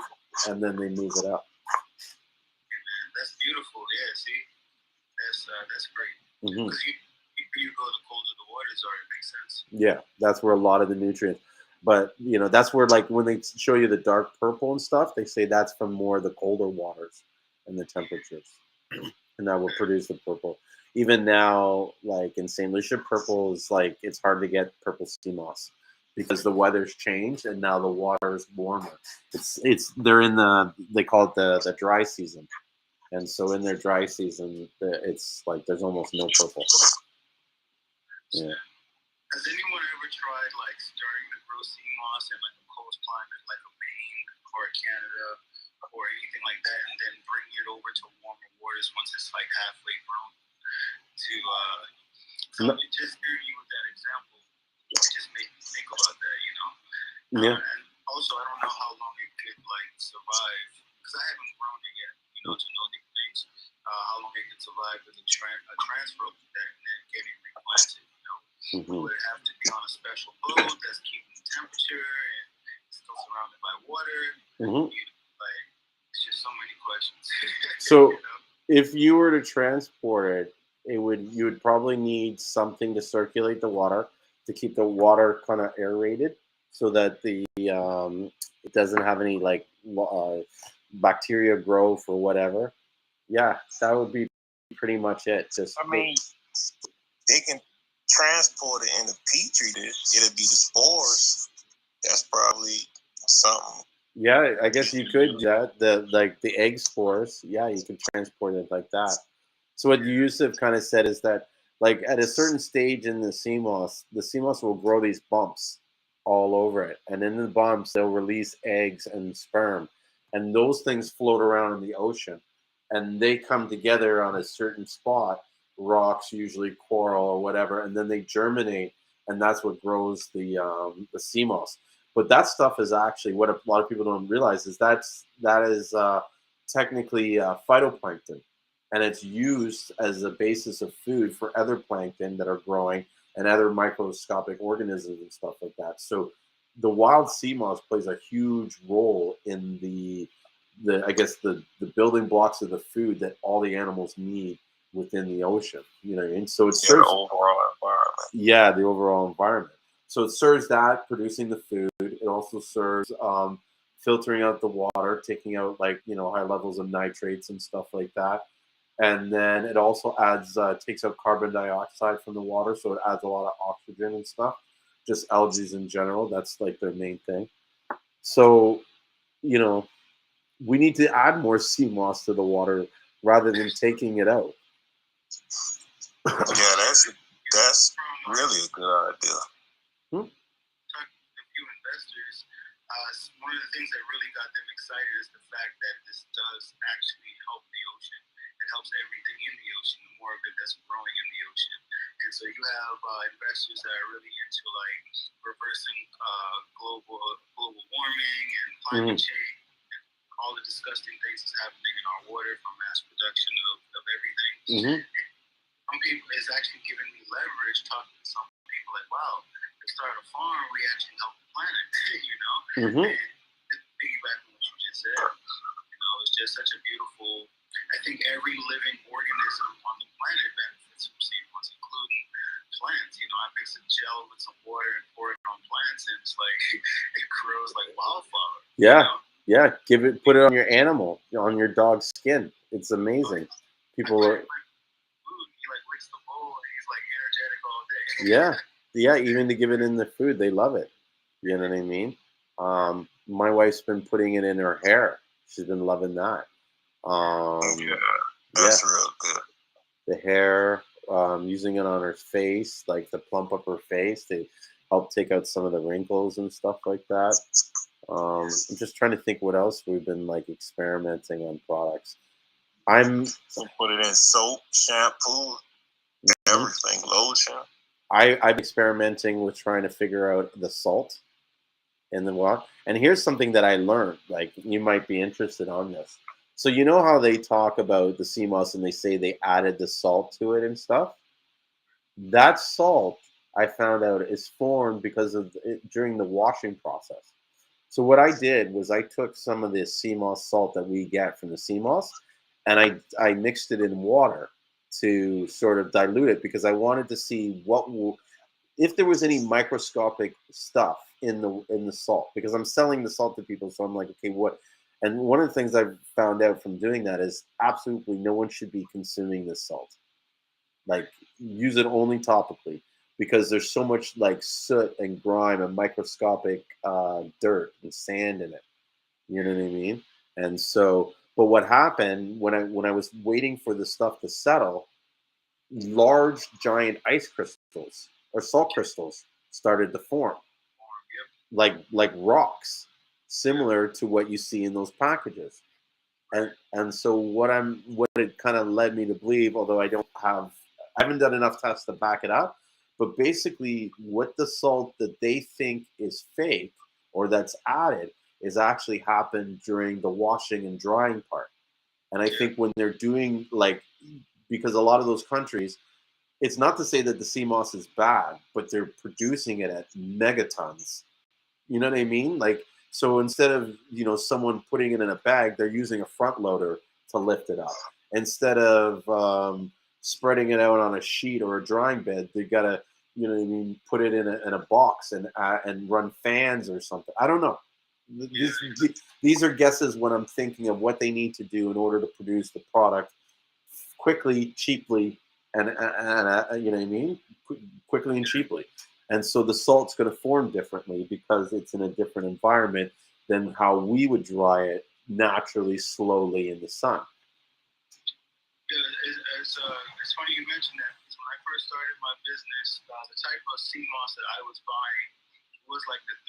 and then they move it up. That's beautiful. Yeah, see, that's great. Hmm. Because you go the colder the waters are, it makes sense. Yeah, that's where a lot of the nutrients. But you know, that's where like when they show you the dark purple and stuff, they say that's from more of the colder waters and the temperatures, and that will produce the purple. Even now, like in St. Lucia, purple is like it's hard to get purple sea moss because the weather's changed and now the water is warmer. It's they're in they call it the dry season, and so in their dry season, it's like there's almost no purple. Yeah. Has anyone ever tried like starting to grow sea moss in like a cold climate like a Maine or a Canada or anything like that, and then bring it over to warmer waters once it's like halfway grown? Just hearing you with that example, it just made me think about that, you know. Yeah. And also, I don't know how long it could like survive because I haven't grown it yet, you know, to know these things. How long it could survive as a transfer of that and then getting replanted, you know. Mm-hmm. Would it have to be on a special boat that's keeping the temperature and still surrounded by water? Mm-hmm. You know, like, it's just so many questions. So, you know? if you were to transport it, you would probably need something to circulate the water to keep the water kind of aerated, so that it doesn't have any like bacteria growth or whatever. Yeah, that would be pretty much it. I mean, they can transport it in a petri dish. It'll be the spores. That's probably something. Yeah, I guess you could. Yeah, the egg spores. Yeah, you can transport it like that. So what Yusuf kind of said is that like at a certain stage in the CMOS will grow these bumps all over it, and in the bumps they'll release eggs and sperm, and those things float around in the ocean, and they come together on a certain spot, rocks, usually coral or whatever, and then they germinate, and that's what grows the CMOS. But that stuff is actually what a lot of people don't realize is that is technically phytoplankton, and it's used as a basis of food for other plankton that are growing and other microscopic organisms and stuff like that. So the wild sea moss plays a huge role in the I guess the building blocks of the food that all the animals need within the ocean. You know what I mean? So it serves the overall environment. Yeah, the overall environment. So it serves that, producing the food. It also serves filtering out the water, taking out like high levels of nitrates and stuff like that. And then it also takes out carbon dioxide from the water, so it adds a lot of oxygen and stuff. Just algae in general, that's like their main thing. So, you know, We need to add more sea moss to the water rather than taking it out. Yeah, that's really a good idea. Talking to a few investors, one of the things that really got them excited is the fact that this does actually help the ocean. It helps everything in the ocean, the more of it that's growing in the ocean. And so you have investors that are really into like reversing global warming and climate change, and all the disgusting things that's happening in our water from mass production of everything. And some people is actually giving me leverage talking to some people like, wow, let's start a farm, we actually help the planet, you know? And piggyback on what you just said, you know, it's just such a beautiful, I think every living organism on the planet benefits from seamoss, including plants. You know, I mix a gel with some water and pour it on plants, and it's like it grows like wildfire. Yeah, you know? yeah. Put it on your animal, on your dog's skin. It's amazing. People are. He like licks the bowl, and he's like energetic all day. Yeah. Even to give it in the food, they love it. You know what I mean? My wife's been putting it in her hair. She's been loving that. That's real good. The hair, using it on her face, like to plump up her face, to help take out some of the wrinkles and stuff like that. I'm just trying to think what else we've been like experimenting on products. You put it in soap, shampoo, everything, lotion. I'm experimenting with trying to figure out the salt in the water. And here's something that I learned. Like, you might be interested on this. So you know how they talk about the sea moss and they say they added the salt to it and stuff? That salt, I found out, is formed because of during the washing process. So what I did was I took some of this sea moss salt that we get from the sea moss, and I mixed it in water to sort of dilute it, because I wanted to see if there was any microscopic stuff in the salt, because I'm selling the salt to people. So I'm like, okay, what? And one of the things I've found out from doing that is absolutely no one should be consuming this salt. Like, use it only topically, because there's so much like soot and grime and microscopic dirt and sand in it. You know what I mean? And so, but what happened when I was waiting for the stuff to settle, large giant ice crystals or salt crystals started to form, like rocks, similar to what you see in those packages. And so what it kind of led me to believe, although I haven't done enough tests to back it up, but basically what the salt that they think is fake or that's added is actually happened during the washing and drying part. And I think when they're doing, like, because a lot of those countries, it's not to say that the sea moss is bad, but they're producing it at megatons. You know what I mean? Like, so instead of, someone putting it in a bag, they're using a front loader to lift it up. Instead of spreading it out on a sheet or a drying bed, they've got to, put it in a box and run fans or something. I don't know. These are guesses when I'm thinking of what they need to do in order to produce the product quickly, cheaply, and you know what I mean? Quickly and cheaply. And so the salt's going to form differently because it's in a different environment than how we would dry it naturally, slowly in the sun. Yeah, it's funny you mentioned that, because when I first started my business, the type of sea moss that I was buying was like the 30%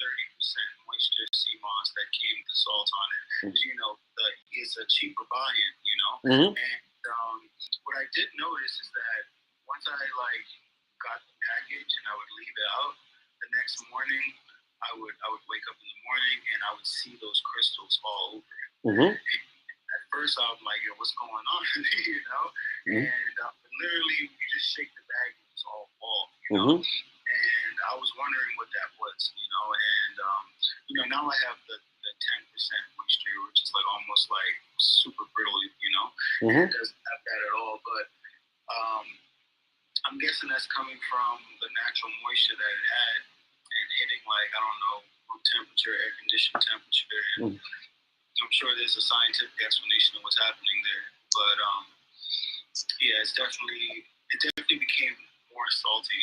moisture sea moss that came with the salt on it. It's a cheaper buy-in, And what I did notice is that once I got the package and I would leave it out, the next morning I would wake up in the morning and I would see those crystals all over it. And at first I'm like, yo, what's going on? And literally you just shake the bag and it's all ball, And I was wondering what that was, and now I have the 10% moisture, which is like almost like super brittle, And it doesn't have that at all. But I'm guessing that's coming from the natural moisture that it had and hitting room temperature, air conditioned temperature. And I'm sure there's a scientific explanation of what's happening there. But it definitely became more salty.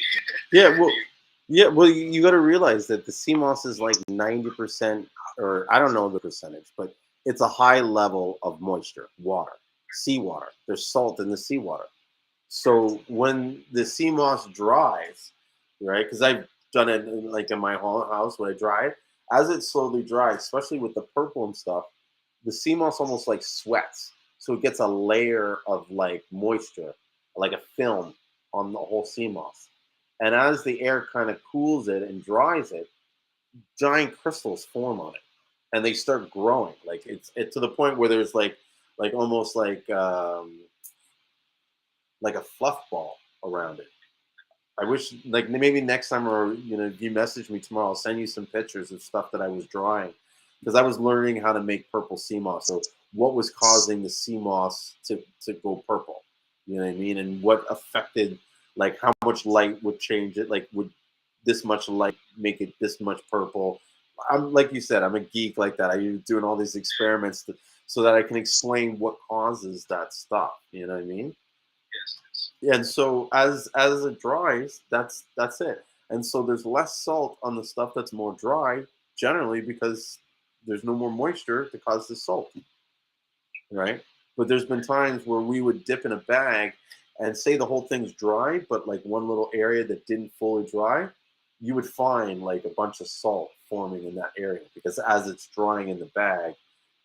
Well, you got to realize that the sea moss is like 90%, or I don't know the percentage, but it's a high level of moisture, water, seawater. There's salt in the seawater. So when the sea moss dries, right? Because I've done it like in my house when I dry it, as it slowly dries, especially with the purple and stuff, the sea moss almost like sweats. So it gets a layer of like moisture, like a film on the whole sea moss. And as the air kind of cools it and dries it, giant crystals form on it, and they start growing. Like it's to the point where there's like almost like a fluff ball around it. I wish, like, maybe next time, or if you message me tomorrow, I'll send you some pictures of stuff that I was drawing, because I was learning how to make purple sea moss. So what was causing the sea moss to go purple? You know what I mean? And what affected, like, how much light would change it? Like, would this much light make it this much purple? I'm, like you said, I'm a geek like that. I'm doing all these experiments so that I can explain what causes that stuff. You know what I mean? Yes. And so as it dries, that's it. And so there's less salt on the stuff that's more dry, generally, because there's no more moisture to cause the salt, right? But there's been times where we would dip in a bag and say the whole thing's dry, but like one little area that didn't fully dry, you would find like a bunch of salt forming in that area, because as it's drying in the bag,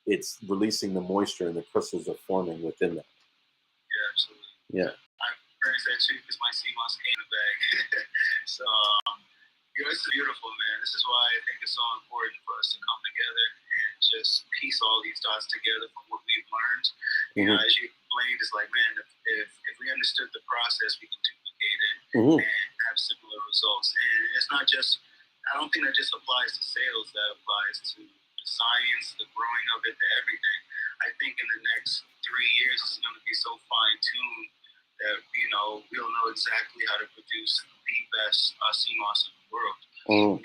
it's releasing the moisture and the crystals are forming within that. Yeah, absolutely. Yeah. I experienced that too, because my sea moss came in a bag. So, it's beautiful, man. This is why I think it's so important for us to come together and just piece all these dots together from what we've learned. You know, as you explained, it's like, man, if we understood the process, we can duplicate it and have similar results. And it's not just, I don't think that just applies to sales, that applies to the science, the growing of it, to everything. I think in the next 3 years, it's going to be so fine-tuned that, we'll know exactly how to produce the best sea moss in the world.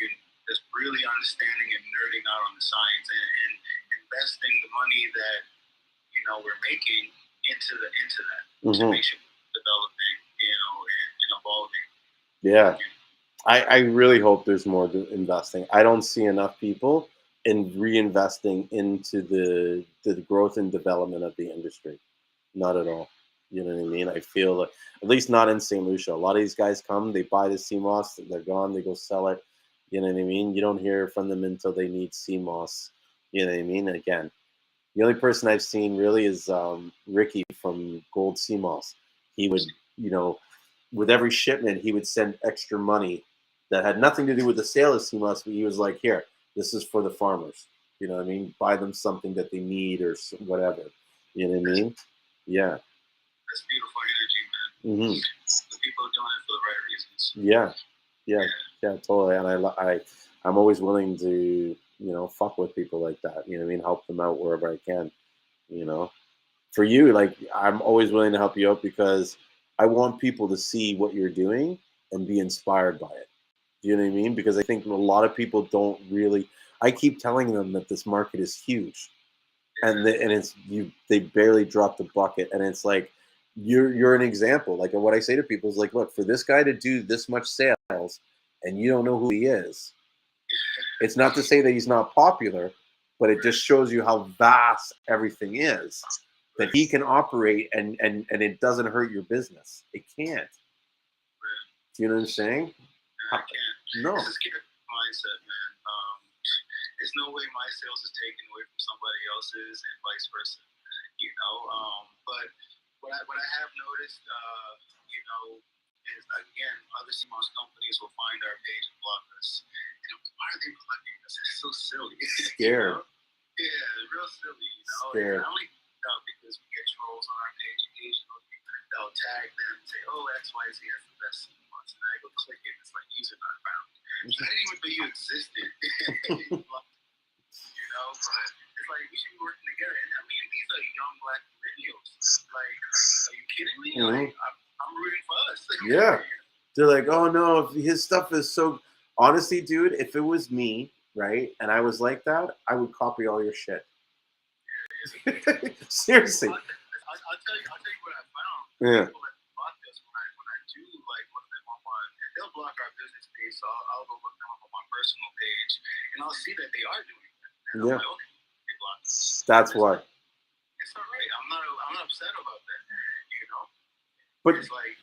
Just really understanding and nerding out on the science and investing the money that, we're making into that to make sure we're developing, and evolving. Yeah. I really hope there's more investing. I don't see enough people in reinvesting into the growth and development of the industry. Not at all. You know what I mean? I feel like, at least not in St. Lucia. A lot of these guys come, they buy the sea moss, they're gone, they go sell it. You know what I mean? You don't hear from them until they need sea moss. You know what I mean? Again, the only person I've seen really is Ricky from Gold Sea Moss. He would, with every shipment, he would send extra money that had nothing to do with the sale of sea moss, but he was like, here, this is for the farmers. You know what I mean? Buy them something that they need or whatever. You know what I mean? Yeah. That's beautiful energy, man. The people are doing it for the right reasons. Yeah, totally. And I'm always willing to, fuck with people like that. You know what I mean? Help them out wherever I can. For you, like, I'm always willing to help you out, because I want people to see what you're doing and be inspired by it. Do you know what I mean? Because I think a lot of people don't really. I keep telling them that this market is huge, and they barely drop the bucket, and it's like, you're an example. Like, what I say to people is like, look, for this guy to do this much sales and you don't know who he is, it's not to say that he's not popular, but it just shows you how vast everything is, that he can operate and it doesn't hurt your business. It can't. Do you know what I'm saying? I can't. No. It's a scary mindset, man. There's no way my sales is taken away from somebody else's and vice versa. But what I have noticed, is, again, other Seamoss companies will find our page and block us. Why are they blocking us? It's so silly. Scared. Yeah, real silly. Scared. And I only find out because we get trolls on our page occasionally. They'll tag them and say, "Oh, XYZ has the best Seamoss," and I go click it. It's like, user not found. So I didn't even know you existed. But it's like, we should be working together. And I mean, these are young black millennials. Like, are you kidding me? Like, I'm rooting for us. Yeah. They're like, oh no, his stuff is so. Honestly, dude, if it was me, right, and I was like that, I would copy all your shit. Seriously. I'll tell you what I found. Yeah. People that block us when I do like look them up on, they'll block our business page, so I'll go look them up on my personal page, and I'll see that they are doing that. And I'm like, okay, they blocked us. That's why. It's all right. I'm not upset about that. You know. But It's like,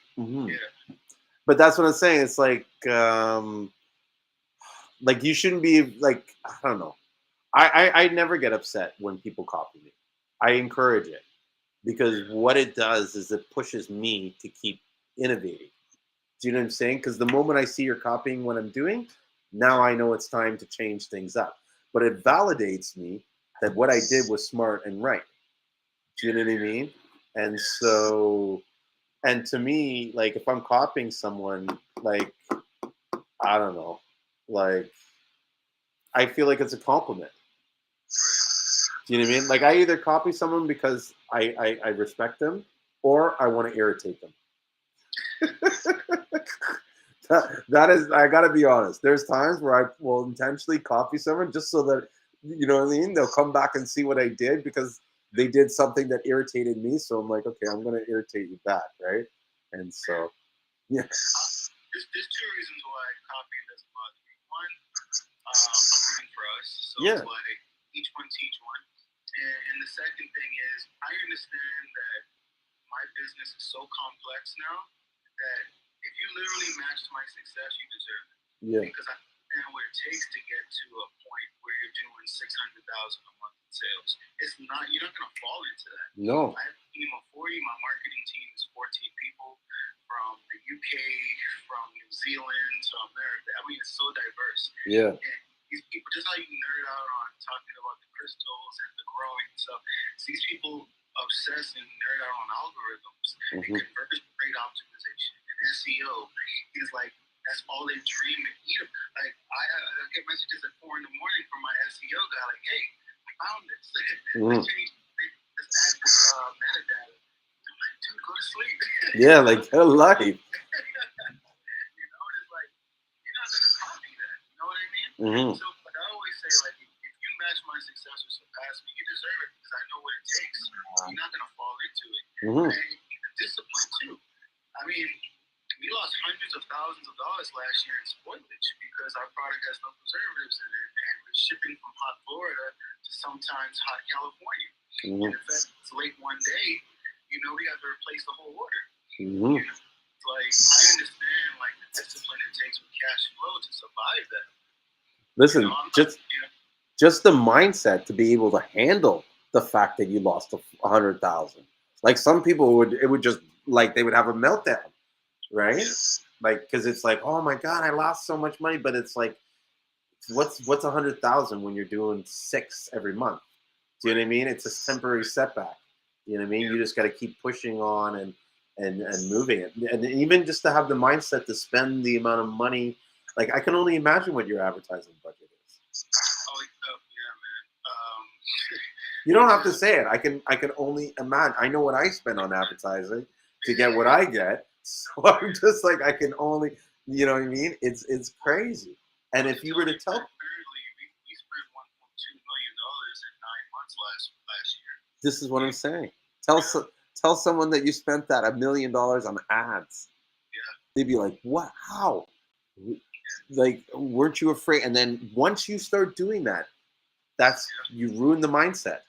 yeah. But that's what I'm saying. It's like you shouldn't be like, I don't know. I never get upset when people copy me. I encourage it because what it does is it pushes me to keep innovating. Do you know what I'm saying? Because the moment I see you're copying what I'm doing, now I know it's time to change things up. But it validates me that what I did was smart and right. Do you know what I mean? And so, and to me, like if I'm copying someone, like I don't know, like I feel like it's a compliment. Do you know what I mean? Like I either copy someone because I respect them, or I want to irritate them. that is, I gotta be honest. There's times where I will intentionally copy someone just so that, you know what I mean, they'll come back and see what I did because they did something that irritated me. So I'm like, okay, I'm gonna irritate you back, right? And so, yeah. There's two reasons why copying doesn't bother me. One, I'm rooting for us, so Yeah. it's like each one teach one. And the second thing is, I understand that my business is so complex now that if you literally match my success, you deserve it. Yeah. Because I understand what it takes to get to a point where you're doing $600,000 a month in sales. It's not, you're not gonna fall into that. No. I have a team of 40. My marketing team is 14 people from the UK, from New Zealand to America. I mean, it's so diverse. Yeah. And these people, just how you nerd out on talking about the crystals and the growing and stuff, so these people obsess and nerd out on algorithms and conversion rate optimization and SEO. It's like that's all they dream and eat. Like I get messages at 4 a.m. from my SEO guy, like, "Hey, I found this. I changed this, add this metadata." I'm like, "Dude, go to sleep." Yeah, like good life. You know, it's like you're not gonna copy that. You know what I mean? So, like I always say, like if you match my success or surpass me, you deserve it because I know what it takes. You're not gonna fall into it. And the discipline too. I mean, we lost hundreds of thousands of dollars last year in spoilage because our product has no preservatives in it, and we're shipping from hot Florida to sometimes hot California. And if it's late one day, you know, we have to replace the whole order. You know? Like I understand, like the discipline it takes with cash flow to survive that. Listen, You know, just the mindset to be able to handle the fact that you lost 100,000. Like some people it would just like they would have a meltdown, right? Like because it's like, oh my god, I lost so much money, but it's like, what's 100,000 when you're doing 6 every month? Do you know what I mean? It's a temporary setback. You know what I mean? You just got to keep pushing on and moving it, and even just to have the mindset to spend the amount of money. Like I can only imagine what your advertising budget is. Oh yeah, man. You don't have to say it. I can only imagine. I know what I spend on advertising to get what I get. So I'm just like I can only, you know what I mean? It's crazy. And if you were to tell, apparently we spent $1.2 million in 9 months last year. This is what I'm saying. Tell someone that you spent that $1 million on ads. Yeah. They'd be like, "What? How? Like, weren't you afraid?" And then once you start doing that, that's you ruin the mindset.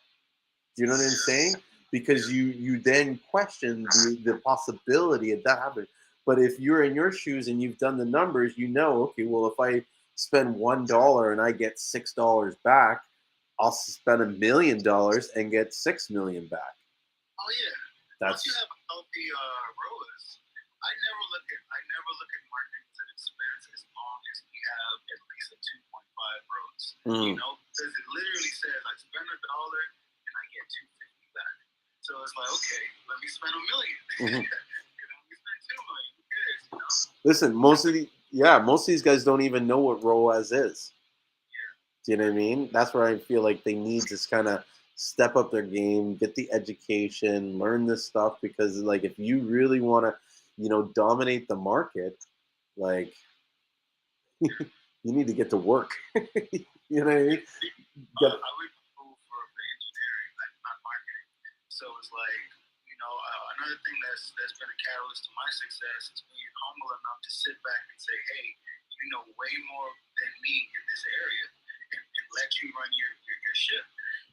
Do you know what I'm saying? Because you then question the possibility of that happening. But if you're in your shoes and you've done the numbers, you know, okay, well, if I spend $1 and I get $6 back, I'll spend $1 million and get $6 million back. Oh yeah. That's. Once you have a healthy ROAS, I never look at marketing as an expense as long as we have at least a 2.5 ROAS. You know, because it literally says I spend $1 and I get $2.50 back. So it's like, okay, let me spend $1 million. You know, we spend $2 million. Who cares? You know? Listen, most of these guys don't even know what ROAS is. Do you know what I mean? That's where I feel like they need to kind of step up their game, get the education, learn this stuff, because like if you really want to, you know, dominate the market, like you need to get to work. You know what I mean? I would go for engineering, not marketing. So it's like, you know, another thing that's been a catalyst to my success is being humble enough to sit back and say, hey, you know way more than me in this area, and let you run your ship.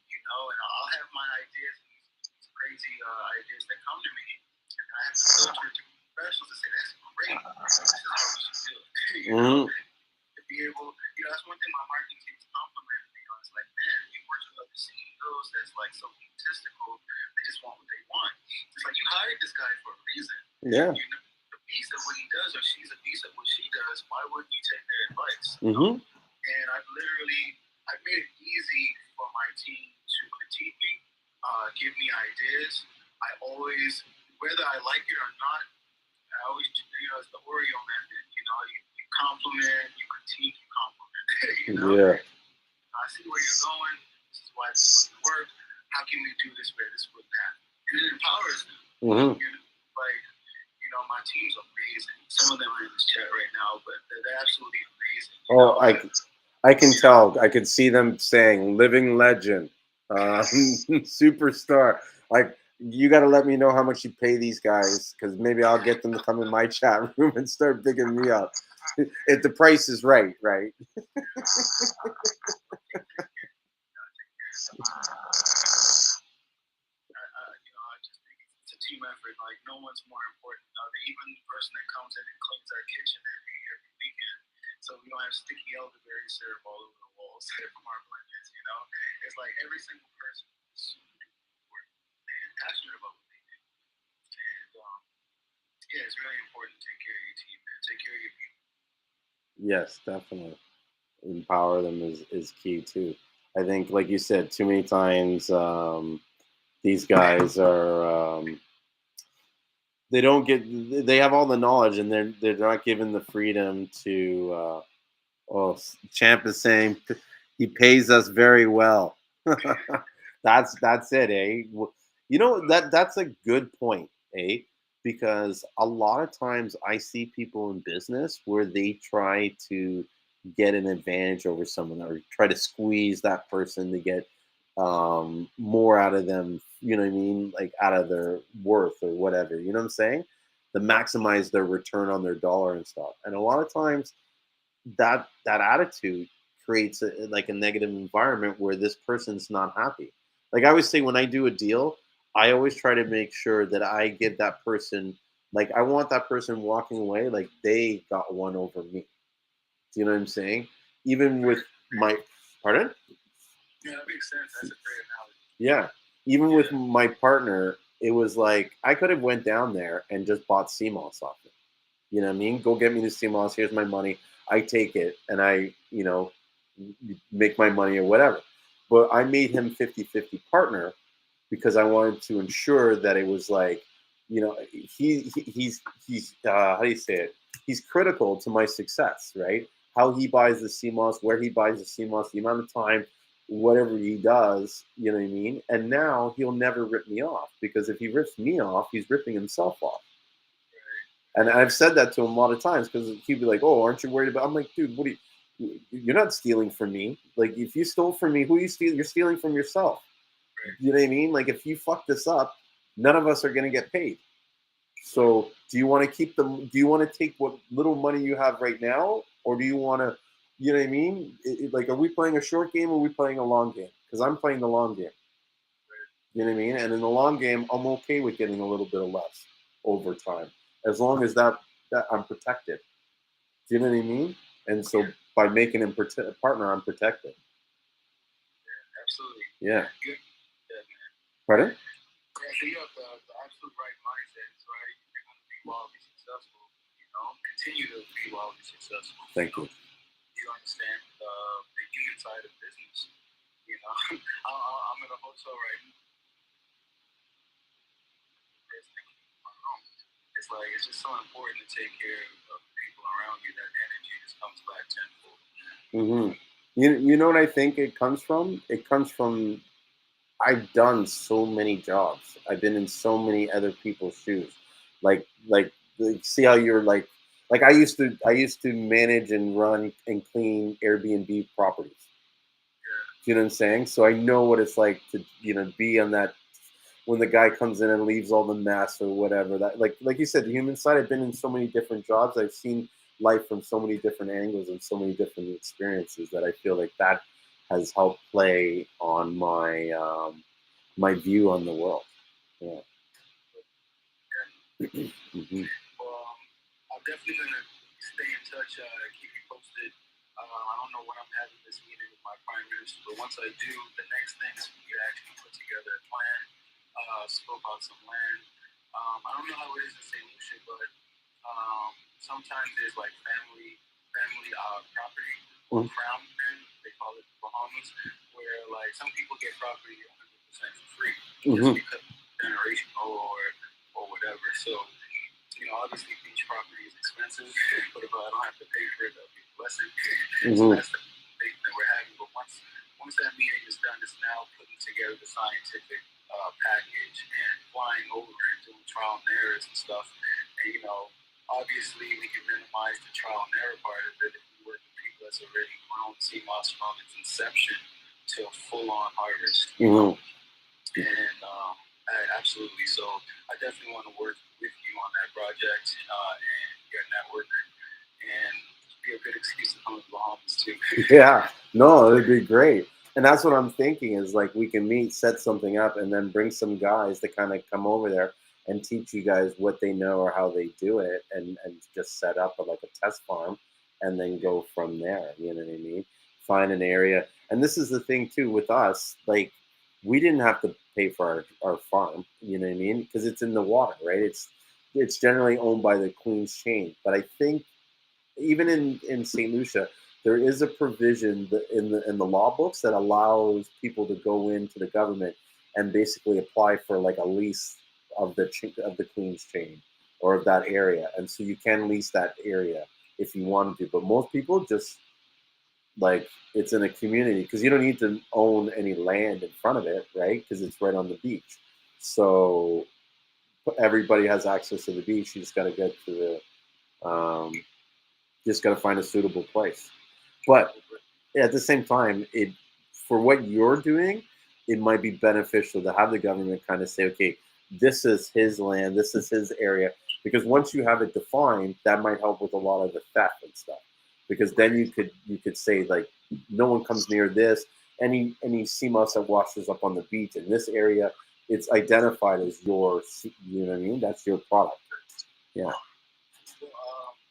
You know, and I'll have my ideas, these crazy ideas that come to me, and I have to filter to professionals to say, that's great, this is how we should do it. You know, to be able, you know, that's one thing my marketing team's complimented me on. It's like, man, you work with other CEOs that's like so egotistical, they just want what they want. It's like, you hired this guy for a reason. Yeah. You know, a beast at what he does, or she's a beast at what she does, why wouldn't you take their advice? And I've made it easy for my team to critique me, give me ideas. I always, whether I like it or not, I always, you know, it's the Oreo method. You know, you compliment, you critique, you compliment. You know, I see where you're going. This is why this wouldn't work. How can we do this where this wouldn't happen? And it empowers them. You know, like, you know, my team's amazing. Some of them are in this chat right now, but they're absolutely amazing. I can tell. I could see them saying "living legend," superstar. Like, you got to let me know how much you pay these guys, because maybe I'll get them to come in my chat room and start bigging me up. If the price is right, right? I just think it's a team effort. Like, no one's more important. Even the person that comes in and cleans our kitchen every weekend, so we don't have sticky elderberry syrup all over the walls from our blenders. You know, it's like every single person is super important and passionate about what they do. And yeah, it's really important to take care of your team and take care of your people. Yes, definitely. Empower them is key too. I think, like you said, too many times these guys are they have all the knowledge, and they're not given the freedom to. Champ is saying he pays us very well. That's it, eh? You know, that's a good point, eh? Because a lot of times I see people in business where they try to get an advantage over someone, or try to squeeze that person to get more out of them. You know what I mean? Like, out of their worth or whatever. You know what I'm saying? To maximize their return on their dollar and stuff. And a lot of times that attitude creates like a negative environment where this person's not happy. Like, I always say, when I do a deal, I always try to make sure that I give that person, like, I want that person walking away like they got one over me. Do you know what I'm saying? Even with my pardon? Yeah, that makes sense. That's a great analogy. Yeah. Even with my partner, it was like I could have went down there and just bought Seamoss off him. You know what I mean? Go get me the Seamoss. Here's my money. I take it, and I, make my money or whatever. But I made him 50-50 partner, because I wanted to ensure that it was like, he's how do you say it? He's critical to my success, right? How he buys the Seamoss, where he buys the Seamoss, the amount of time, whatever he does, you know what I mean? And now he'll never rip me off, because if he rips me off, he's ripping himself off. And I've said that to him a lot of times, because he'd be like, "Oh, aren't you worried about?" I'm like, "Dude, what are you? You're not stealing from me. Like, if you stole from me, who you steal? You're stealing from yourself. You know what I mean? Like, if you fuck this up, none of us are gonna get paid. So, do you want to keep them? Do you want to take what little money you have right now, or do you want to, you know what I mean? Like, are we playing a short game, or are we playing a long game? Because I'm playing the long game. You know what I mean? And in the long game, I'm okay with getting a little bit of less over time, as long as that I'm protected. Do you know what I mean? And so by making him partner, I'm protected. Yeah, absolutely. Yeah. Yeah, Pardon? Yeah, so you have the absolute right mindset, right? You're going to be wildly successful. You know, continue to be wildly successful. Thank you. You understand the human side of business. You know, I'm in a hotel right now. It's like, it's just so important to take care of the people around you. That energy just comes back tenfold. You know what I think it comes from? It comes from, I've done so many jobs. I've been in so many other people's shoes. Like see how you're like I used to manage and run and clean Airbnb properties. Do you know what I'm saying? So I know what it's like to, be on that, when the guy comes in and leaves all the mess or whatever. That, like you said, the human side. I've been in so many different jobs. I've seen life from so many different angles and so many different experiences, that I feel like that has helped play on my my view on the world. Yeah. Mm-hmm. Well, I'm definitely gonna stay in touch. Keep you posted. I don't know when I'm having this meeting with my prime minister, but once I do, the next thing is for me to actually put together a plan, scope out some land. I don't know how it is in St. Lucia, but sometimes there's like family property or crown land, they call it Bahamas, where like some people get property 100% for free just because generational or whatever. So, you know, obviously beach property is expensive, but if I don't have to pay for it, that'll be a blessing. So that's the thing that we're having. But once that meeting is done, it's now putting together the scientific package and flying over and doing trial and errors and stuff. And, you know, obviously we can minimize the trial and error part of it if we work with people that's already grown sea moss from its inception to a full-on harvest. And absolutely. So I definitely want to work with you on that project and your network, and be a good excuse to come to the Bahamas too. Yeah, no, it would be great. And that's what I'm thinking is like we can meet, set something up, and then bring some guys to kind of come over there and teach you guys what they know or how they do it, and just set up like a test farm and then go from there. You know what I mean? Find an area. And this is the thing too with us, like we didn't have to pay for our farm, you know what I mean? Because it's in the water, right? It's generally owned by the Queen's Chain. But I think even in St. Lucia, there is a provision in the law books that allows people to go into the government and basically apply for like a lease of the Queen's Chain or of that area, and so you can lease that area if you wanted to. But most people just like it's in a community because you don't need to own any land in front of it, right? Because it's right on the beach, so everybody has access to the beach. You just got to get to the just got to find a suitable place. But at the same time, it for what you're doing, it might be beneficial to have the government kind of say, okay, this is his land, this is his area, because once you have it defined, that might help with a lot of the theft and stuff. Because then you could say like, no one comes near this. Any sea moss that washes up on the beach in this area, it's identified as your, you know what I mean? That's your product. Yeah. Well,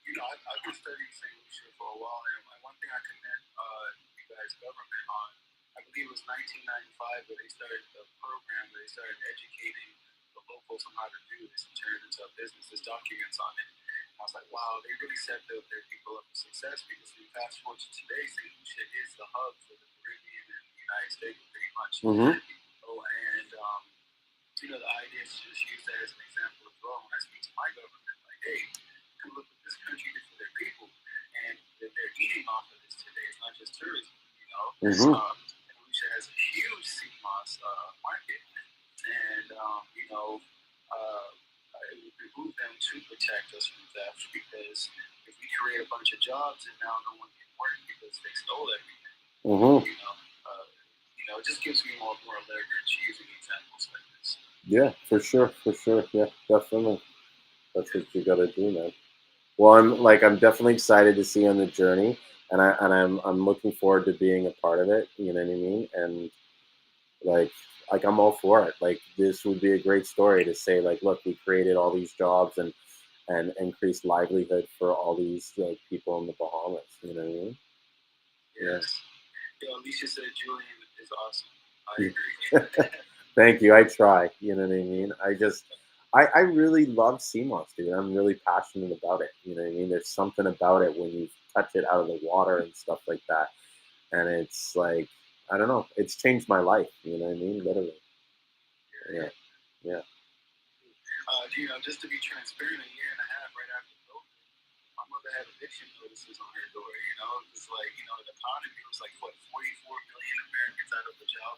you know, I've been studying St. Lucia for a while, and one thing I commend you guys' government on, I believe it was 1995 where they started a program where they started educating the locals on how to do this and turn it into a business. There's documents on it. And I was like, wow, they really set their people up for success, because if you fast forward to today, St. Lucia is the hub for the Caribbean and the United States pretty much. And you know, the idea is to just use that as an example as well when I speak to my government. Like, hey, come look what this country did for their people, and they're eating off of this today. It's not just tourism, you know. And Lucia has a huge sea moss market, and you know, it would behoove them to protect us from theft, because if we create a bunch of jobs and now no one can work because they stole everything, you know, it just gives me more leverage using examples like this. Yeah, for sure. Yeah, definitely. That's what you got to do, man. Well, I'm definitely excited to see you on the journey, and I'm looking forward to being a part of it. You know what I mean? And like I'm all for it. Like this would be a great story to say, like, look, we created all these jobs and increased livelihood for all these like people in the Bahamas. You know what I mean? Yes. Yeah. Alicia said Julien is awesome. I agree. Thank you. I try. You know what I mean? I really love Seamoss, dude. I'm really passionate about it. You know what I mean? There's something about it when you touch it out of the water and stuff like that. And it's like, I don't know. It's changed my life. You know what I mean? Literally. Yeah. You know, just to be transparent, a year and a half right after COVID, my mother had eviction notices on her door. You know, it's like, you know, the economy was like, what, 44 million Americans out of a job.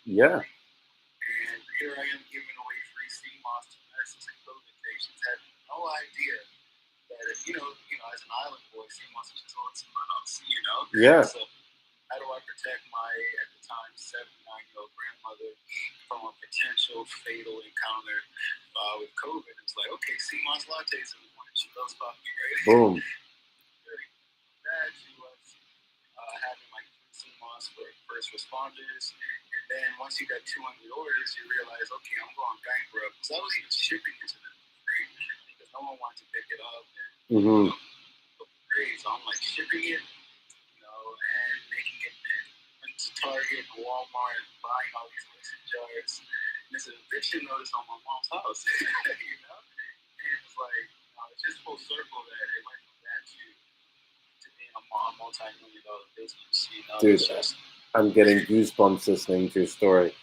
Yeah. And here I am giving away free sea moss to nurses and COVID patients. Had no idea that, you know, as an island boy, sea moss is just all it's on sea, you know? Yeah. So how do I protect my, at the time, 79-year-old grandmother from a potential fatal encounter with COVID? It's like, okay, sea moss lattes in the morning. She loves coffee, right? Boom. Very bad. She was having like sea moss first responders. And then once you got 200 orders, you realize, okay, I'm going bankrupt. So I was even shipping it to them free because no one wanted to pick it up. And, so I'm like shipping it, and making it into Target, Walmart, buying all these mason jars. And there's an eviction notice on my mom's house, And it's like, it's just full circle that it went from that to being a multi-million-dollar business. Dude, I'm getting goosebumps listening to your story.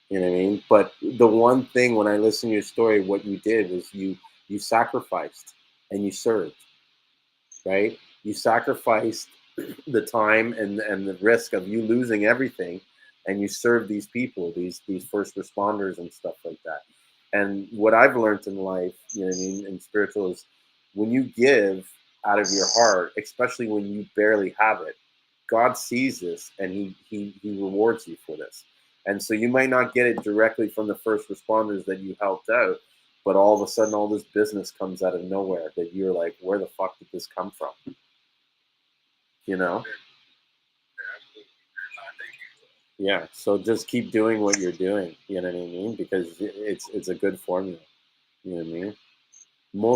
You know what I mean? But the one thing when I listen to your story, what you did was you sacrificed and you served, right? You sacrificed the time and the risk of you losing everything, and you served these people, these first responders and stuff like that. And what I've learned in life, you know what I mean, in spiritual, is when you give out of your heart, especially when you barely have it, God sees this and he rewards you for this. And so you might not get it directly from the first responders that you helped out, but all of a sudden all this business comes out of nowhere that you're like, where the fuck did this come from? You know? Yeah, so just keep doing what you're doing, you know what I mean? Because it's a good formula, you know what I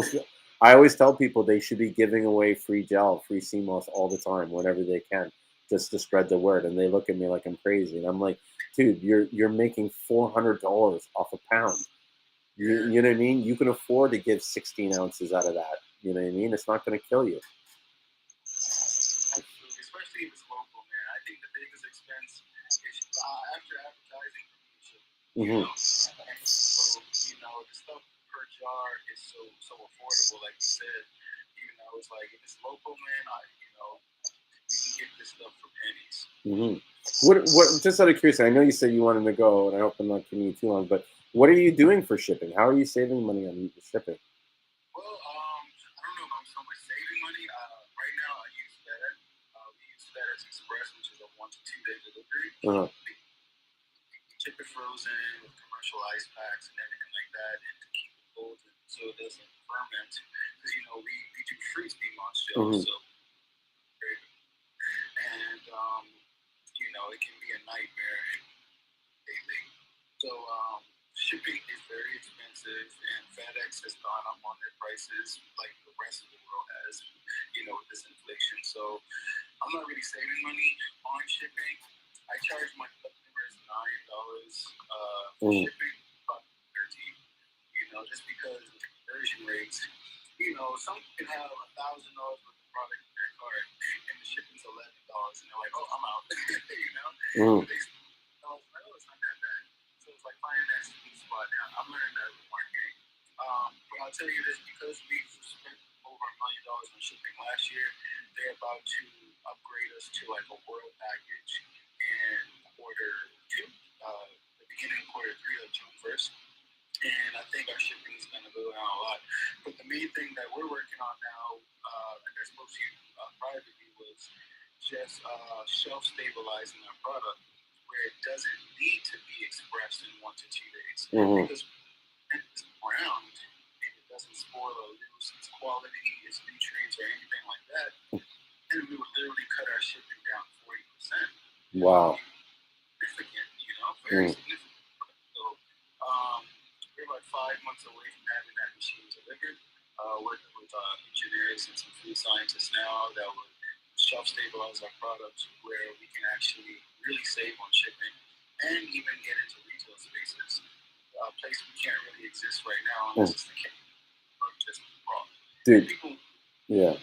mean? I always tell people they should be giving away free gel, free Seamoss all the time, whenever they can, just to spread the word. And they look at me like I'm crazy, and I'm like, dude, you're making $400 off a pound. You know what I mean? You can afford to give 16 ounces out of that. You know what I mean? It's not going to kill you. Especially if it's local, man. I think the biggest expense is after advertising promotion. And so, the stuff per jar is so affordable, like you said. It's like if it's local, man, you can get this stuff for pennies. What? Just out of curiosity, I know you said you wanted to go, and I hope I'm not keeping you too long. But what are you doing for shipping? How are you saving money on shipping? Well, I don't know if I'm so much saving money. Right now, I use FedEx. We use FedEx Express, which is a 1 to 2 day delivery. We ship it frozen with commercial ice packs and everything like that, and to keep it cold so it doesn't ferment. Because we do freeze Seamoss gel, so and it can be a nightmare lately. So shipping is very expensive, and FedEx has gone up on their prices like the rest of the world has, with this inflation. So I'm not really saving money on shipping. I charge my customers $9 for shipping, about $13. Just because of the conversion rates. Some can have $1,000 worth of product in their cart, and the shipping's $11, and they're like, "Oh, I'm out." But they it's not that bad. So it's like finding that sweet spot. I'm learning that with marketing. But I'll tell you this, because we've spent over $1 million on shipping last year, they're about to upgrade us to like a world package in Q2, the beginning of Q3, like June 1st. And I think our shipping is going to go down a lot. But the main thing that we're working on now, and I spoke to you privately, was just shelf stabilizing our product where it doesn't need to be expressed in 1 to 2 days. Because it's browned and it doesn't spoil or lose its quality, its nutrients, or anything like that. And we would literally cut our shipping down 40%. Wow. Significant, very significant. So, we're about 5 months away from having that machine delivered. Working with engineers and some food scientists now that will shelf stabilize our products where we can actually really save on shipping and even get into retail spaces. A place we can't really exist right now unless it's the case or just raw. Dude, yeah.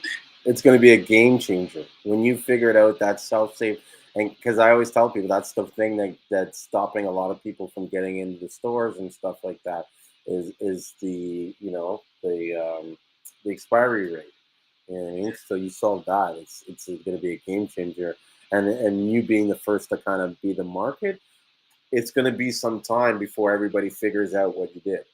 It's going to be a game changer when you figure it out. That self-save, and because I always tell people that's the thing that's stopping a lot of people from getting into the stores and stuff like that is the the expiry rate. You know what I mean? So you solve that. It's going to be a game changer, and you being the first to kind of be the market, it's going to be some time before everybody figures out what you did.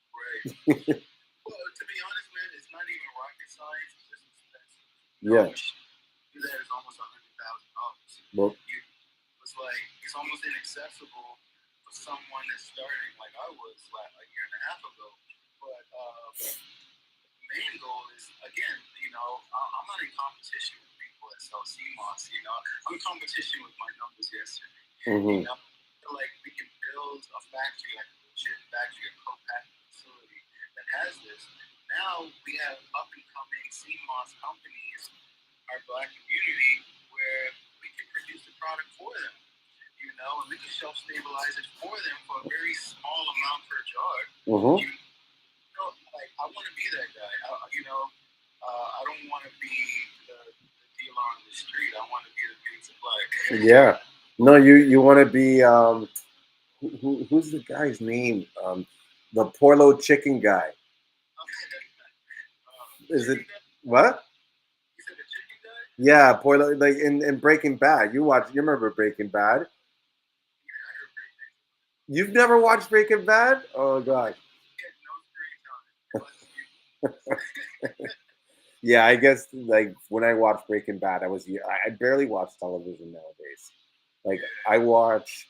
Right. Well, to be honest, man, it's not even rocket science. It's just expensive. Do that is almost $100,000. Well, it's almost inaccessible for someone that's starting like I was like a year and a half ago. But the main goal is, again, I'm not in competition with people that sell Seamoss. You know, I'm in competition with my numbers yesterday. Mm-hmm. You know, I feel like we can build a factory, like a legit factory, a co-packing facility that has this. Now we have up and coming Seamoss companies, our Black community, where we can produce the product for them. You know, and we can shelf stabilize it for them for a very small amount per jar. Mm-hmm. You know, like I want to be that guy. I don't want to be the dealer on the street. I want to be the main supplier. Yeah. No, you want to be who's the guy's name? The Porlo chicken guy. Is it what? You said the chicken guy? Yeah, Porlo, like in Breaking Bad. You remember Breaking Bad? You've never watched Breaking Bad? Oh gosh. Yeah, I guess like when I watched Breaking Bad, I barely watch television nowadays. Like I watch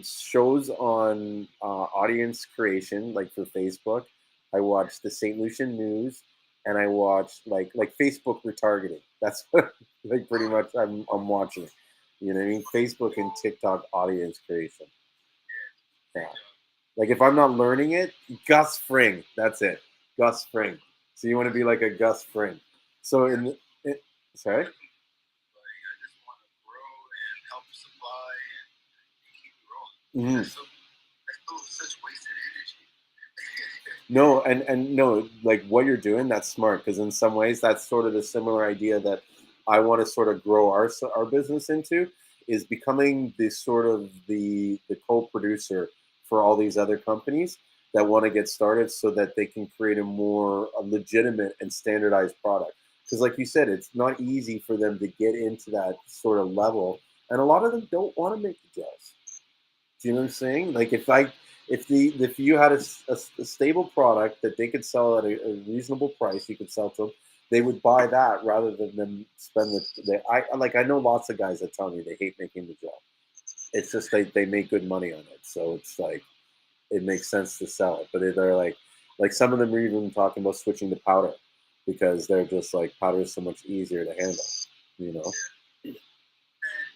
shows on audience creation, like for Facebook. I watch the St. Lucian News, and I watch like Facebook retargeting. That's what like pretty much I'm watching. You know what I mean? Facebook and TikTok audience creation. Yeah. Like if I'm not learning it, Gus Fring. That's it. Gus Fring. So you want to be like a Gus Fring. So sorry. I just want to grow and help supply and keep growing. Mm-hmm. That's such wasted energy. No, and no, like what you're doing, that's smart because in some ways that's sort of the similar idea that I want to sort of grow our business into is becoming the sort of the co-producer for all these other companies that want to get started so that they can create a legitimate and standardized product. Because like you said, it's not easy for them to get into that sort of level, and a lot of them don't want to make the gels. Do you know what I'm saying? Like if you had a stable product that they could sell at a reasonable price, you could sell to them. They would buy that rather than them spend I know lots of guys that tell me they hate making the gel. It's just they make good money on it, so it's like it makes sense to sell it. But they're like some of them are even talking about switching to powder because they're just like powder is so much easier to handle. You know. And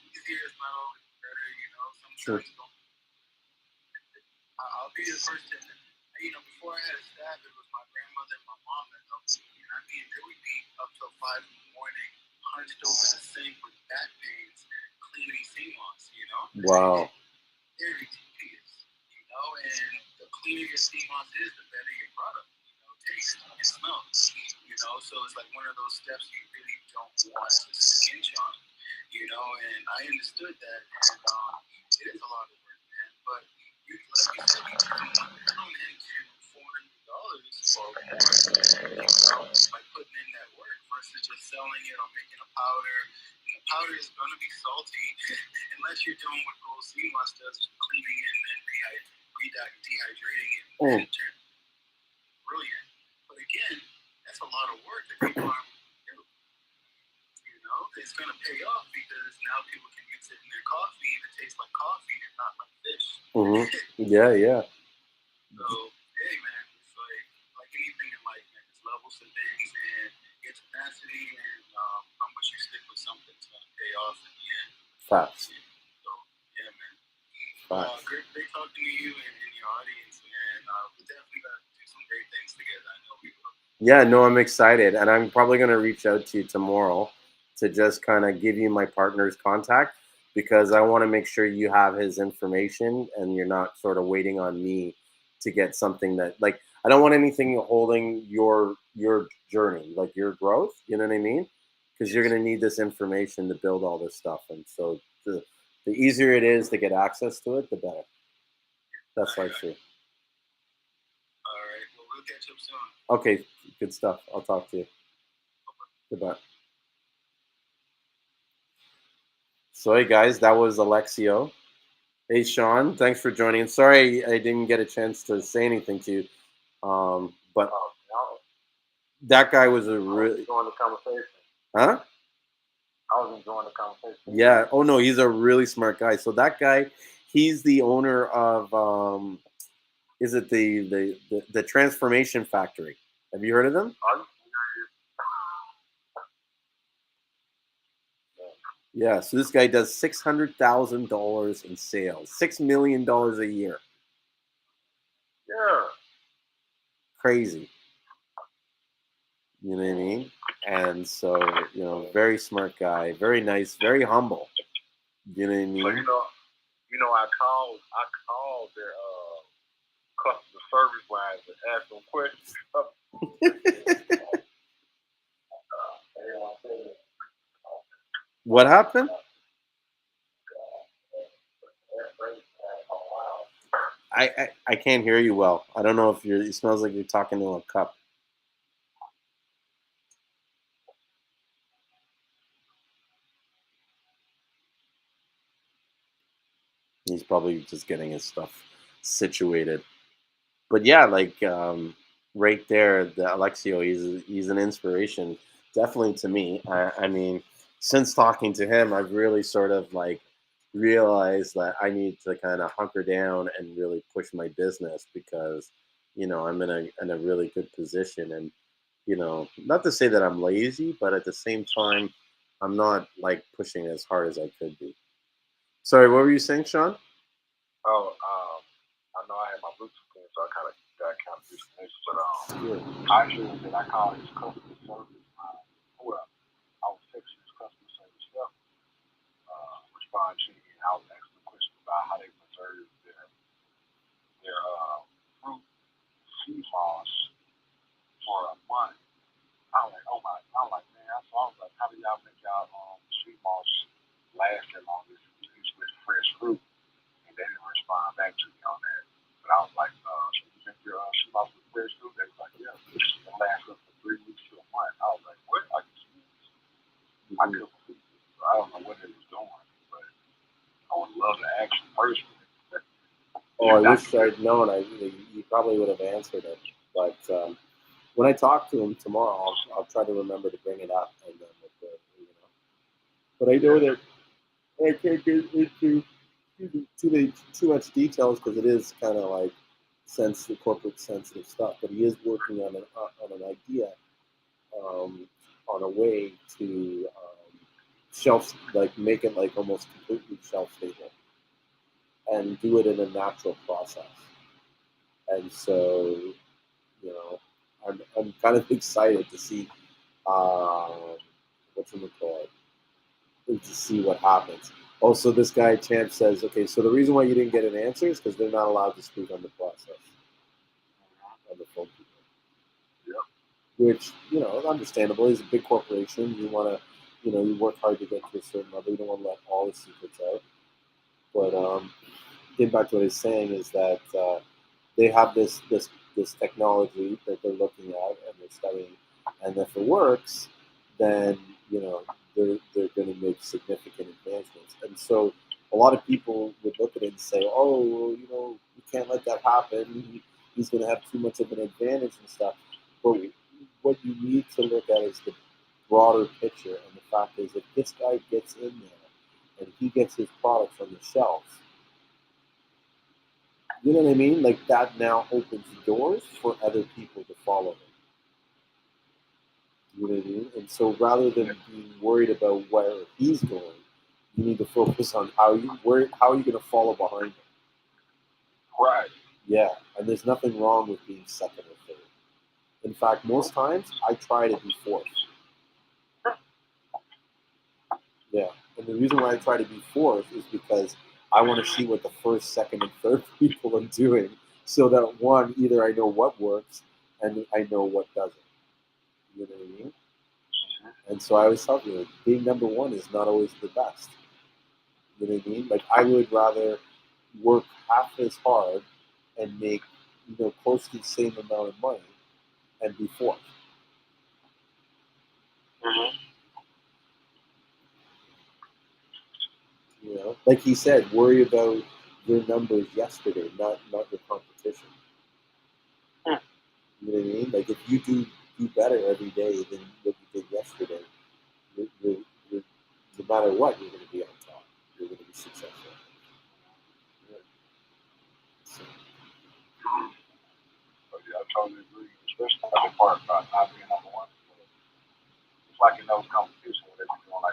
easier is not always better. You know, Sure. sometimes I'll be the first to, you know, before I had a staff, it was my grandmother and my mom that helped me. And I mean, they would be up till 5 in the morning, hunched over the sink with back pains, cleaning Seamoss, you know? Wow. Very tedious, you know? And the cleaner your Seamoss is, the better your product, you know, tastes and smells, you know? So it's like one of those steps you really don't want to skinch on, you know? And I understood that, and it is a lot of work, man. But like you said, you turn into $400 or more, you know, by putting in that work versus just selling it or making a powder. And the powder is going to be salty unless you're doing what Gold Seamoss does, cleaning it and then dehydrating it and then turn brilliant. But again, that's a lot of work that people aren't do. You know, it's going to pay off because now people can mix it in their coffee and it tastes like coffee and not like fish. Mm-hmm. Yeah. So, hey man, it's like anything in life, man. There's levels to things and your tenacity and how much you stick with something's going to pay off in the end. Facts. So, yeah, man. Facts. Great talking to you and your audience, man. We're definitely going to do some great things together. I know we will. Yeah, no, I'm excited, and I'm probably going to reach out to you tomorrow to just kind of give you my partner's contact because I want to make sure you have his information and you're not sort of waiting on me to get something that like I don't want anything holding your journey, like your growth. You know what I mean? Because you're going to need this information to build all this stuff, and so the easier it is to get access to it, the better. That's what I see. All right. Well, we'll catch up soon. Okay, good stuff. I'll talk to you. Goodbye. So, hey guys, that was Alexio. Hey Sean, thanks for joining. Sorry I didn't get a chance to say anything to you, but that guy was a really enjoying the conversation. huh? I was enjoying the conversation. Yeah. Oh no, he's a really smart guy. So that guy, he's the owner of is it the Transformation Factory? Have you heard of them? Yeah, so this guy does $600,000 in sales, $6 million a year. Yeah. Crazy. You know what I mean? And so, very smart guy, very nice, very humble. You know what I So mean? I called their customer service line to ask them questions. What happened? I can't hear you well. I don't know if it smells like you're talking to a cup. He's probably just getting his stuff situated. But yeah, right there, the Alexio, he's an inspiration, definitely to me. I mean, since talking to him, I've really sort of realized that I need to kind of hunker down and really push my business because, I'm in a really good position, and not to say that I'm lazy, but at the same time, I'm not pushing as hard as I could be. Sorry, what were you saying, Sean? Oh, I know I had my Bluetooth in, so I got disconnected. But Sure. I heard that I called his customer service line. Well, I was texting his customer service stuff, responding, and I was asking a question about how they preserve their fruit sea moss for a month. I was like, oh my! I was like, man. So I was like, how do y'all make y'all sea moss last that long? It's with fresh fruit, and they didn't respond back to me on that. But I was like, so you make your sea moss with fresh fruit? They was like, yeah, it lasts up for 3 weeks to a month. I was like, what? Are you serious? I couldn't believe it. So I don't know what they was doing, but I would love to ask them personally. Oh, I wish I'd known. You probably would have answered it. But when I talk to him tomorrow, I'll try to remember to bring it up. And then But I know that I can't get into too much details because it is kind of sensitive, corporate sensitive stuff. But he is working on an idea, on a way to shelf make it almost completely shelf stable and do it in a natural process. And so, I'm kind of excited to see what's in the call and to see what happens. Also, this guy Champ says, okay, so the reason why you didn't get an answer is because they're not allowed to speak on the process on the phone. Which understandable. He's a big corporation. You want to, you work hard to get to a certain level. You don't want to let all the secrets out. But getting back to what he's saying is that they have this technology that they're looking at and they're studying, and if it works, then they're going to make significant advancements. And so a lot of people would look at it and say, oh, well, you can't let that happen. He's going to have too much of an advantage and stuff. But what you need to look at is the broader picture, and the fact is, if this guy gets in there and he gets his products on the shelves, you know what I mean? That now opens doors for other people to follow him. You know what I mean? And so rather than being worried about where he's going, you need to focus on how are you going to follow behind him. Right. Yeah, and there's nothing wrong with being second or third. In fact, most times I try to be fourth. Yeah, and the reason why I try to be fourth is because I want to see what the first, second, and third people are doing, so that one, either I know what works and I know what doesn't. You know what I mean? And so I always tell you, being number one is not always the best. You know what I mean? I would rather work half as hard and make close to the same amount of money and be fourth. Mm-hmm. Like he said, worry about your numbers yesterday, not your competition. Mm. You know what I mean? If you do better every day than what you did yesterday, you're, no matter what, you're going to be on top. You're going to be successful. Yeah. So. I totally agree, especially the part about not being number one. It's like in those competitions where they be doing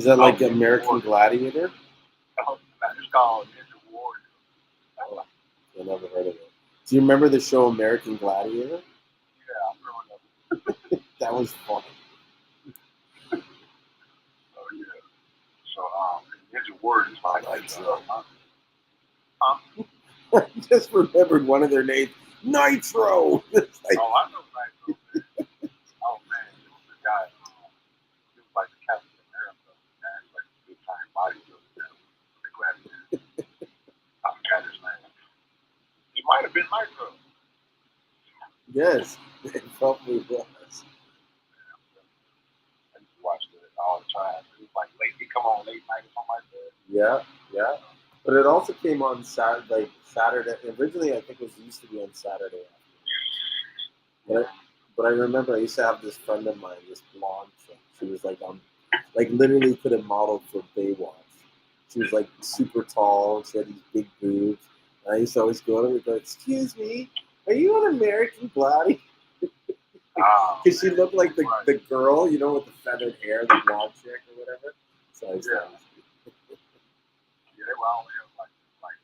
Is that like American Gladiator? It's called Ninja Warrior. Oh, I never heard of it. Do you remember the show American Gladiator? Yeah, I remember that. That was fun. Oh yeah. So Ninja Warrior is like I just remembered one of their names, Nitro. It's like, I know Nitro, man. Oh man, it was the guy. He was like the Captain America. Man, he's like a big time bodybuilder. The Gladiator. I forgot his name. He might have been Nitro. yes, it probably was. I used to watch that all the time. It was like late. He come on late night or something like that. Yeah. But it also came on Saturday. Originally, I think it used to be on Saturday afternoon. But I remember I used to have this friend of mine, this blonde chick. She was like literally could have modeled for Baywatch. She was like super tall. She had these big boobs. And I used to always go to her and go, "Excuse me, are you an American Gladiator?" Because she looked like the girl, with the feathered hair, the blonde chick or whatever. So I used to always Yeah, they were all in like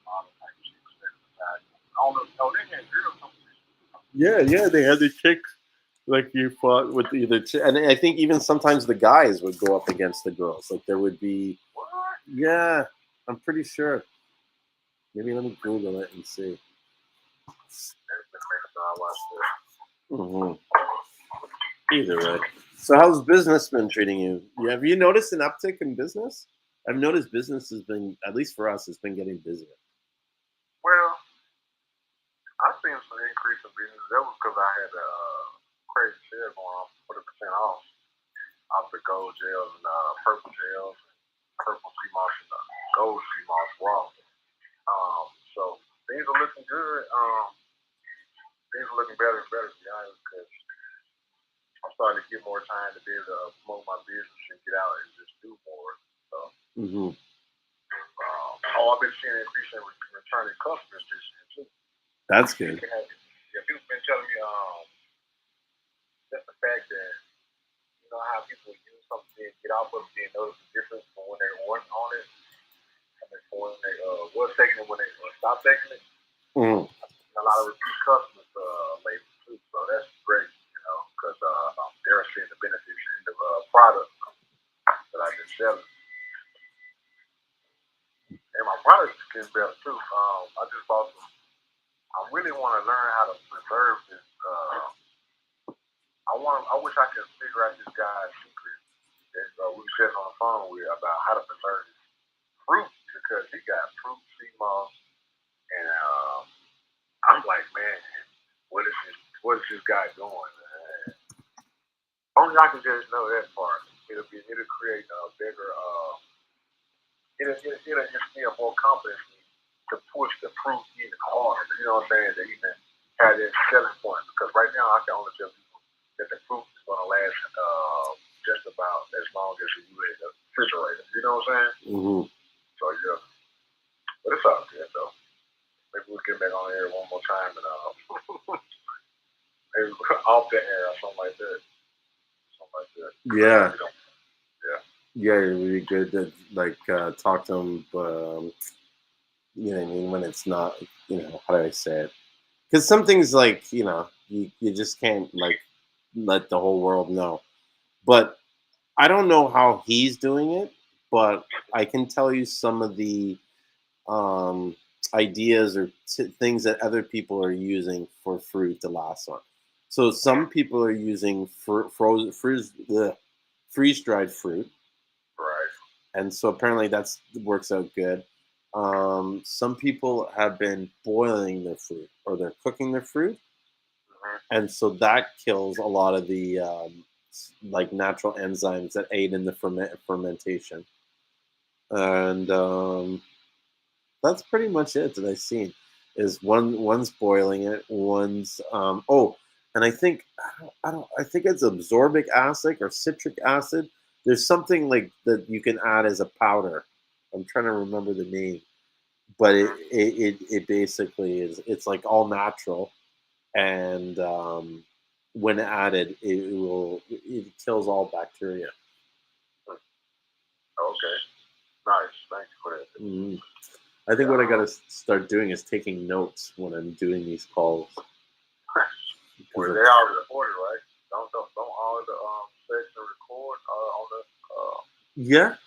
model type chicks at the time. I don't know. No, they had girl competition. Yeah, they had the chicks like you fought with either, and I think even sometimes the guys would go up against the girls. Like there would be, What? yeah, I'm pretty sure. Maybe let me Google it and see. That's been making sure I watch that. Either way. So how's business been treating you? Have you noticed an uptick in business? I've noticed business has been, at least for us, it's been getting busier. Well, I seen some increase in business. That was because I had a crazy sale going on, 40% off the gold gels and purple gels, purple Seamoss and gold Seamoss raw. So things are looking good. Things are looking better and better, to be honest, because I'm starting to get more time to be able to promote my business and get out and just do more. So, I've been seeing an increase in returning customers this year too. That's good. People been telling me just the fact that how people use something and get off of it, and notice the difference from when they weren't on it and when they was taking it, when they stopped taking it. A lot of repeat customers lately too, so that's great, because they're seeing the benefits in the product that I've been selling. And my products is getting better too. I just bought some. I really want to learn how to preserve this. I wish I could figure out this guy's secret that we said on the phone with about how to preserve this fruit, because he got fruit, sea moss, and I'm like, man, what is this guy doing? Only I can just know that part. It'll create a bigger. It'll instill more confidence to push the fruit even harder. You know what I'm saying? To even have that selling point. Because right now I can only tell people that the fruit is going to last just about as long as you in the refrigerator. You know what I'm saying? So yeah, but it's all good though. Maybe we'll get back on air one more time and maybe off the air or something like that. Yeah. Yeah, it would be good to talk to them. You know what I mean? When it's not, how do I say it? Because some things you just can't let the whole world know. But I don't know how he's doing it, but I can tell you some of the ideas or things that other people are using for fruit to last on. So some people are using freeze-dried fruit. Right. And so apparently that works out good. Some people have been boiling their fruit or they're cooking their fruit. And so that kills a lot of the natural enzymes that aid in the fermentation. And that's pretty much it that I've seen. Is one's boiling it, one's and I think I think it's absorbic acid or citric acid. There's something like that you can add as a powder. I'm trying to remember the name, but it basically is. It's like all natural, and when added, it kills all bacteria. Okay. Nice. Thanks for that. Mhm. I think what I got to start doing is taking notes when I'm doing these calls. Well, they already recorded, right? Don't all the section record on the Yeah.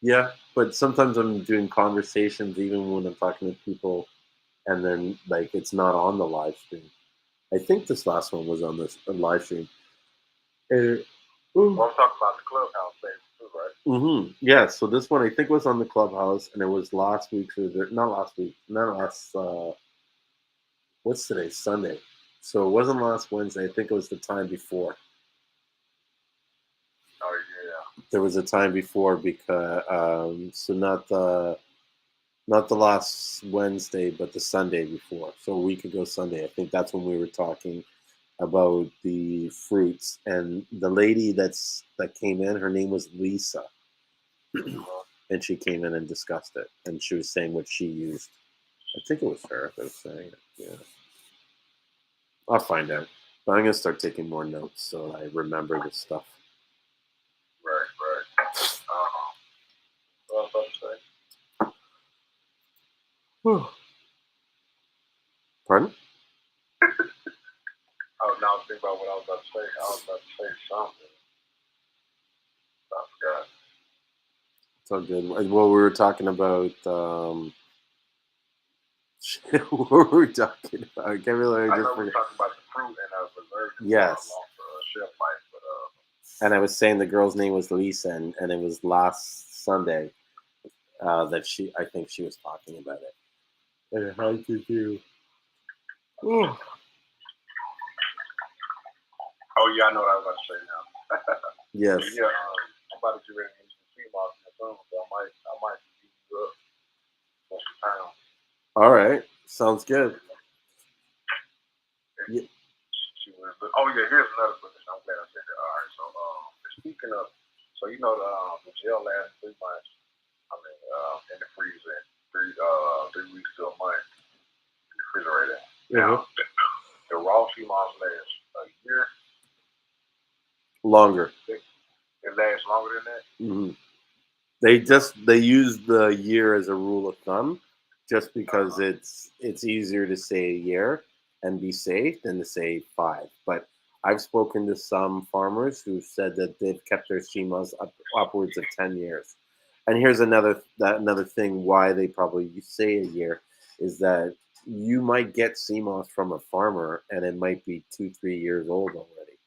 Yeah, but sometimes I'm doing conversations even when I'm talking to people, and then like it's not on the live stream. I think this last one was on this live stream. Well, I'm talking about the clubhouse thing too, right? Yeah, so this one I think was on the Clubhouse, and it was last week's, or not last week, not last. What's today? Sunday. So it wasn't last Wednesday. I think it was the time before. Oh yeah. There was a time before because so not the last Wednesday, but the Sunday before. So a week ago Sunday. I think that's when we were talking about the fruits, and the lady that came in, her name was Lisa. And she came in and discussed it, and she was saying what she used. I think it was her that was saying it. Yeah, I'll find out. But I'm gonna start taking more notes so I remember this stuff. Right. What was I about to say? Pardon? Oh, now I'm thinking about what I was about to say. I was about to say something. I forgot. It's all good. Well, we were talking about. What were we talking about? I can't really. I know we were talking about the fruit and preserved. Yes. Shelf life, but And I was saying the girl's name was Lisa, and it was last Sunday that I think she was talking about it. And it had to do. Oh yeah, I know what I was about to say now. Yes. Yeah, I'm about to get ready to get some Seamoss in the phone, so I might beat you up for some pounds. All right, sounds good. Yeah. Oh yeah, here's another question. I'm glad I said that. All right, so speaking of, so you know the gel lasts 3 months. I mean, in the freezer, 3 weeks to a month in the refrigerator. Now, the raw Seamoss lasts a year. Longer. It lasts longer than that. They use the year as a rule of thumb, just because it's easier to say a year and be safe than to say 5. But I've spoken to some farmers who said that they've kept their Seamoss upwards of 10 years. And here's another thing why they probably say a year is that you might get Seamoss from a farmer and it might be 2-3 years old already.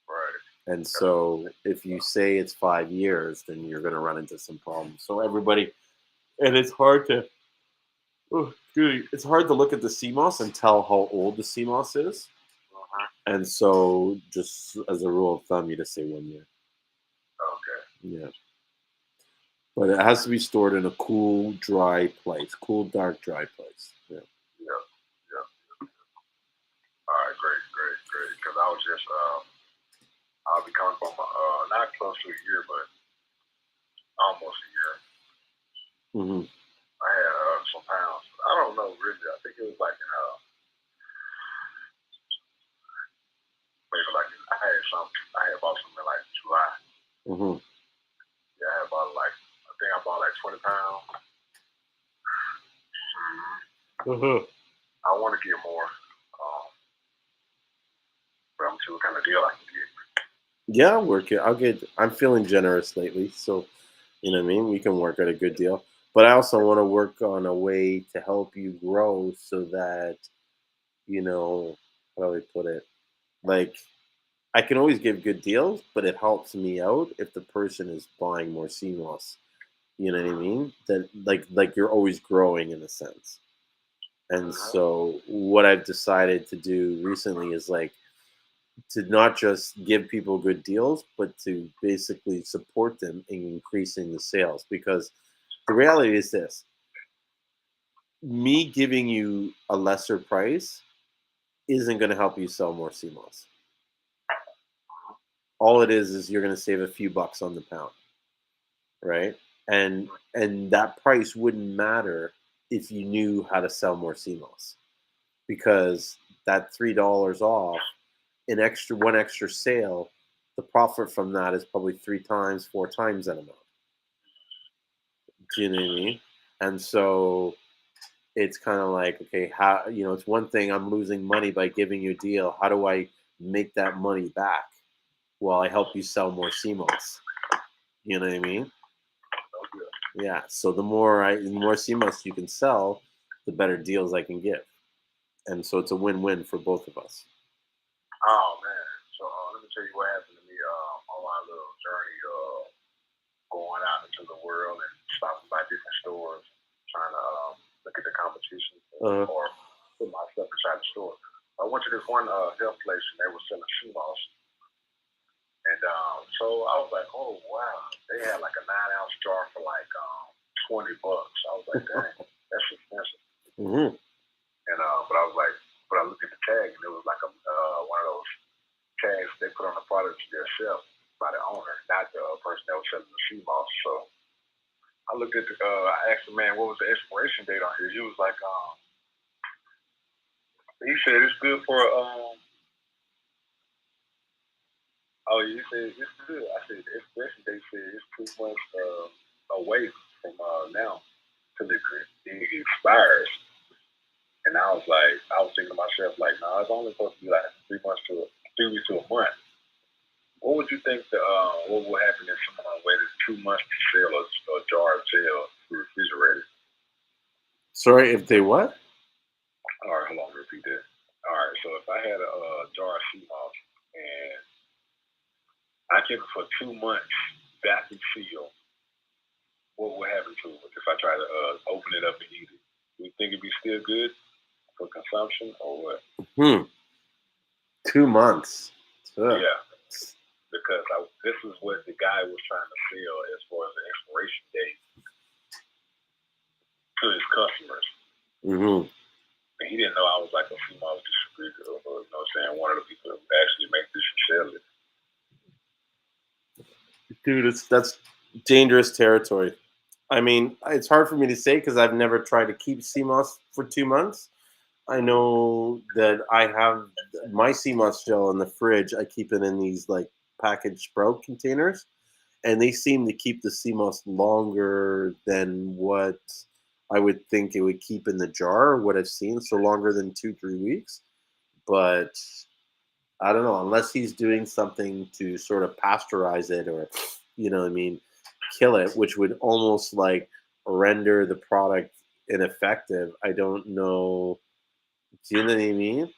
Right. And so if you say it's 5 years, then you're going to run into some problems. So everybody, and it's hard to look at the Seamoss and tell how old the Seamoss is. And so just as a rule of thumb, you just say 1 year. Okay. Yeah. But it has to be stored in a cool, dry place. Cool, dark, dry place. Yeah. All right, great. Because I was just, I'll be coming from not close to a year, but almost a year. I had some pounds. I don't know really. I think it was like maybe like I had bought something like July. Yeah, I had bought I think I bought like 20 pounds. I want to get more. But I'm see what kind of deal I can get. Yeah, I'll work it. I'm feeling generous lately, so you know what I mean. We can work at a good deal, but I also want to work on a way to help you grow, so that how do I put it? Like, I can always give good deals, but it helps me out if the person is buying more Seamoss. You know what I mean? That like you're always growing in a sense. And so what I've decided to do recently is to not just give people good deals, but to basically support them in increasing the sales. Because the reality is this: me giving you a lesser price isn't going to help you sell more Seamoss. All it is you're going to save a few bucks on the pound, right? And that price wouldn't matter if you knew how to sell more Seamoss, because that $3 off, one extra sale the profit from that is probably 3 times, 4 times that amount. Do you know what I mean? And so it's kind of like, okay, how, it's one thing I'm losing money by giving you a deal. How do I make that money back? Well, I help you sell more Seamoss. You know what I mean? Yeah. So the more Seamoss you can sell, the better deals I can give. And so it's a win-win for both of us. Oh man! So let me tell you what happened to me on my little journey going out into the world and stopping by different stores, trying to look at the competition or put myself inside the store. I went to this one health place and they were selling Seamoss, and so I was like, oh wow, they had like a 9-ounce jar for like $20. I was like, dang, that's expensive. Mm-hmm. And but I was like, but I looked at the tag and it was like a one of those tags they put on the product themselves by the owner, not the person that was selling the Seamoss. So I looked at I asked the man what was the expiration date on here. He was like, he said it's good for he said it's good. I said the expiration date said it's 2 months away from now till it expires. And I was thinking to myself, like, no, it's only supposed to be like 3 weeks to a month. What would you think what will happen if someone waited 2 months to sell a jar of gel refrigerated? Sorry, if they what? All right, hold on, repeat that. All right, so if I had a jar of Seamoss and I kept it for 2 months, vacuum seal, what would happen to it if I try to open it up and eat it? Do you think it'd be still good for consumption or what? 2 months. Yeah, because this is what the guy was trying to sell as far as the expiration date to his customers. Mm-hmm. And he didn't know I was like a Seamoss distributor or, one of the people that actually make this and sell it. Dude, that's dangerous territory. I mean, it's hard for me to say because I've never tried to keep Seamoss for 2 months. I know that I have my Seamoss gel in the fridge. I keep it in these like packaged sprout containers, and they seem to keep the Seamoss longer than what I would think it would keep in the jar. What I've seen, so longer than 2-3 weeks. But I don't know, unless he's doing something to sort of pasteurize it or, kill it, which would almost like render the product ineffective. I don't know. Do you know what I mean?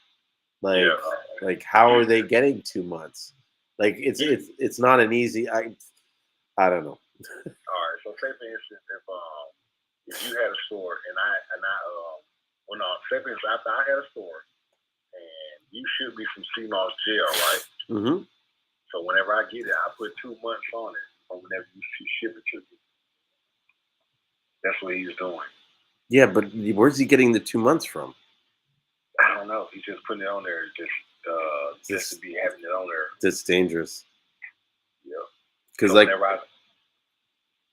Like how are they getting 2 months? Like it's not an easy. I don't know. All right. So say for instance, if you had a store and I say for instance after I had a store and you should be some Seamoss gel, right? Mm-hmm. So whenever I get it, I put 2 months on it from whenever you ship it to me. That's what he's doing. Yeah, but where's he getting the 2 months from? I don't know. He's just putting it on there just to be having it on there. That's dangerous. Yeah. Because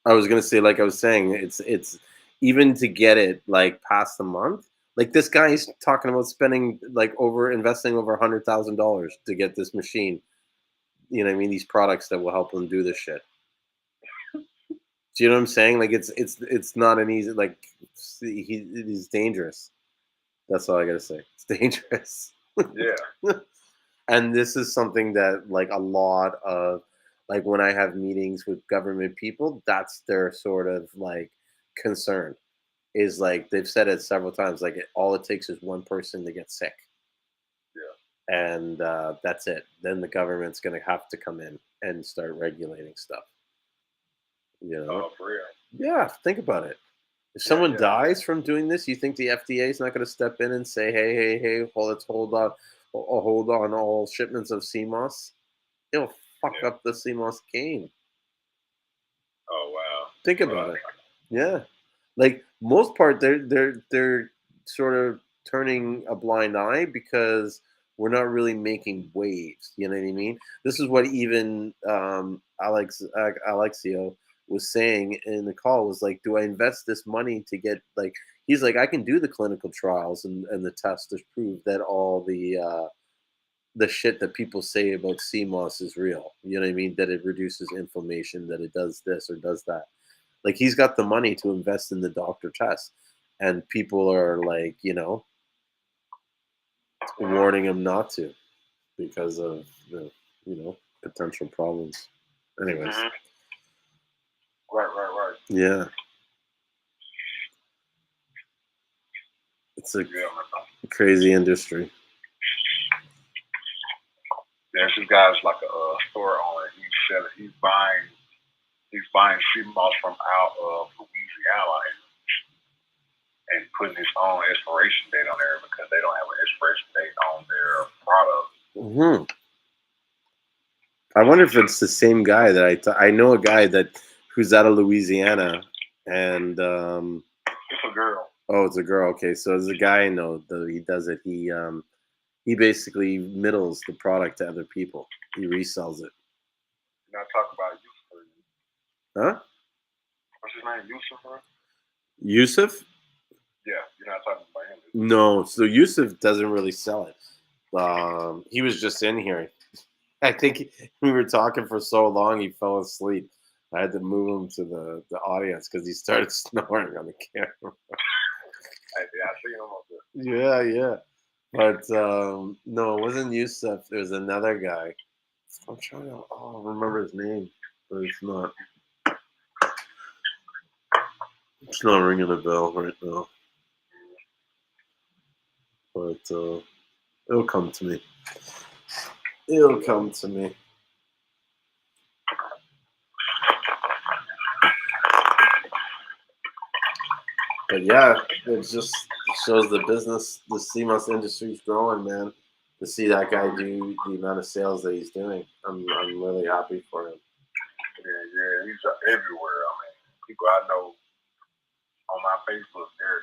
I was gonna say, like I was saying, it's even to get it like past the month. Like this guy's talking about spending investing over $100,000 to get this machine. You know what I mean? These products that will help him do this shit. Do you know what I'm saying? Like it's not an easy he's dangerous. That's all I gotta say. It's dangerous. Yeah. And this is something that like a lot of like when I have meetings with government people, that's their sort of like concern. Is like they've said it several times. Like all it takes is one person to get sick. Yeah. And that's it. Then the government's gonna have to come in and start regulating stuff. Oh, for real? Yeah, think about it. If someone dies from doing this, you think the FDA is not going to step in and say, "Hey, let's hold on all shipments of Seamoss"? It'll fuck up the Seamoss game. Oh wow! Think about it. Yeah, like most part, they're sort of turning a blind eye because we're not really making waves. You know what I mean? This is what even Alexio was saying in the call was like, do I invest this money to get like, he's like, I can do the clinical trials and the tests to prove that all the the shit that people say about CMOS is real. You know what I mean? That it reduces inflammation, that it does this or does that. Like he's got the money to invest in the doctor test, and people are like, warning him not to because of the, potential problems. Anyways, Right. yeah, it's a crazy industry. There's this guy's like a store owner. He's buying Seamoss from out of Louisiana and putting his own expiration date on there because they don't have an expiration date on their product. I wonder if it's the same guy that I know a guy who's out of Louisiana, and it's a girl. Oh, it's a girl. Okay, so there's a guy I know that he does it. He basically middles the product to other people. He resells it. You're not talking about Yusuf. Huh? What's his name? Yusuf? Yusuf? Yeah, you're not talking about him. No, so Yusuf doesn't really sell it. He was just in here. I think we were talking for so long he fell asleep. I had to move him to the audience because he started snoring on the camera. I see him up there. Yeah. But no, it wasn't Yusuf. There was another guy. I'm trying to remember his name, but it's not. It's not ringing a bell right now. But it'll come to me. It'll come to me. But yeah, it just shows the business, the CMOS industry is growing, man. To see that guy do the amount of sales that he's doing, I'm really happy for him. Yeah, he's everywhere. I mean, people I know on my Facebook, they're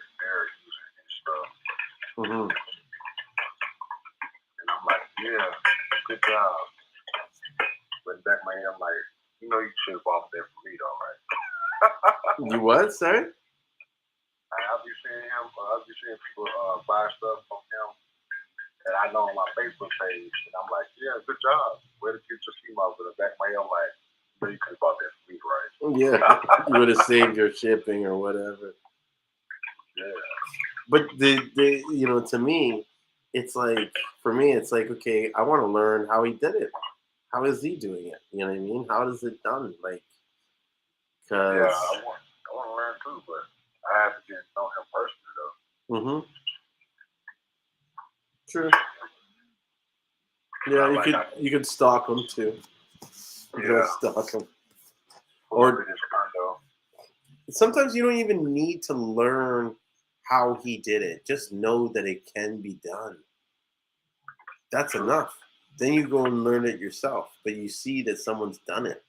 using his stuff. Mm-hmm. And I'm like, yeah, good job. But back my head, I'm like, you should have bought that for me, though, right? You what, sir? I'll be seeing people buy stuff from him that I know on my Facebook page, and I'm like, yeah, good job. Way to get your Seamoss. But in the back of my head, I'm like, you could have bought that for me, right? Yeah, you would have saved your shipping or whatever. Yeah. But to me, it's like, for me, it's like, okay, I want to learn how he did it. How is he doing it? You know what I mean? How is it done? Like, cause yeah, I want to learn too, but I have to get to know him personally, though. Mm-hmm. True. Yeah, you could stalk him too. Stalk him. Or sometimes you don't even need to learn how he did it. Just know that it can be done. That's enough. Then you go and learn it yourself. But you see that someone's done it.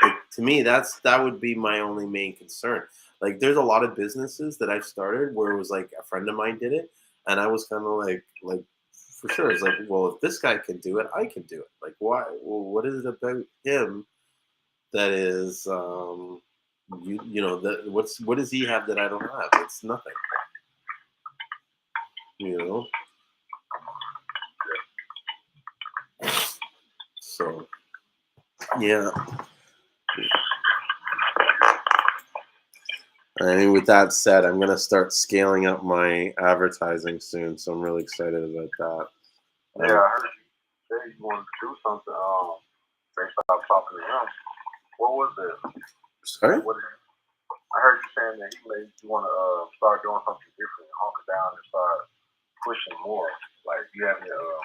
Like, to me, that would be my only main concern. Like, there's a lot of businesses that I've started where it was like a friend of mine did it, and I was kind of like for sure. It's like, well, if this guy can do it, I can do it. Like, why? Well, what is it about him that is, what does he have that I don't have? It's nothing. So, yeah. I mean, with that said, I'm going to start scaling up my advertising soon, so I'm really excited about that. Yeah, I heard you say you wanted to do something. They stopped talking to him. What was it? Sorry? I heard you saying that he made you want to start doing something different, hunker down and start pushing more. Like, you have your,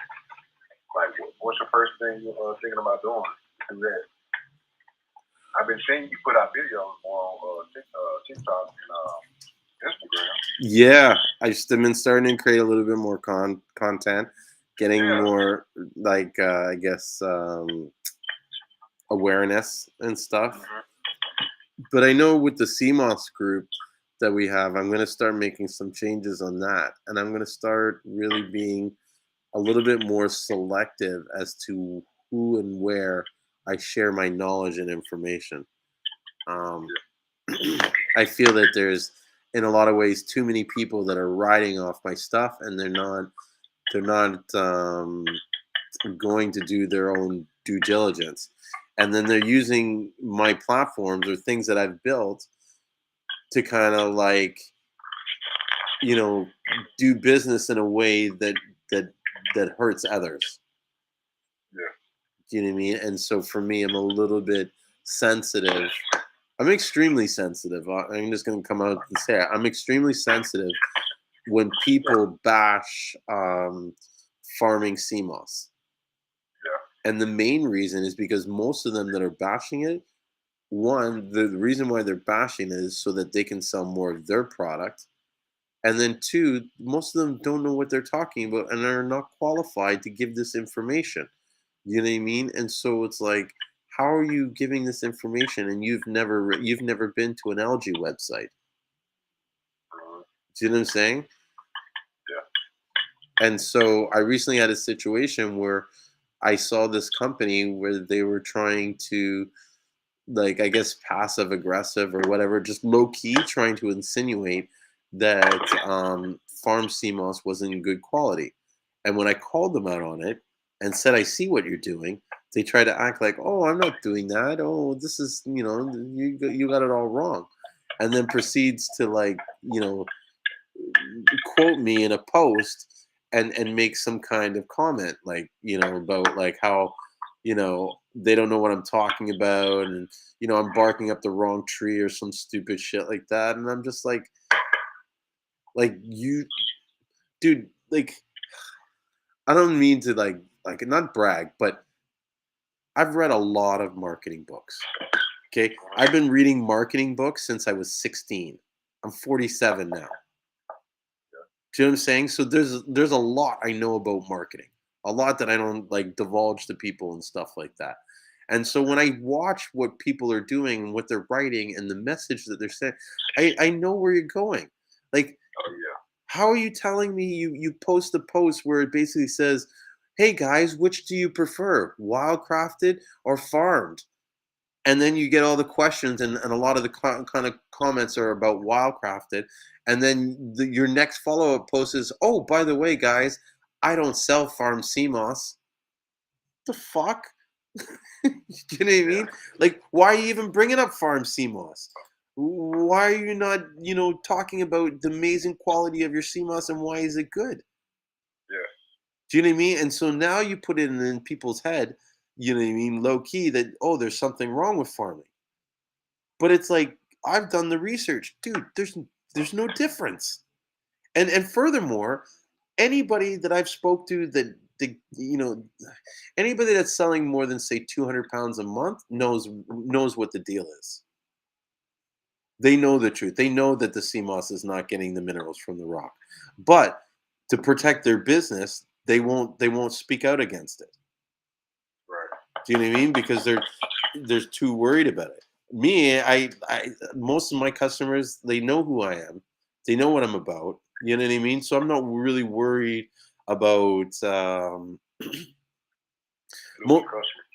what's your first thing you're thinking about doing to do that? I've been seeing you put out videos more on TikTok and Instagram. Yeah, I've been starting to create a little bit more content, getting more, I guess, awareness and stuff. Mm-hmm. But I know with the CMOS group that we have, I'm going to start making some changes on that. And I'm going to start really being a little bit more selective as to who and where I share my knowledge and information. I feel that there's, in a lot of ways, too many people that are riding off my stuff, and they're not going to do their own due diligence. And then they're using my platforms or things that I've built to kind of like, do business in a way that hurts others. Yeah. Do you know what I mean? And so for me, I'm a little bit sensitive. I'm extremely sensitive. I'm just going to come out and say it. I'm extremely sensitive when people bash farming Seamoss. Yeah. And the main reason is because most of them that are bashing it, one, the reason why they're bashing it is so that they can sell more of their product. And then two, most of them don't know what they're talking about and are not qualified to give this information. You know what I mean? And so it's like, how are you giving this information and you've never been to an algae website? Do you know what I'm saying? Yeah. And so I recently had a situation where I saw this company where they were trying to, like, I guess passive aggressive or whatever, just low key trying to insinuate that farm Seamoss wasn't in good quality. And when I called them out on it and said, I see what you're doing, they try to act like, oh, I'm not doing that. Oh, this is, you got it all wrong. And then proceeds to, like, quote me in a post and make some kind of comment, like, about like how, they don't know what I'm talking about, and I'm barking up the wrong tree or some stupid shit like that. And I'm just like you, dude, like, I don't mean to like not brag, but I've read a lot of marketing books. Okay, I've been reading marketing books since I was 16. I'm 47 now. Do you know what I'm saying? So there's a lot I know about marketing, a lot that I don't like divulge to people and stuff like that. And so when I watch what people are doing and what they're writing and the message that they're saying, I know where you're going. Like, Oh yeah. how are you telling me you post a post where it basically says, "Hey guys, which do you prefer, wildcrafted or farmed?" And then you get all the questions, and a lot of the kind of comments are about wildcrafted. And then your next follow-up post is, oh, by the way, guys, I don't sell farm Seamoss. The fuck? You know what I mean? Like, why are you even bringing up farm Seamoss? Why are you not, talking about the amazing quality of your Seamoss and why is it good? Yeah. Do you know what I mean? And so now you put it in people's head, you know what I mean, low key, that, oh, there's something wrong with farming. But it's like, I've done the research, dude. There's no difference. And furthermore, anybody that I've spoke to anybody that's selling more than, say, 200 pounds a month knows what the deal is. They know the truth. They know that the sea moss is not getting the minerals from the rock. But to protect their business, they won't speak out against it. Right. Do you know what I mean? Because they're too worried about it. Me, I most of my customers, they know who I am. They know what I'm about. You know what I mean? So I'm not really worried about mo-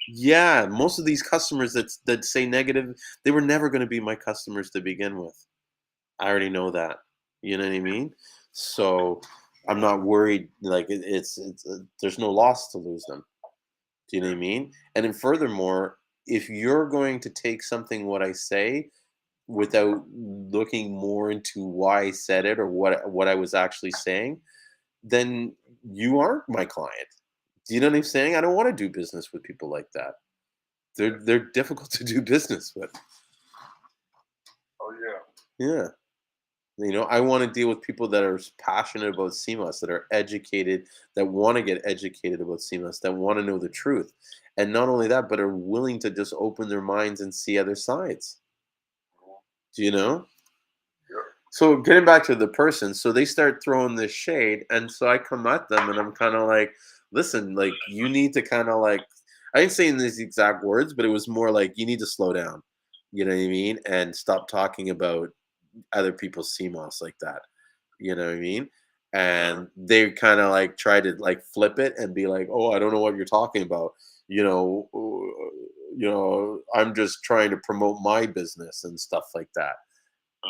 yeah, most of these customers that say negative, they were never going to be my customers to begin with. I already know that. You know what I mean? So I'm not worried. Like, it's there's no loss to lose them. Do you know what I mean? And then furthermore, if you're going to take something what I say without looking more into why I said it or what I was actually saying, then you aren't my client. Do you know what I'm saying? I don't want to do business with people like that. They're difficult to do business with. Oh yeah. Yeah. I want to deal with people that are passionate about CMOS, that are educated, that want to get educated about CMOS, that want to know the truth. And not only that, but are willing to just open their minds and see other sides. Do you know? Yeah. So getting back to the person, so they start throwing this shade, and so I come at them and I'm kind of like, listen, like, you need to kind of like, I didn't say in these exact words, but it was more like, you need to slow down. You know what I mean? And stop talking about other people's CMOS like that. You know what I mean? And they kind of like try to like flip it and be like, "Oh, I don't know what you're talking about." I'm just trying to promote my business and stuff like that.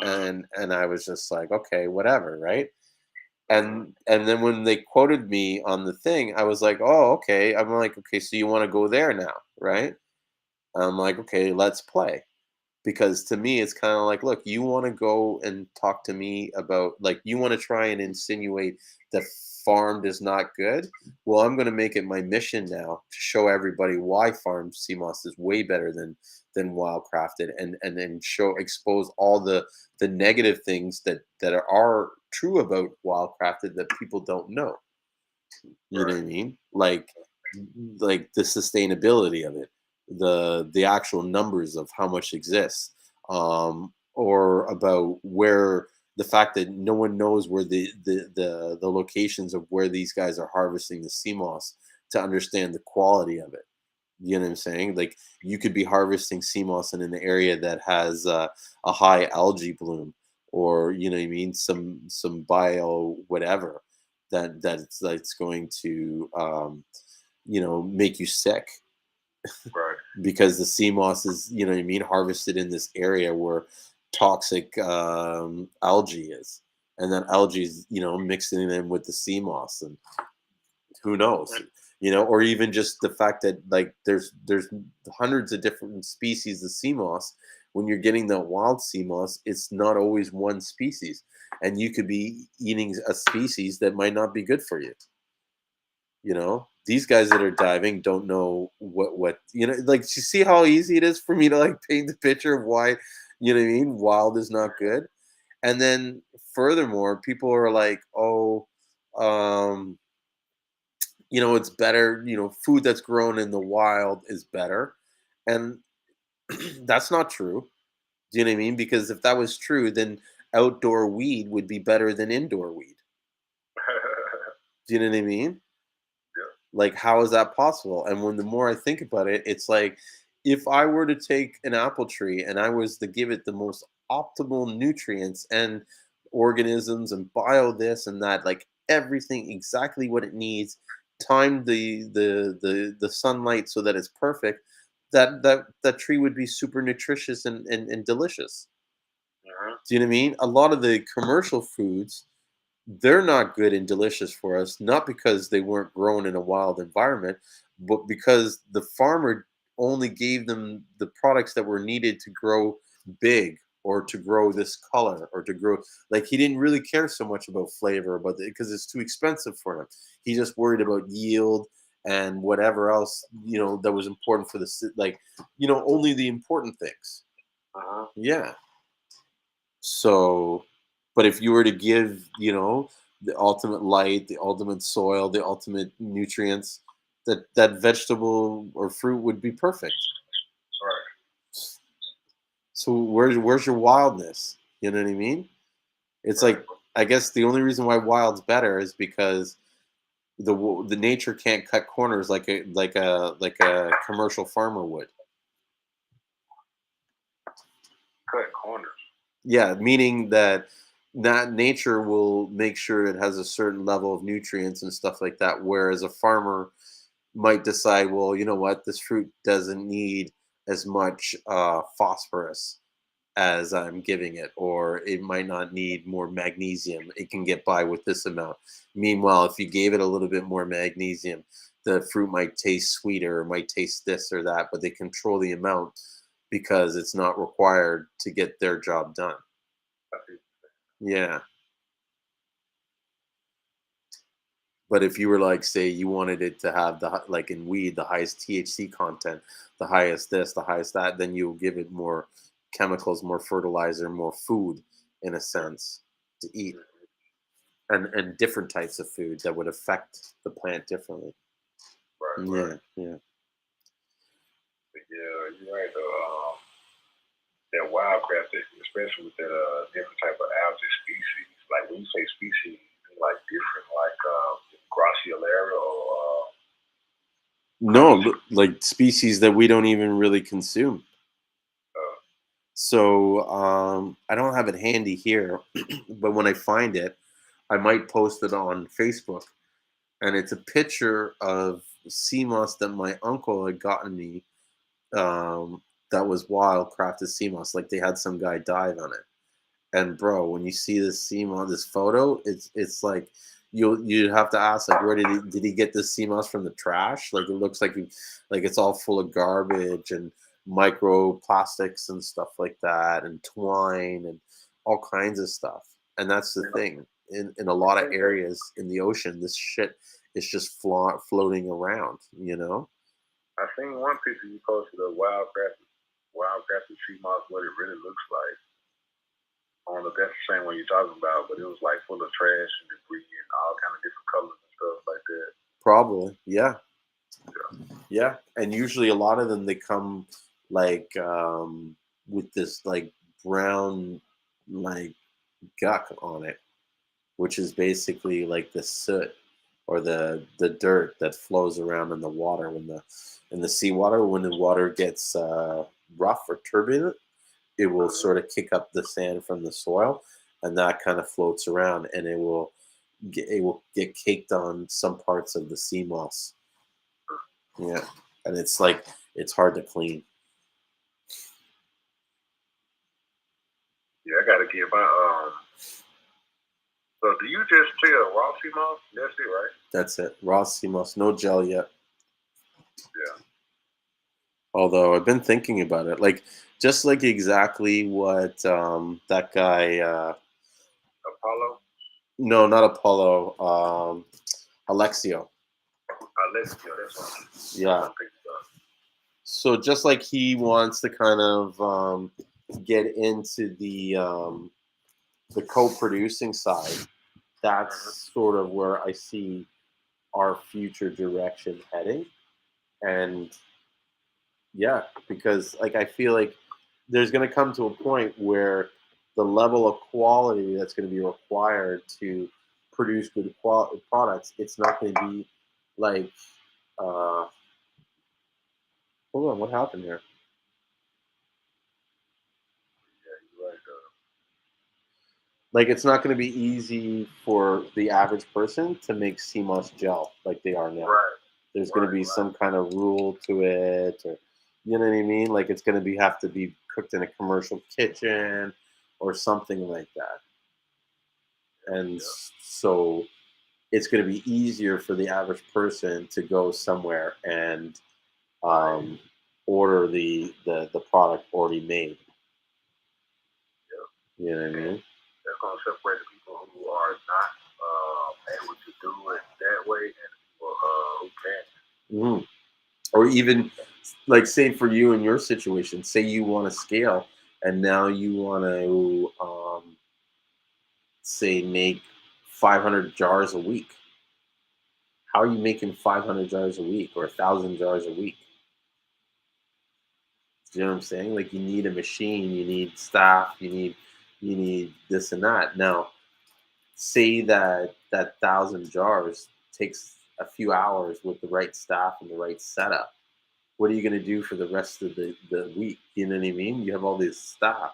And I was just like, okay, whatever, right? And then when they quoted me on the thing, I was like, oh, okay. I'm like, okay, so you want to go there now, right? I'm like, okay, let's play. Because to me, it's kind of like, look, you want to go and talk to me about, like, you want to try and insinuate that farmed is not good. Well, I'm going to make it my mission now to show everybody why farmed sea moss is way better than wild crafted, and then show expose all the negative things that are true about wild crafted that people don't know. You know what I mean? Like the sustainability of it, the actual numbers of how much exists, or about where the fact that no one knows where the locations of where these guys are harvesting the sea moss to understand the quality of it. You know what I'm saying? Like, you could be harvesting sea moss in an area that has a high algae bloom, or you know what I mean, some bio whatever that's going to make you sick, Right. because the sea moss is, you know what I mean, harvested in this area where toxic algae is, and that algae is, mixing in with the sea moss, and who knows, or even just the fact that, like, there's hundreds of different species of sea moss. When you're getting the wild sea moss, it's not always one species, and you could be eating a species that might not be good for you. These guys that are diving don't know what like, you see how easy it is for me to, like, paint the picture of why, you know what I mean, wild is not good. And then furthermore, people are like, oh, um it's better, food that's grown in the wild is better. And that's not true. Do you know what I mean? Because if that was true, then outdoor weed would be better than indoor weed. Do you know what I mean? Yeah. Like, how is that possible? And when the more I think about it, it's like, if I were to take an apple tree and I was to give it the most optimal nutrients and organisms and bio this and that, like everything exactly what it needs, time the sunlight so that it's perfect, that tree would be super nutritious and delicious. Mhm. Do you know what I mean? A lot of the commercial foods, they're not good and delicious for us, not because they weren't grown in a wild environment, but because the farmer only gave them the products that were needed to grow big, or to grow this color, or to grow, like, he didn't really care so much about flavor, but because it's too expensive for him, he just worried about yield and whatever else, that was important for like, only the important things. Mhm. Yeah. So, but if you were to give, the ultimate light, the ultimate soil, the ultimate nutrients, that vegetable or fruit would be perfect. Right. So where's your wildness? You know what I mean? It's Right. like, I guess the only reason why wild's better is because the nature can't cut corners like a commercial farmer would. Cut corners. Yeah, meaning that nature will make sure it has a certain level of nutrients and stuff like that, whereas a farmer might decide, well, you know what, this fruit doesn't need as much phosphorus as I'm giving it, or it might not need more magnesium. It can get by with this amount. Meanwhile, if you gave it a little bit more magnesium, the fruit might taste sweeter, or might taste this or that, but they control the amount because it's not required to get their job done. Yeah. But if you were like, say, you wanted it to have like in weed, the highest THC content, the highest this, the highest that, then you'll give it more chemicals, more fertilizer, more food, in a sense, to eat, and different types of food that would affect the plant differently. Right. Yeah, Right. yeah. But yeah, you're right though. That wildcraft, especially with that different type of algae species. Like when you say species, like different, like Graciolera or No, like species that we don't even really consume. uh, So I don't have it handy here, but when I find it, I might post it on Facebook. And it's a picture of sea moss that my uncle had gotten me. That was wild crafted sea moss. Like, they had some guy dive on it, And bro, when you see this Seamoss, this photo, it's like you have to ask like, where did he get this Seamoss from the trash? Like it looks like like it's all full of garbage and microplastics and stuff like that, and twine and all kinds of stuff. And that's the thing. In a lot of areas in the ocean, this shit is just floating around. I seen one picture you posted of wildcrafted sea moss, what it really looks like. I don't know if that's the same one you're talking about, but it was like full of trash and debris and all kind of different colors and stuff like that. Probably, yeah. Yeah, and usually a lot of them they come like with this like brown like guck on it, which is basically like the soot or the dirt that flows around in the water in the seawater when the water gets rough or turbulent. It will sort of kick up the sand from the soil, and that kind of floats around, and it will get caked on some parts of the sea moss. Yeah, and it's like it's hard to clean. Yeah, I gotta get my So do you just sell raw sea moss? That's it, right? That's it. Raw sea moss, no gel yet. Yeah. Although I've been thinking about it, like just like exactly what that guy. Apollo? No, not Apollo. Alexio. Alexio, that's one. Yeah. So just like he wants to kind of get into the co-producing side, that's sort of where I see our future direction heading. And yeah, because like I feel like there's going to come to a point where the level of quality that's going to be required to produce good quality products, it's not going to be like hold on, what happened here? Yeah, you're right. Like it's not going to be easy for the average person to make Seamoss gel like they are now. Right. There's going to be some kind of rule to it, or you know what I mean? Like it's going to have to be cooked in a commercial kitchen or something like that. And so it's going to be easier for the average person to go somewhere and order the product already made. You know what I mean? That's going to separate the people who are not able to do it that way and people who can. Mm-hmm. Or even like say for you in your situation, say you want to scale and now you want to say make 500 jars a week. How are you making 500 jars a week or 1,000 jars a week? Do you know what I'm saying? Like you need a machine, you need staff, you need this and that. Now, say that 1,000 jars takes a few hours with the right staff and the right setup. What are you going to do for the rest of the week? You know what I mean? You have all this staff.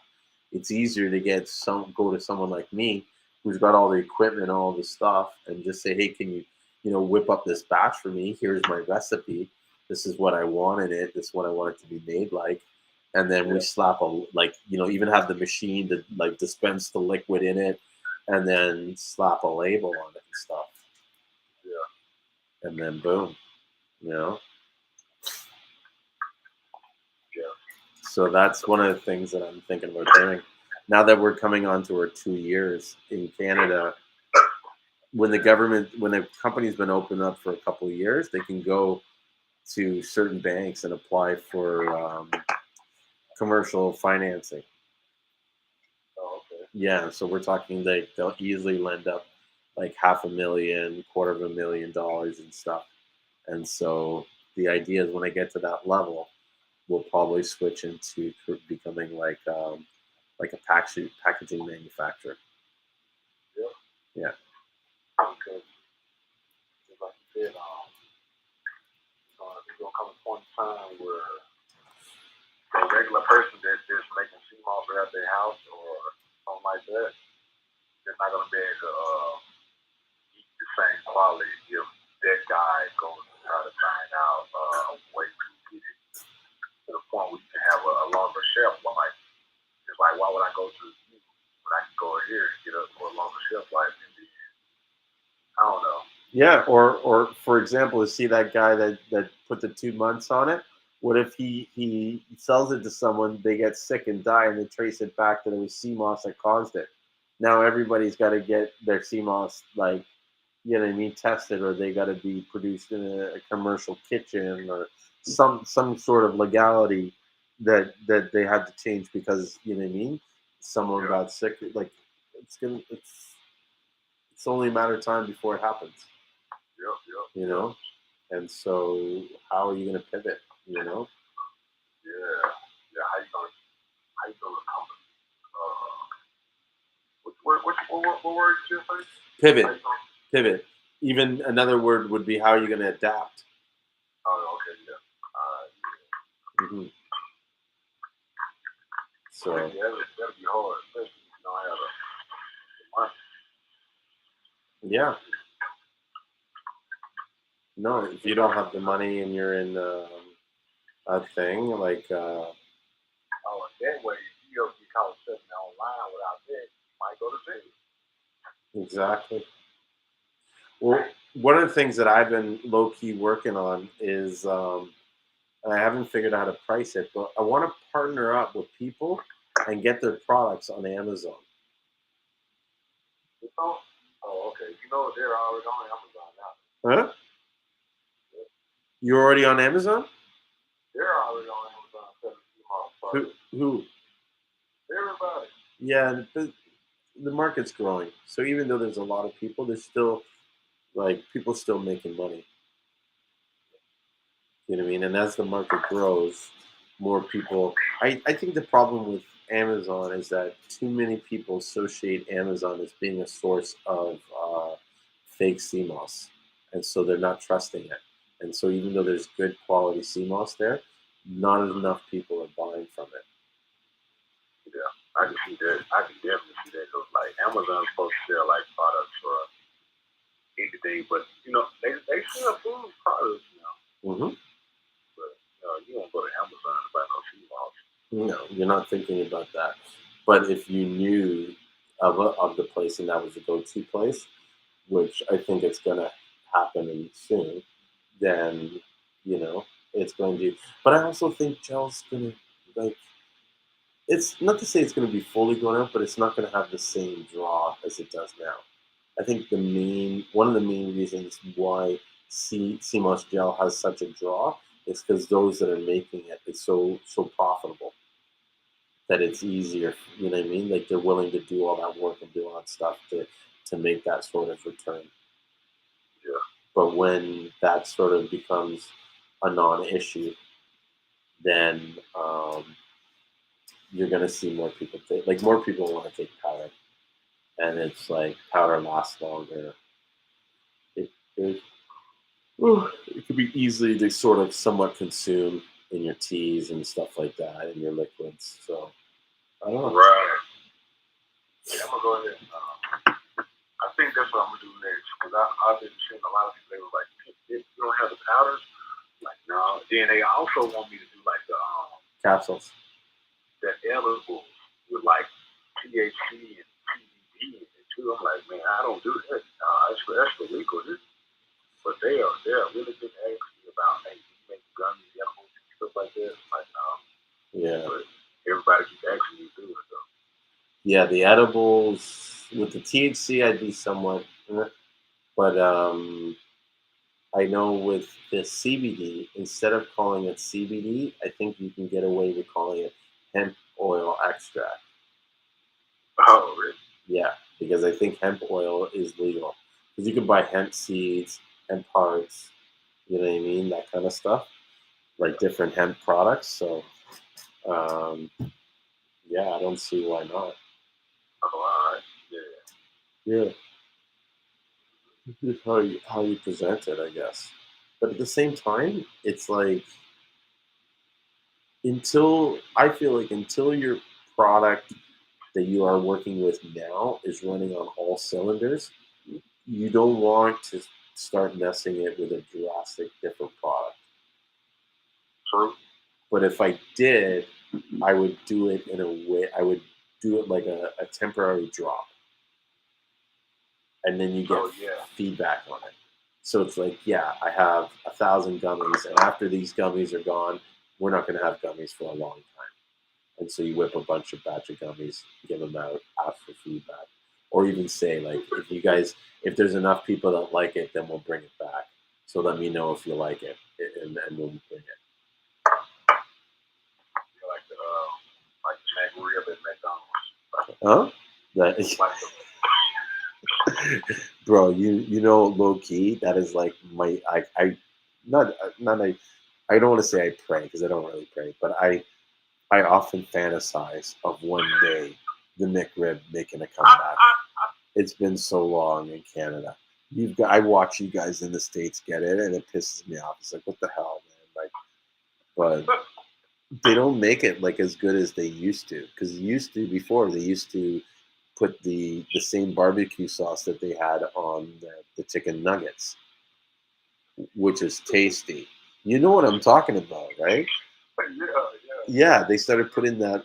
It's easier to go to someone like me who's got all the equipment, all the stuff, and just say, hey, can you, whip up this batch for me? Here's my recipe. This is what I want in it. This is what I want it to be made like. And then we slap even have the machine to like dispense the liquid in it and then slap a label on it and stuff. Yeah. And then boom, Yeah. So that's one of the things that I'm thinking about doing. Now that we're coming on to our 2 years in Canada, when the company's been open up for a couple of years, they can go to certain banks and apply for commercial financing. Oh, okay. Yeah, so we're talking they'll easily lend up like $500,000, $250,000 and stuff. And so the idea is when I get to that level, we'll probably switch into becoming like a packaging manufacturer. Yeah. Because, like you said, there's gonna come a point in time where a regular person that's just making sea moss at their house or something like that, they're not gonna be able to eat the same quality if that guy goes to try to find out a way to get it to the point where you can have a longer shelf life. It's like, why would I go to you when I can Yeah, or for example, to see that guy that put the 2 months on it. What if he sells it to someone, they get sick and die, and they trace it back that it was Seamoss that caused it? Now everybody's got to get their Seamoss, like, you know what I mean, tested, or they got to be produced in a commercial kitchen, or some sort of legality that they had to change because, you know what I mean, someone got sick. Like, it's only a matter of time before it happens. You know, and so how are you going to pivot? You know. Yeah. How you gonna accomplish? What word did you say? Pivot. Pivot. Even another word would be, how are you going to adapt? Oh, okay, yeah. Mm-hmm. So that'll be hard, especially if you don't have the money. Yeah. No, if you don't have the money and you're in a thing like. That way, if you ever get caught selling online without that, you might go to jail. Exactly. Well, one of the things that I've been low key working on is, I haven't figured out how to price it, but I want to partner up with people and get their products on Amazon. Oh, okay. You know they're already on Amazon now. Huh? You're already on Amazon? They're already on Amazon selling Seamoss products. Who? Everybody. Yeah, the market's growing. So even though there's a lot of people, there's still, like, people still making money. You know what I mean? And as the market grows, more people. I think the problem with Amazon is that too many people associate Amazon as being a source of fake Seamoss, and so they're not trusting it. And so even though there's good quality Seamoss there, not enough people are buying from it. Yeah, I can see that. I can definitely see that, because like Amazon's supposed to sell like products for anything, but you know they sell food products now. Mm-hmm. But you won't go to Amazon to buy no Seamoss. No, you're not thinking about that. But if you knew of the place and that was the go-to place, which I think it's going to happen soon, then, you know, it's going to. But I also think gel's going to, like, it's not to say it's going to be fully grown out, but it's not going to have the same draw as it does now. I think one of the main reasons why Seamoss gel has such a draw is because those that are making it is so profitable that it's easier. You know what I mean? Like, they're willing to do all that work and do all that stuff to make that sort of return. Yeah. But when that sort of becomes a non-issue, then you're gonna see more people take. Like, more people want to take powder, and it's like powder lasts longer. It could be easily to sort of somewhat consume in your teas and stuff like that, in your liquids. So I don't know. Right. Yeah, I'm gonna go ahead. I think that's what I'm gonna do next, because I've been seeing a lot of people. They were like, "You don't have the powders." Like, no. Then they also want me to do like the capsules, the edibles with like THC and CBD in it too. I'm like, man, I don't do that. That's illegal. But they are really been asking me about, hey, you make gummies, edibles, and stuff like that. I'm like, no. Yeah. But everybody keeps asking me to do it though. Yeah, the edibles with the THC, I'd be somewhat, but I know with the CBD, instead of calling it CBD, I think you can get away with calling it hemp oil extract. Oh, really? Yeah, because I think hemp oil is legal. Because you can buy hemp seeds, hemp hearts, you know what I mean, that kind of stuff, like different hemp products. So, yeah, I don't see why not. Oh, all right. Yeah. Yeah. Just how you present it, I guess. But at the same time, it's like, until your product that you are working with now is running on all cylinders, you don't want to start messing it with a drastic different product. True. But if I did, I would do it in a way. I would do it like a temporary drop, and then you get feedback on it. So it's like, yeah, I have 1,000 gummies, and after these gummies are gone, we're not going to have gummies for a long time. And so you whip a bunch of batch of gummies, give them out, ask for feedback, or even say like, if there's enough people that like it, then we'll bring it back. So let me know if you like it, and we'll bring it. Like the McRib at McDonald's. Huh? Bro, you know, low key, that is like my I not I don't want to say I pray because I don't really pray, but I often fantasize of one day the McRib making a comeback. It's been so long in Canada. I watch you guys in the States get it, and it pisses me off. It's like, what the hell, man? Like, but they don't make it like as good as they used to. Because they used to put the same barbecue sauce that they had on the chicken nuggets, which is tasty. You know what I'm talking about, right? Yeah, they started putting that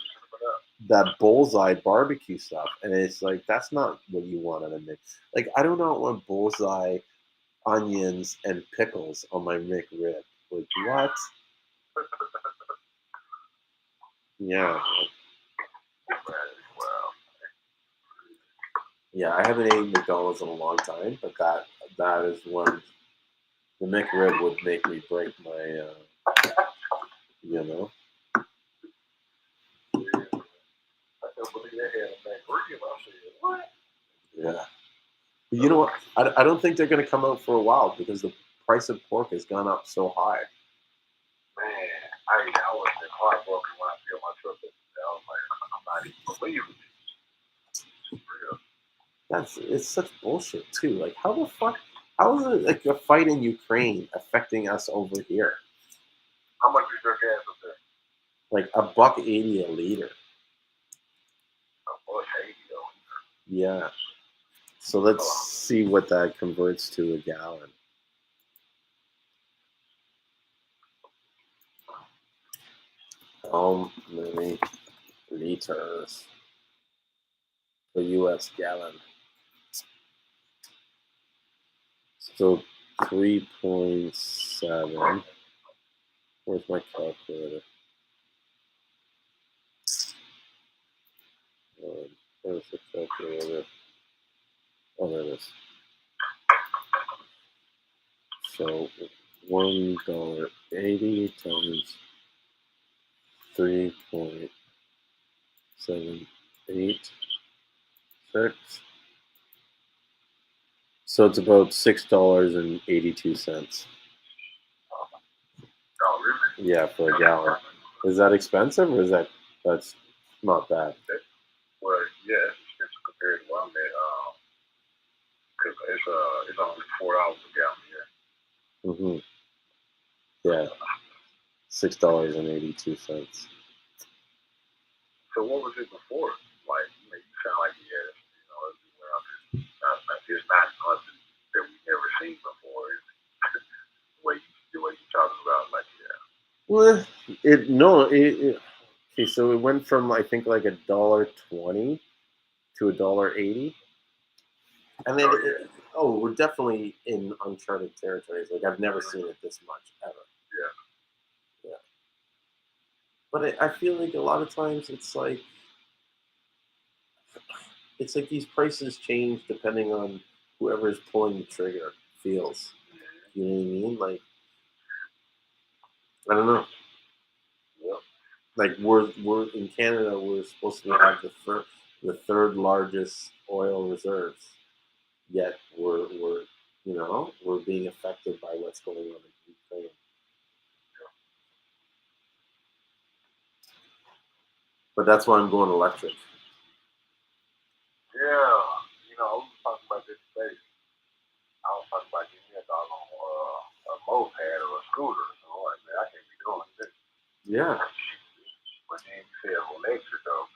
bullseye barbecue stuff, and it's like that's not what you want on a mix. Like I do not want bullseye onions and pickles on my McRib. Like what? Yeah. Yeah, I haven't eaten McDonald's in a long time, but that is when the McRib would make me break my, you know. Yeah. But you know what? I don't think they're going to come out for a while because the price of pork has gone up so high. Man, I was heartbroken when I filled my truck up. I was like, I'm not even believing it. It's such bullshit too. Like how the fuck? How is it like a fight in Ukraine affecting us over here? How much is your gas up there? Like $1.80 a liter. $1.80 a liter. Yeah. So let's see what that converts to a gallon. How many liters per U.S. gallon? So 3.7. Where's my calculator? Where's the calculator? Oh, there it is. So $1.80 times 3.786. So it's about $6.82. Oh, really? Yeah, for a gallon. Is that expensive or that's not bad? Well, yeah, it's expensive compared to what I'm at. Because it's only $4 a gallon here. Yeah. $6.82. So what was it before? Like, you sound like it's not nothing that we've never seen before. It's the way you talking about, like, yeah. Well, okay. So it went from I think like $1.20 to $1.80. I mean, we're definitely in uncharted territories. Like I've never seen it this much ever. Yeah. But I feel like a lot of times it's like these prices change depending on whoever is pulling the trigger feels. You know what I mean? Like I don't know. Like we're in Canada, we're supposed to have the third largest oil reserves, yet we're being affected by what's going on in Ukraine. But that's why I'm going electric. Yeah, I was talking about this today. I was talking about getting a dog on a moped or a scooter. So I'm like, man, I can't be doing this. Yeah. But then you say electric though.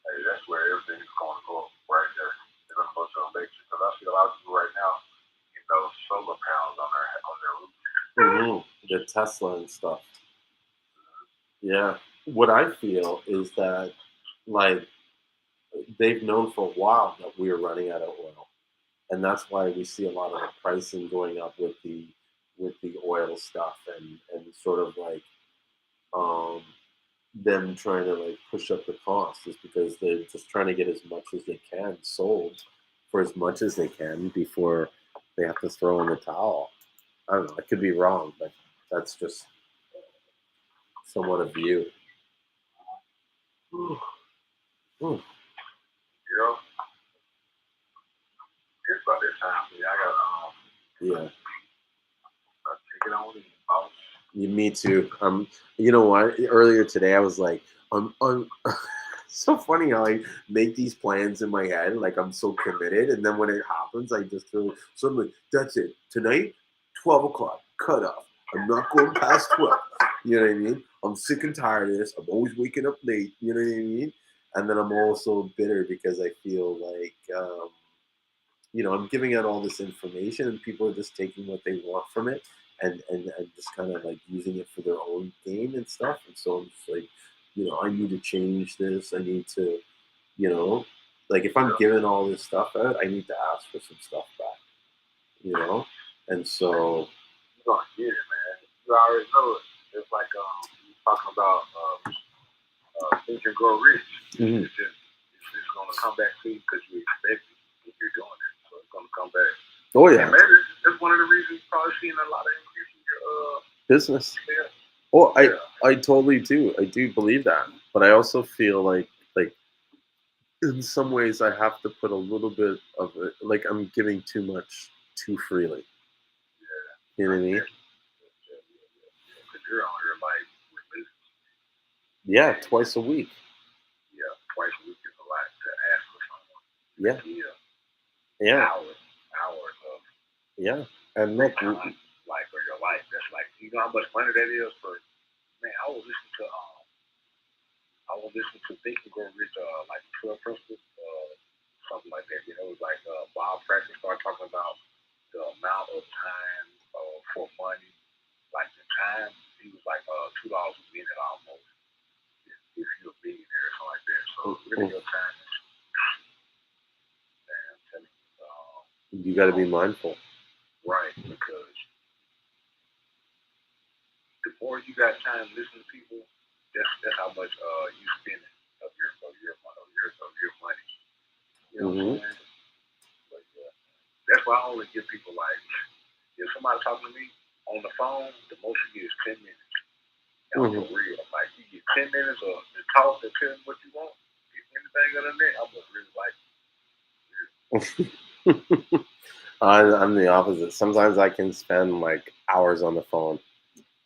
Hey, that's where everything's going to go right there. They're going to go to electric. Because I see a lot of people right now get those solar panels on their roof. Mm-hmm. The Tesla and stuff. Yeah. What I feel is that, like, they've known for a while that we are running out of oil. and that's why we see a lot of the pricing going up with the oil stuff and sort of like um, them trying to like push up the cost is because they're just trying to get as much as they can sold for as much as they can before they have to throw in the towel. I don't know. I could be wrong, but that's just somewhat a view. Ooh. Ooh. Yeah. It's about that time for me. I got Yeah. take it on in, boss. Me too. You know what? Earlier today, I was like, I'm so funny how I make these plans in my head, like I'm so committed, and then when it happens, I just feel suddenly that's it. Tonight, 12 o'clock, cut off. I'm not going past 12. You know what I mean? I'm sick and tired of this. I'm always waking up late. You know what I mean? And then I'm also bitter because I feel like I'm giving out all this information and people are just taking what they want from it and just kind of like using it for their own gain and stuff. And so I'm just like, I need to change this. I need to, like if I'm giving all this stuff out, I need to ask for some stuff back. And so You're gonna get it, man. You already know it. It's like talking about think and grow rich. Mhm. It's gonna come back to you because you expect it if you're doing it. So it's gonna come back. Oh yeah. And maybe that's one of the reasons you're probably seeing a lot of increase in your business. Yeah. Oh, I totally do. I do believe that. But I also feel like in some ways I have to put a little bit of it, like I'm giving too much too freely. You know what I mean? Because you're on your like with Yeah, twice a week. Yeah, twice a week is a lot to ask for someone. Yeah. Yeah. Hours of And look, time, like for your life. That's like how much money that is for man, I was listening to Think and Grow Rich, like 12 Principles, something like that. It was like Bob Practice started talking about the amount of time for money, like the time. He was like $2 a minute almost. If you're a millionaire or something like that. So really your time is I'm telling you. You gotta be mindful. Right, because the more you got time to listen to people, that's how much you spending of your money. You know what I'm saying? But that's why I only give people like if somebody talking to me on the phone, the most you get is 10 minutes. And I'm real. Like you get 10 minutes of to talk and tell me what you want. If anything other than that, I'm gonna really like I'm the opposite. Sometimes I can spend like hours on the phone.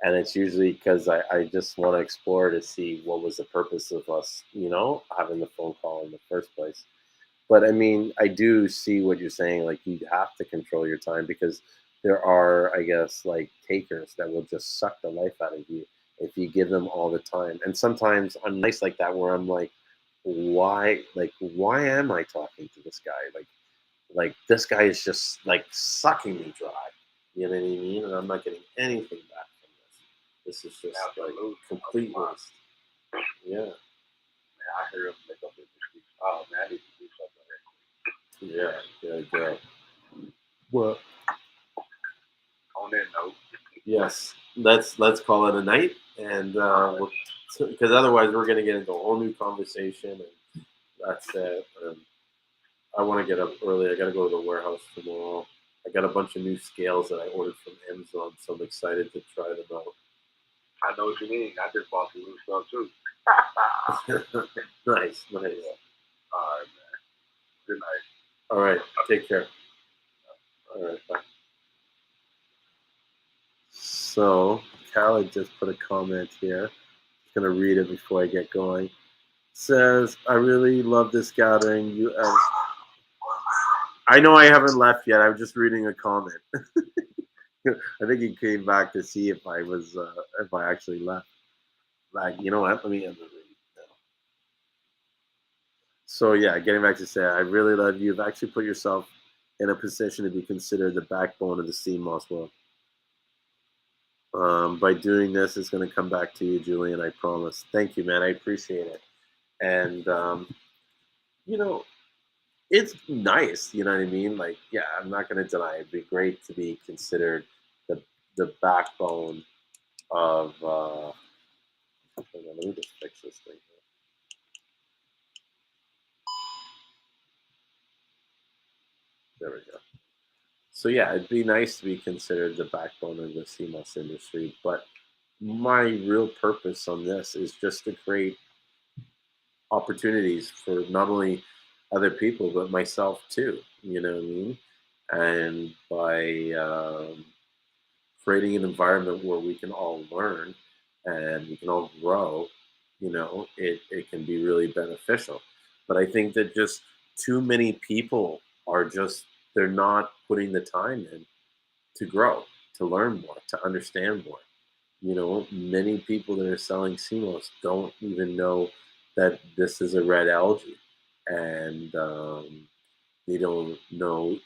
And it's usually because I just want to explore to see what was the purpose of us, having the phone call in the first place. But I mean, I do see what you're saying. Like, you have to control your time because there are, I guess, like takers that will just suck the life out of you if you give them all the time. And sometimes I'm nice like that where I'm like, why am I talking to this guy? Like this guy is just like sucking me dry. You know what I mean? And I'm not getting anything back from this. This is just like complete waste. Yeah. Man, I hear him make up this excuse. Oh man, I need to do something right quick. Yeah. Well, on that note, yes, let's call it a night, and because otherwise we're gonna get into a whole new conversation, and that's it. I want to get up early. I got to go to the warehouse tomorrow. I got a bunch of new scales that I ordered from Amazon, so I'm excited to try them out. I know what you mean. I just bought some new stuff too. Nice. All right, man. Good night. All right. Take care. All right. Bye. So, Carla just put a comment here. I'm going to read it before I get going. It says, I really love this gathering. I know I haven't left yet. I'm just reading a comment. I think he came back to see if I actually left. Like, you know what? Let me end the read now. So yeah, getting back to say, I really love you. You've actually put yourself in a position to be considered the backbone of the Seamoss world. By doing this, it's going to come back to you, Julien. I promise. Thank you, man. I appreciate it. And it's nice, you know what I mean? Like, yeah, I'm not gonna deny it'd be great to be considered the backbone of hold on, let me just fix this thing here. There we go. So yeah, it'd be nice to be considered the backbone of the CMOS industry, but my real purpose on this is just to create opportunities for not only other people but myself too. You know what I mean? And by creating an environment where we can all learn and we can all grow, it can be really beneficial. But I think that just too many people are just they're not putting the time in to grow, to learn more, to understand more. Many people that are selling CMOS don't even know that this is a red algae, and they don't know,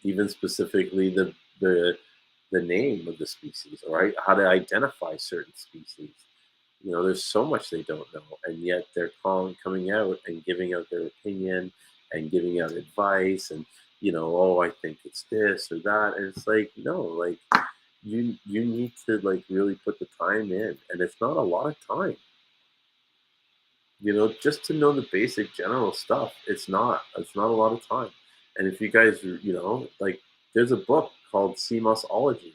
even specifically the name of the species or how to identify certain species. There's so much they don't know, and yet they're coming out and giving out their opinion and giving out advice, and oh, I think it's this or that, and it's like, no, like you need to like really put the time in, and it's not a lot of time. Just to know the basic general stuff. It's not a lot of time. And if you guys, like, there's a book called Seamossology.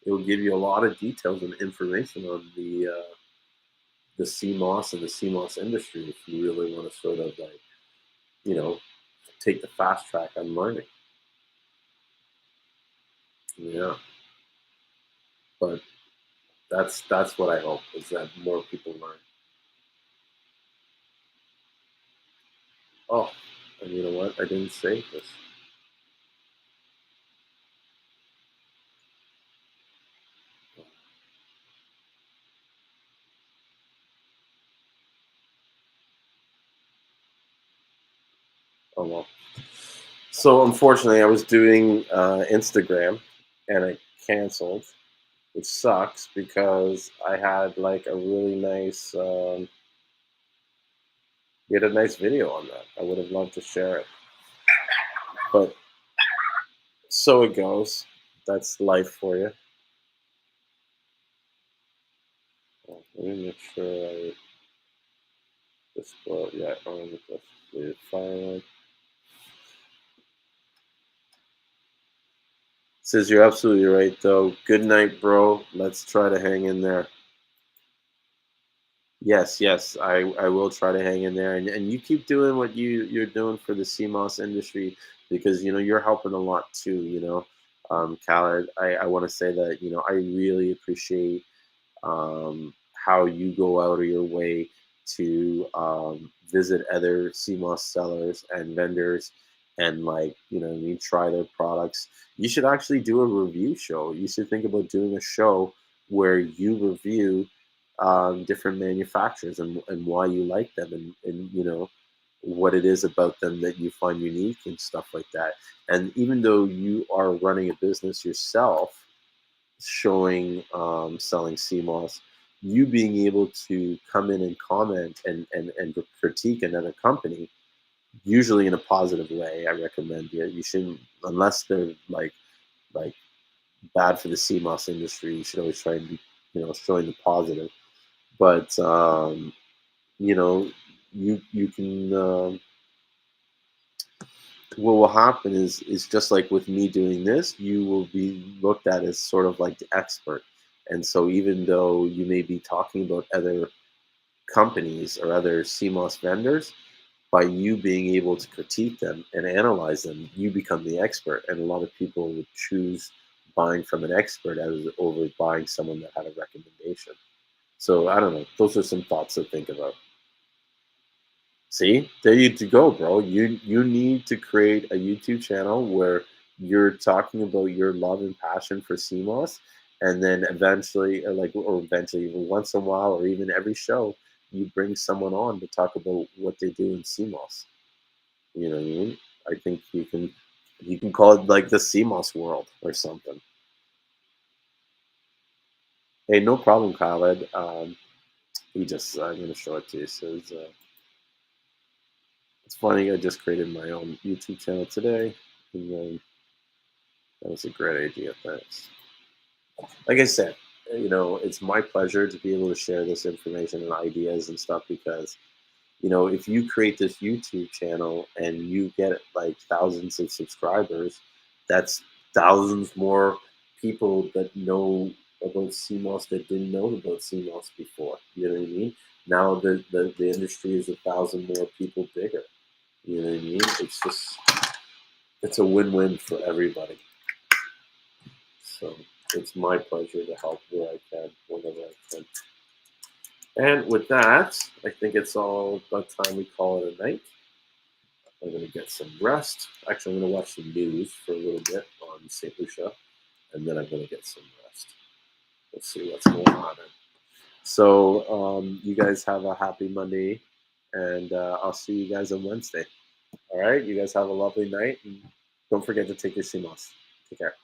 It will give you a lot of details and information on the CMOS and the CMOS industry if you really want to sort of like, you know, take the fast track on learning. Yeah. But that's what I hope, is that more people learn. Oh, and you know what? I didn't save this. Oh well. So unfortunately, I was doing Instagram, and I canceled, which sucks because I had like a really nice, we had a nice video on that. I would have loved to share it, but so it goes. That's life for you. Let me make sure I just go. Yeah, I want to just leave it fire. Says you're absolutely right, though. Good night, bro. Let's try to hang in there. Yes, yes, I will try to hang in there, and you keep doing what you're doing for the CMOS industry, because you're helping a lot too. Khaled, I want to say that I really appreciate how you go out of your way to visit other CMOS sellers and vendors, and like what I mean, try their products. You should actually do a review show. You should think about doing a show where you review different manufacturers, and why you like them, and what it is about them that you find unique and stuff like that. And even though you are running a business yourself, showing selling CMOS, you being able to come in and comment and critique another company, usually in a positive way. I recommend you shouldn't, unless they're like bad for the CMOS industry. You should always try and be showing the positive. But you know you can what will happen is just like with me doing this, you will be looked at as sort of like the expert. And so even though you may be talking about other companies or other CMOS vendors, by you being able to critique them and analyze them, you become the expert. And a lot of people would choose buying from an expert as over buying someone that had a recommendation. So I don't know. Those are some thoughts to think about. See, there you go, bro. You need to create a YouTube channel where you're talking about your love and passion for CMOS, and then eventually, or eventually, even once in a while, or even every show, you bring someone on to talk about what they do in CMOS. You know what I mean? I think you can call it like the CMOS world or something. Hey, no problem, Khaled. I'm gonna show it to you. So It's funny. I just created my own YouTube channel today, and then that was a great idea. Thanks. Like I said, it's my pleasure to be able to share this information and ideas and stuff because, if you create this YouTube channel and you get like thousands of subscribers, that's thousands more people that know about CMOS that didn't know about CMOS before. You know what I mean? Now the industry is 1,000 more people bigger. You know what I mean? It's a win-win for everybody. So it's my pleasure to help where I can, whenever I can. And with that, I think it's all about time we call it a night. I'm going to get some rest. Actually, I'm going to watch some news for a little bit on St. Lucia, and then I'm going to get some rest. Let's see what's going on. So you guys have a happy Monday, and I'll see you guys on Wednesday. All right? You guys have a lovely night, and don't forget to take your CMOS. Take care.